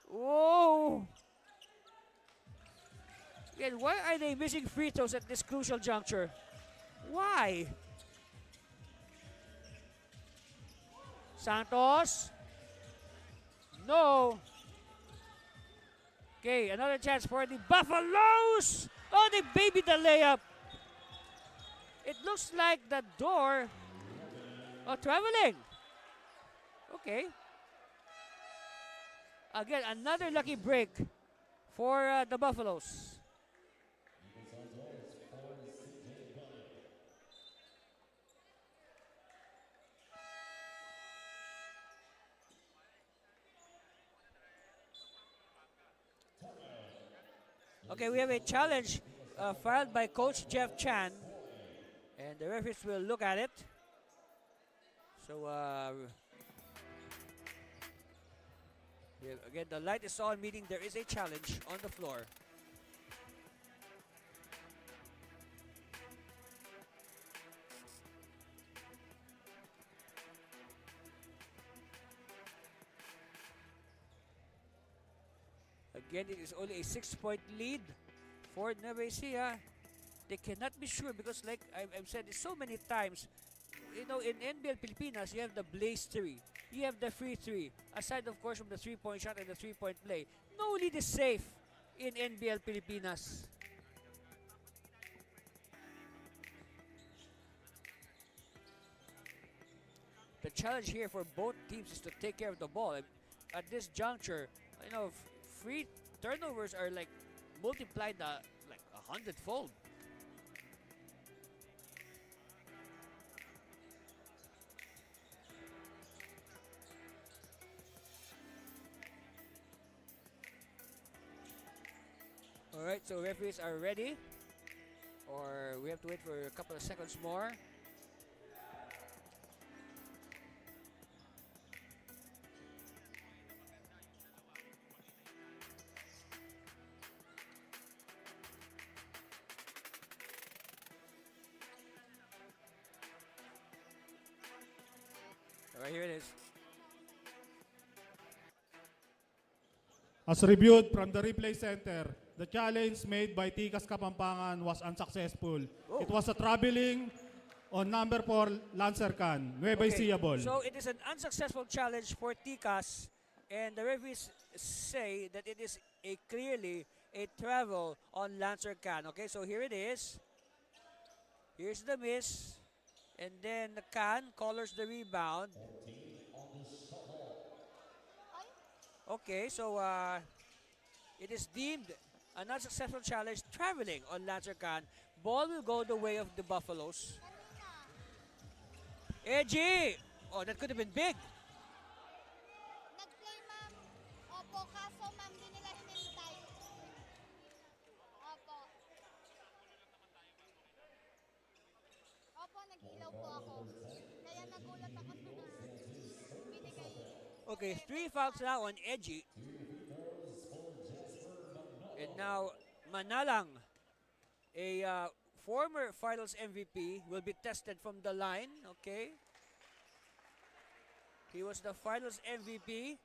Whoa! Again, why are they missing free throws at this crucial juncture? Why? Santos. No. Okay, another chance for the Buffaloes. Oh, they babied the layup. It looks like the door. Oh, traveling. Okay. Again, another lucky break for the Buffaloes. Okay, we have a challenge filed by Coach Jeff Chan. And the referees will look at it. So, again, the light is on, meaning there is a challenge on the floor. Again, it is only a 6-point lead for Nueva Ecija. They cannot be sure because, like I've said it so many times, you know, in NBL Pilipinas, you have the blaze 3. You have the free 3. Aside, of course, from the 3-point shot and the 3-point play. No lead is safe in NBL Pilipinas. The challenge here for both teams is to take care of the ball. At this juncture, you know, free turnovers are like multiplied like 100-fold. Alright, so referees are ready. Or we have to wait for a couple of seconds more. Alright, here it is. As reviewed from the replay center, the challenge made by Ticas Kapampangan was unsuccessful. Oh. It was a traveling on number 4 Lancer Can, Nueva Ecija ball. So it is an unsuccessful challenge for Ticas, and the referees say that it is clearly a travel on Lancer Can. Okay, so here it is. Here's the miss, and then the Can colors the rebound. Okay, so It is deemed an unsuccessful challenge traveling on Lancercan. Ball will go the way of the Buffaloes. Edgy! Oh, that could have been big. Nag-play, ma'am. Opo, kaso ma'am, di nila hinintay. Opo. Opo, nag-ilaw po ako. Kaya nagulat ako na binigay. Okay, 3 fouls now on Edgy. And now, Manalang, a former finals MVP, will be tested from the line. Okay. He was the finals MVP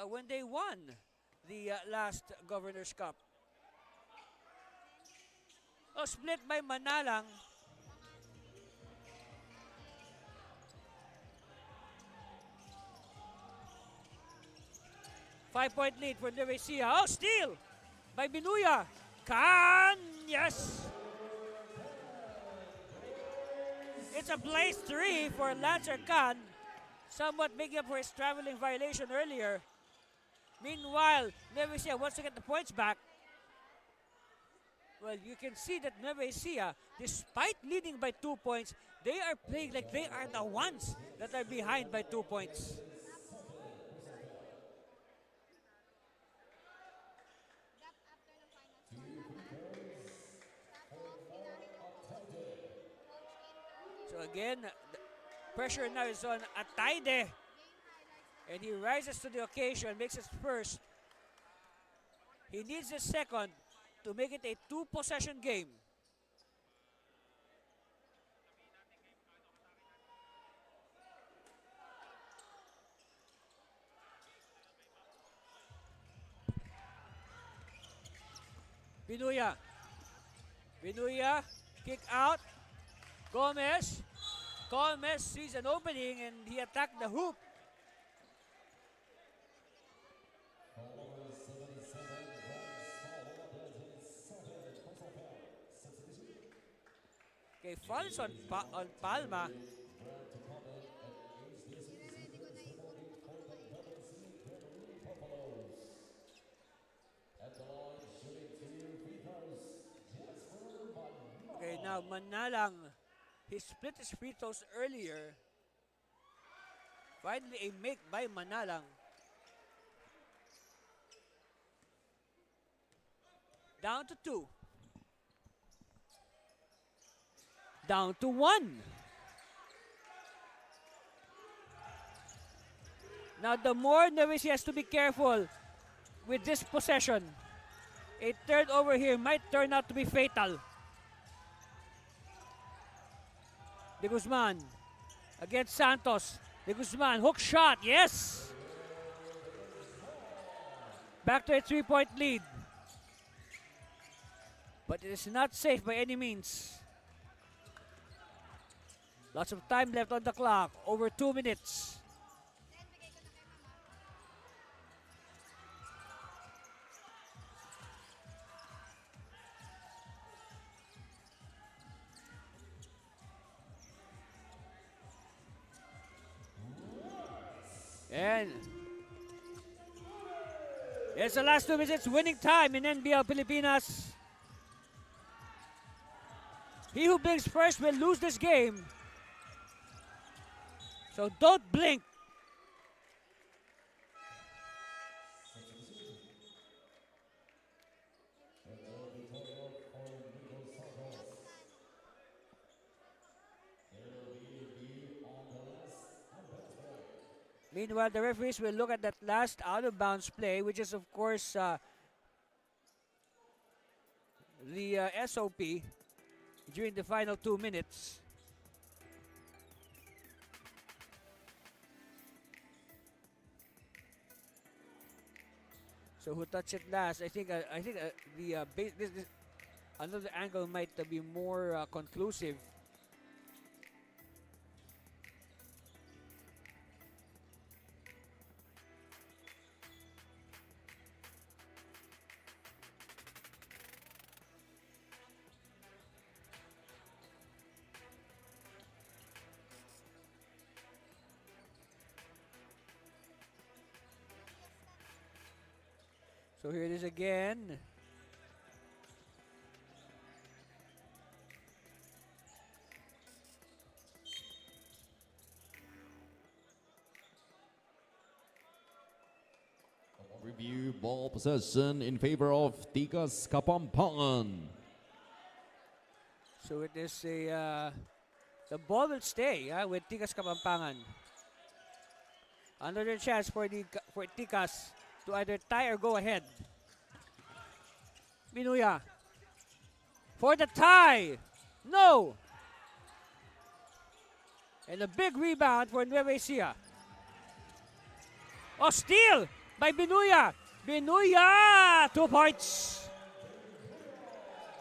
when they won the last Governor's Cup. Oh, split by Manalang. Five-point lead for Nueva Ecija. Oh, steal by Binuya. Can, yes. It's a blaze 3 for Lancer Can, somewhat making up for his traveling violation earlier. Meanwhile, Nueva Ecija wants to get the points back. Well, you can see that Nueva Ecija, despite leading by 2 points, they are playing like they are the ones that are behind by 2 points. So again, the pressure now is on Ataide. And he rises to the occasion, makes his first. He needs his second to make it a 2-possession game. Binuya. Binuya, kick out. Gomez. Gomez sees an opening and he attacked the hoop. Okay, falls on Palma. Okay, now Manalang, he split his free throws earlier. Finally a make by Manalang. Down to 2. Down to 1. Now the more Nueva Ecija has to be careful with this possession. A third over here might turn out to be fatal. De Guzman against Santos. De Guzman, hook shot, yes! Back to a 3-point lead. But it is not safe by any means. Lots of time left on the clock, over 2 minutes. And it's the last 2 minutes, winning time in NBL Pilipinas. He who blinks first will lose this game. So don't blink. Meanwhile, the referees will look at that last out-of-bounds play, which is, of course, the SOP during the final 2 minutes. So who touched it last? I think another angle might be more conclusive. So So here it is again. Review ball possession in favor of Tikas Kapampangan. So it is a the ball will stay with Tikas Kapampangan. Another chance for Tikas to either tie or go ahead. Binuya for the tie. No. And a big rebound for Nueva Ecija. Oh, steal by Binuya. Binuya, 2 points.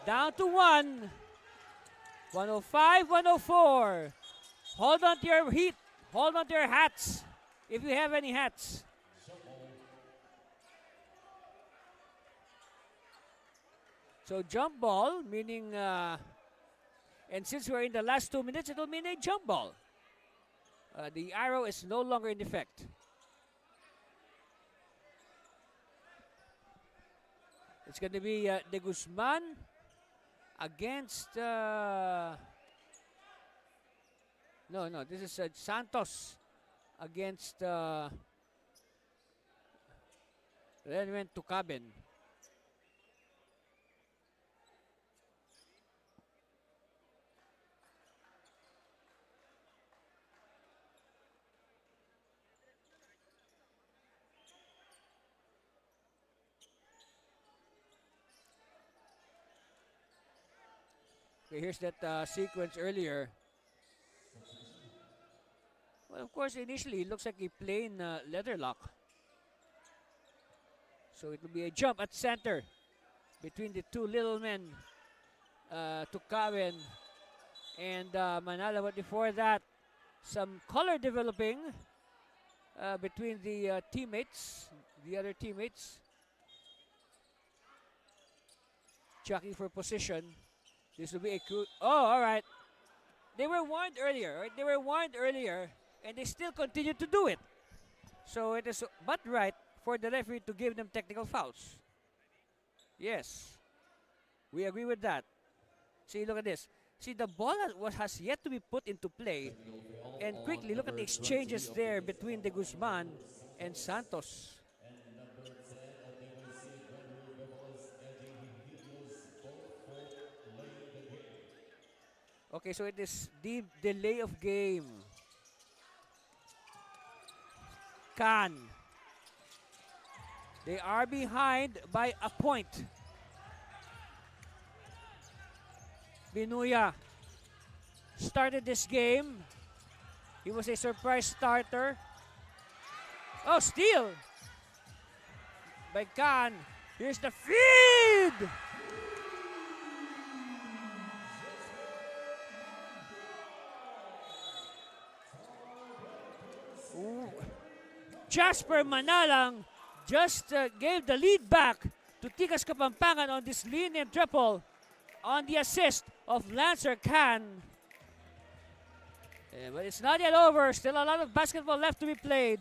Down to 1. 105, 104. Hold on to your heat. Hold on to your hats. If you have any hats. So jump ball, meaning, and since we're in the last 2 minutes, it will mean a jump ball. The arrow is no longer in effect. It's going to be De Guzman against, no, this is Santos against, then went to Cabin. Okay, here's that sequence earlier. Well, of course, initially it looks like a plain leather lock. So it will be a jump at center between the two little men, Tukawen and Manala. But before that, some color developing between the teammates, the other teammates. Checking for position. This will be a cool. Oh, all right. They were warned earlier, right? They were warned earlier, and they still continue to do it. So it is but right for the referee to give them technical fouls. Yes, we agree with that. See, look at this. See, the ball has yet to be put into play, and quickly look at the exchanges there between De Guzman and Santos. Okay, so it is the delay of game. Khan. They are behind by a point. Binuya started this game. He was a surprise starter. Oh, steal by Khan. Here's the feed. Jasper Manalang just gave the lead back to Tikas Kapampangan on this lenient triple on the assist of Lancer Khan. But it's not yet over. Still a lot of basketball left to be played.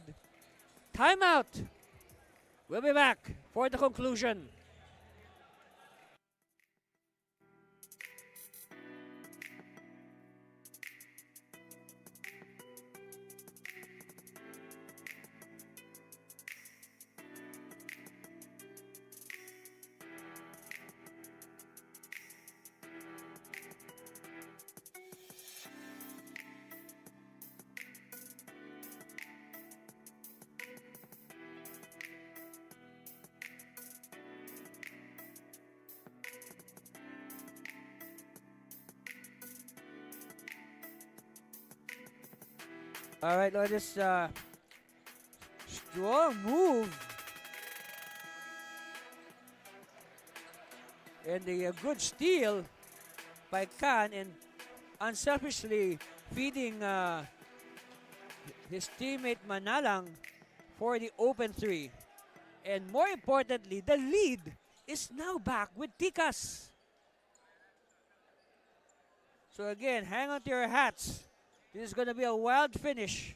Timeout. We'll be back for the conclusion. All right, look at this strong move. And a good steal by Khan, and unselfishly feeding his teammate Manalang for the open three. And more importantly, the lead is now back with Tikas. So again, hang on to your hats. This is going to be a wild finish.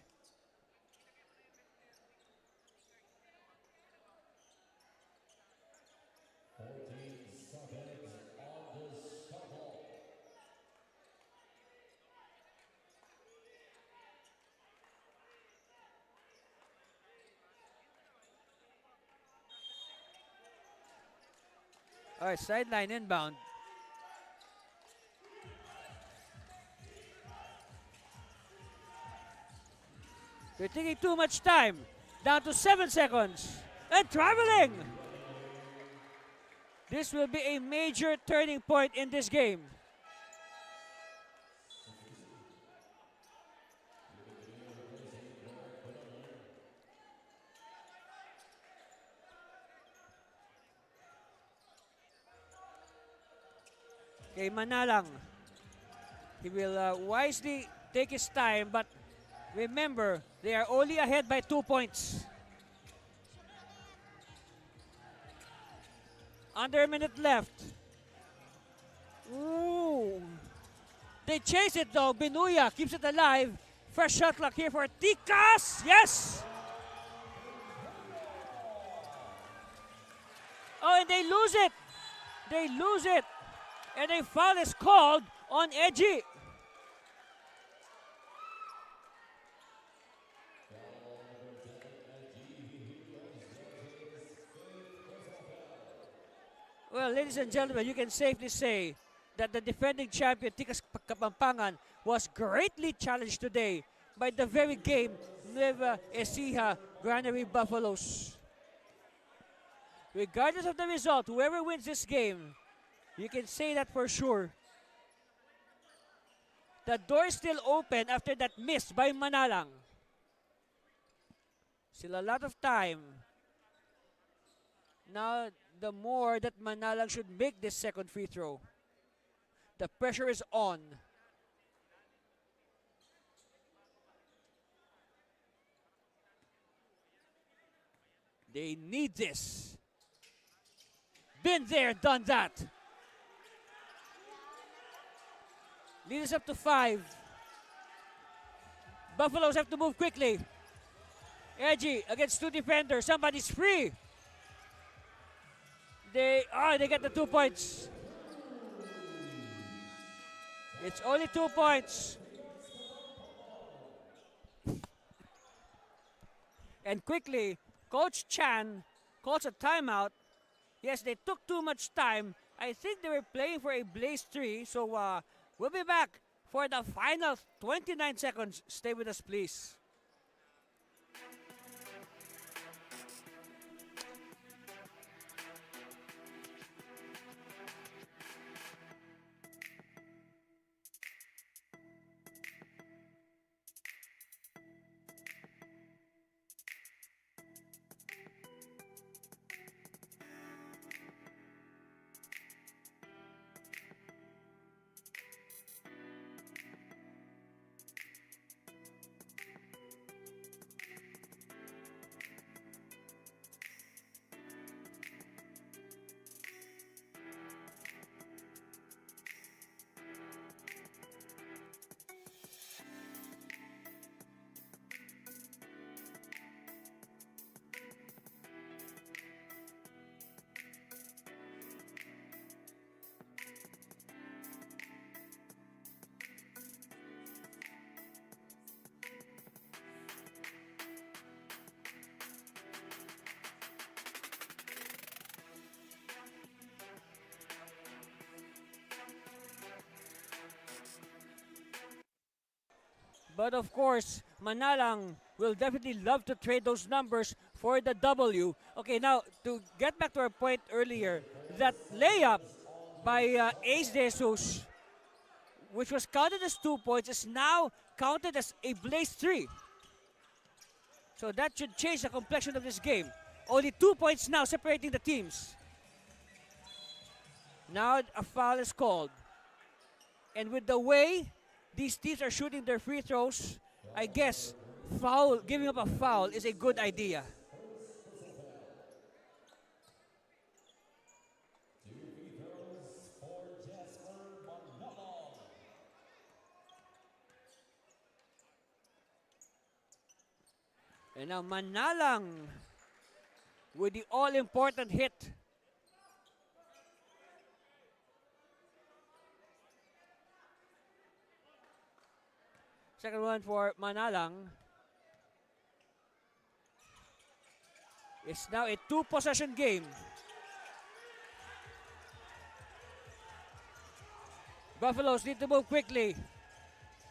All right, sideline inbound. They're taking too much time. Down to 7 seconds. And traveling! This will be a major turning point in this game. Okay, Manalang. He will wisely take his time, but remember, they are only ahead by 2 points. Under a minute left. Ooh. They chase it though. Binuya keeps it alive. Fresh shot clock here for Tikas. Yes! Oh, and they lose it. They lose it. And a foul is called on Edgy. Well, ladies and gentlemen, you can safely say that the defending champion, Tikas Kapampangan, was greatly challenged today by the very game, Nueva Ecija Granary Buffaloes. Regardless of the result, whoever wins this game, you can say that for sure. The door is still open after that miss by Manalang. Still a lot of time. Now, the more that Manalang should make this second free throw. The pressure is on. They need this. Been there, done that. Lead us up to 5. Buffaloes have to move quickly. Edgy against 2 defenders. Somebody's free. They get the 2 points. It's only 2 points. And quickly, Coach Chan calls a timeout. Yes, they took too much time. I think they were playing for a Blaze 3. So we'll be back for the final 29 seconds. Stay with us, please. But of course, Manalang will definitely love to trade those numbers for the W. Okay, now to get back to our point earlier, that layup by Ace De Jesus, which was counted as 2 points, is now counted as a Blaze 3. So that should change the complexion of this game. Only 2 points now separating the teams. Now a foul is called. And with the way these teams are shooting their free throws, I guess giving up a foul is a good idea. And now Manalang with the all-important hit. Second one for Manalang. It's now a 2-possession game. Buffaloes need to move quickly.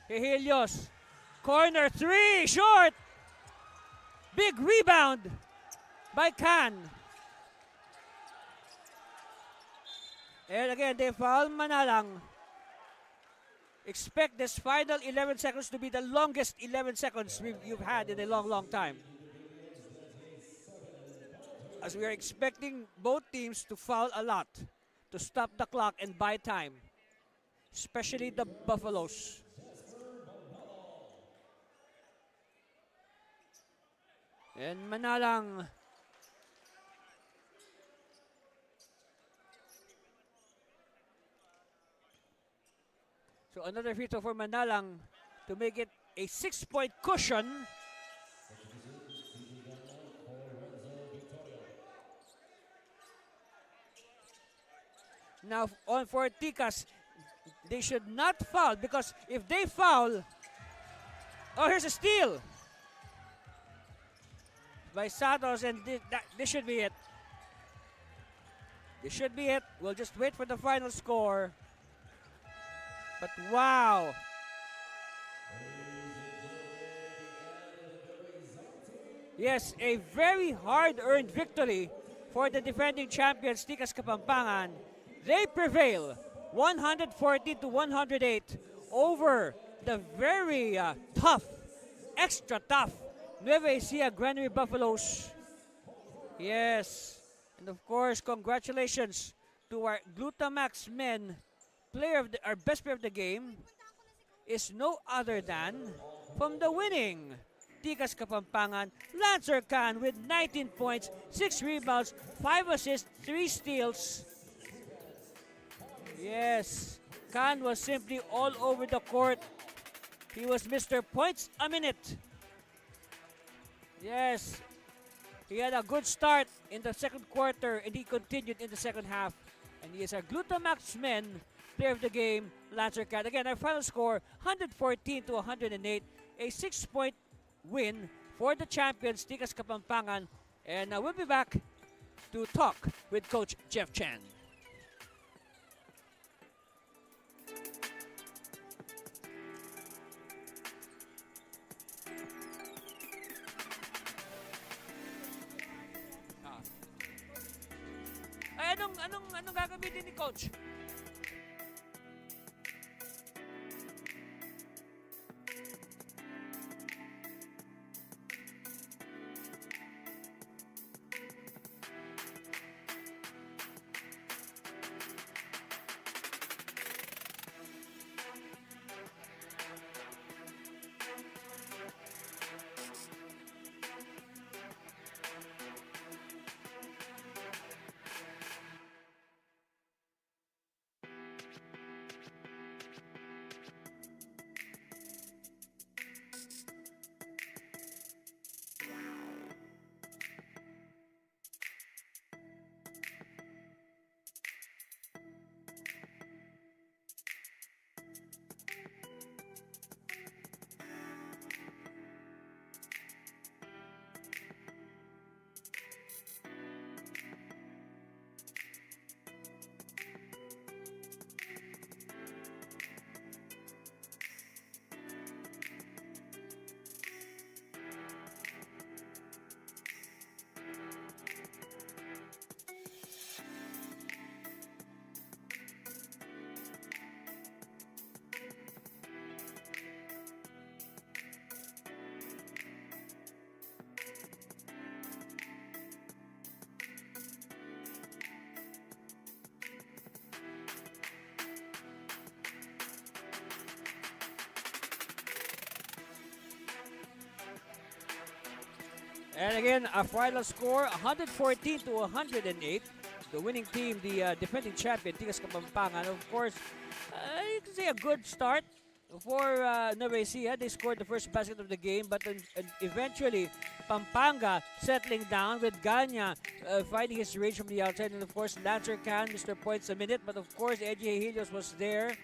Helios. Corner 3. Short. Big rebound by Can. And again, they foul Manalang. Expect this final 11 seconds to be the longest 11 seconds you've had in a long, long time. As we are expecting both teams to foul a lot to stop the clock and buy time. Especially the Buffaloes. And Manalang. So another free throw for Manalang to make it a 6-point cushion. Now on for Tikas, they should not foul because if they foul, oh, here's a steal by Santos, and this should be it. This should be it. We'll just wait for the final score. But wow. Yes, a very hard-earned victory for the defending champions, Tikas Kapampangan. They prevail 140-108 over the very tough, extra tough Nueva Ecija Granary Buffaloes. Yes, and of course, congratulations to our Glutamax men. Our best player of the game is no other than from the winning Tikas Kapampangan, Lancer Can with 19 points, 6 rebounds, 5 assists, 3 steals. Yes, Can was simply all over the court. He was Mr. Points a minute. Yes, he had a good start in the second quarter and he continued in the second half. And he is our Glutamax men player of the game, Lancer Can. Again, our final score, 114-108. A 6-point win for the champions, Tikas Kapampangan. And we'll be back to talk with Coach Jeff Chan. Ay, anong gagamitin ni Coach? And again, a final score, 114-108. The winning team, the defending champion, Tikas Kapampangan. Of course, you can say a good start for Nueva Ecija. They scored the first basket of the game, but eventually, Pampanga settling down with Ganya finding his range from the outside. And of course, Lancer Can, Mr. Points a minute. But of course, Eddie Helios was there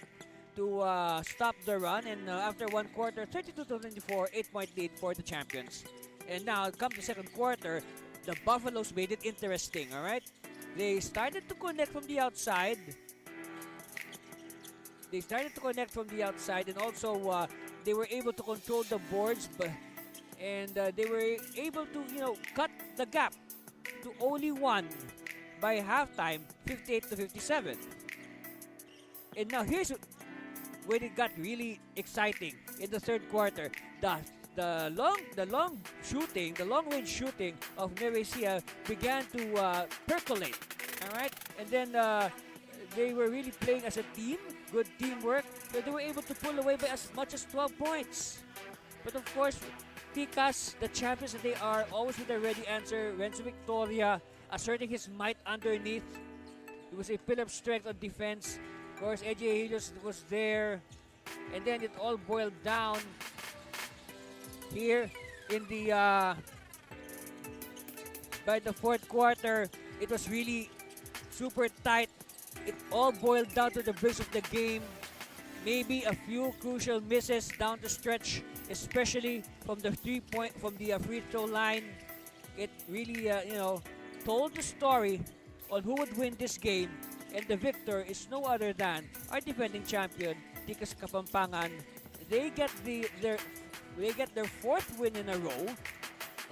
to stop the run. And after one quarter, 32-24, 8-point lead for the champions. And now, come the second quarter, the Buffaloes made it interesting, all right? They started to connect from the outside. they started to connect from the outside, and also they were able to control the boards, and they were able to cut the gap to only one by halftime, 58 to 57. And now here's when it got really exciting in the third quarter. The long range shooting of Nueva Ecija began to percolate. All right, and then they were really playing as a team, good teamwork. So they were able to pull away by as much as 12 points. But of course, Ticas, the champions that they are, always with a ready answer. Renzo Victoria asserting his might underneath. It was a pillar of strength on defense. Of course, Eddie Helios was there. And then it all boiled down here in the by the fourth quarter. It was really super tight. It all boiled down to the breaks of the game. Maybe a few crucial misses down the stretch, especially from the free throw line. It really told the story on who would win this game, and the victor is no other than our defending champion, Ticas Kapampangan. They get their fourth win in a row.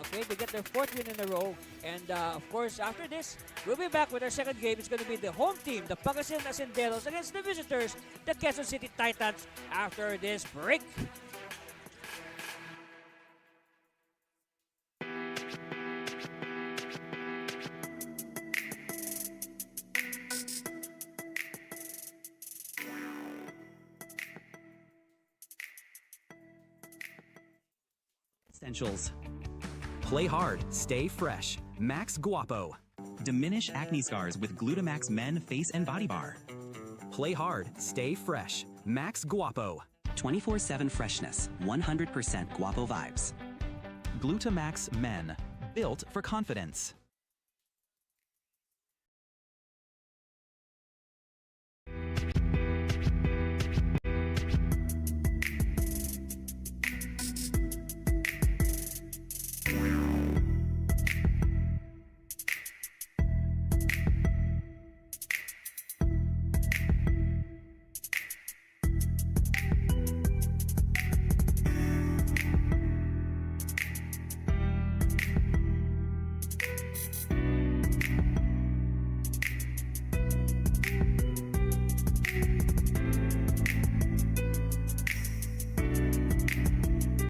Okay, they get their fourth win in a row. And of course, after this, we'll be back with our second game. It's going to be the home team, the Pangasinan Acenderos, against the visitors, the Quezon City Titans, after this break. Essentials. Play hard, stay fresh. Max Guapo. Diminish acne scars with Glutamax Men Face and Body Bar. Play hard, stay fresh. Max Guapo. 24/7 freshness, 100% Guapo vibes. Glutamax Men. Built for confidence.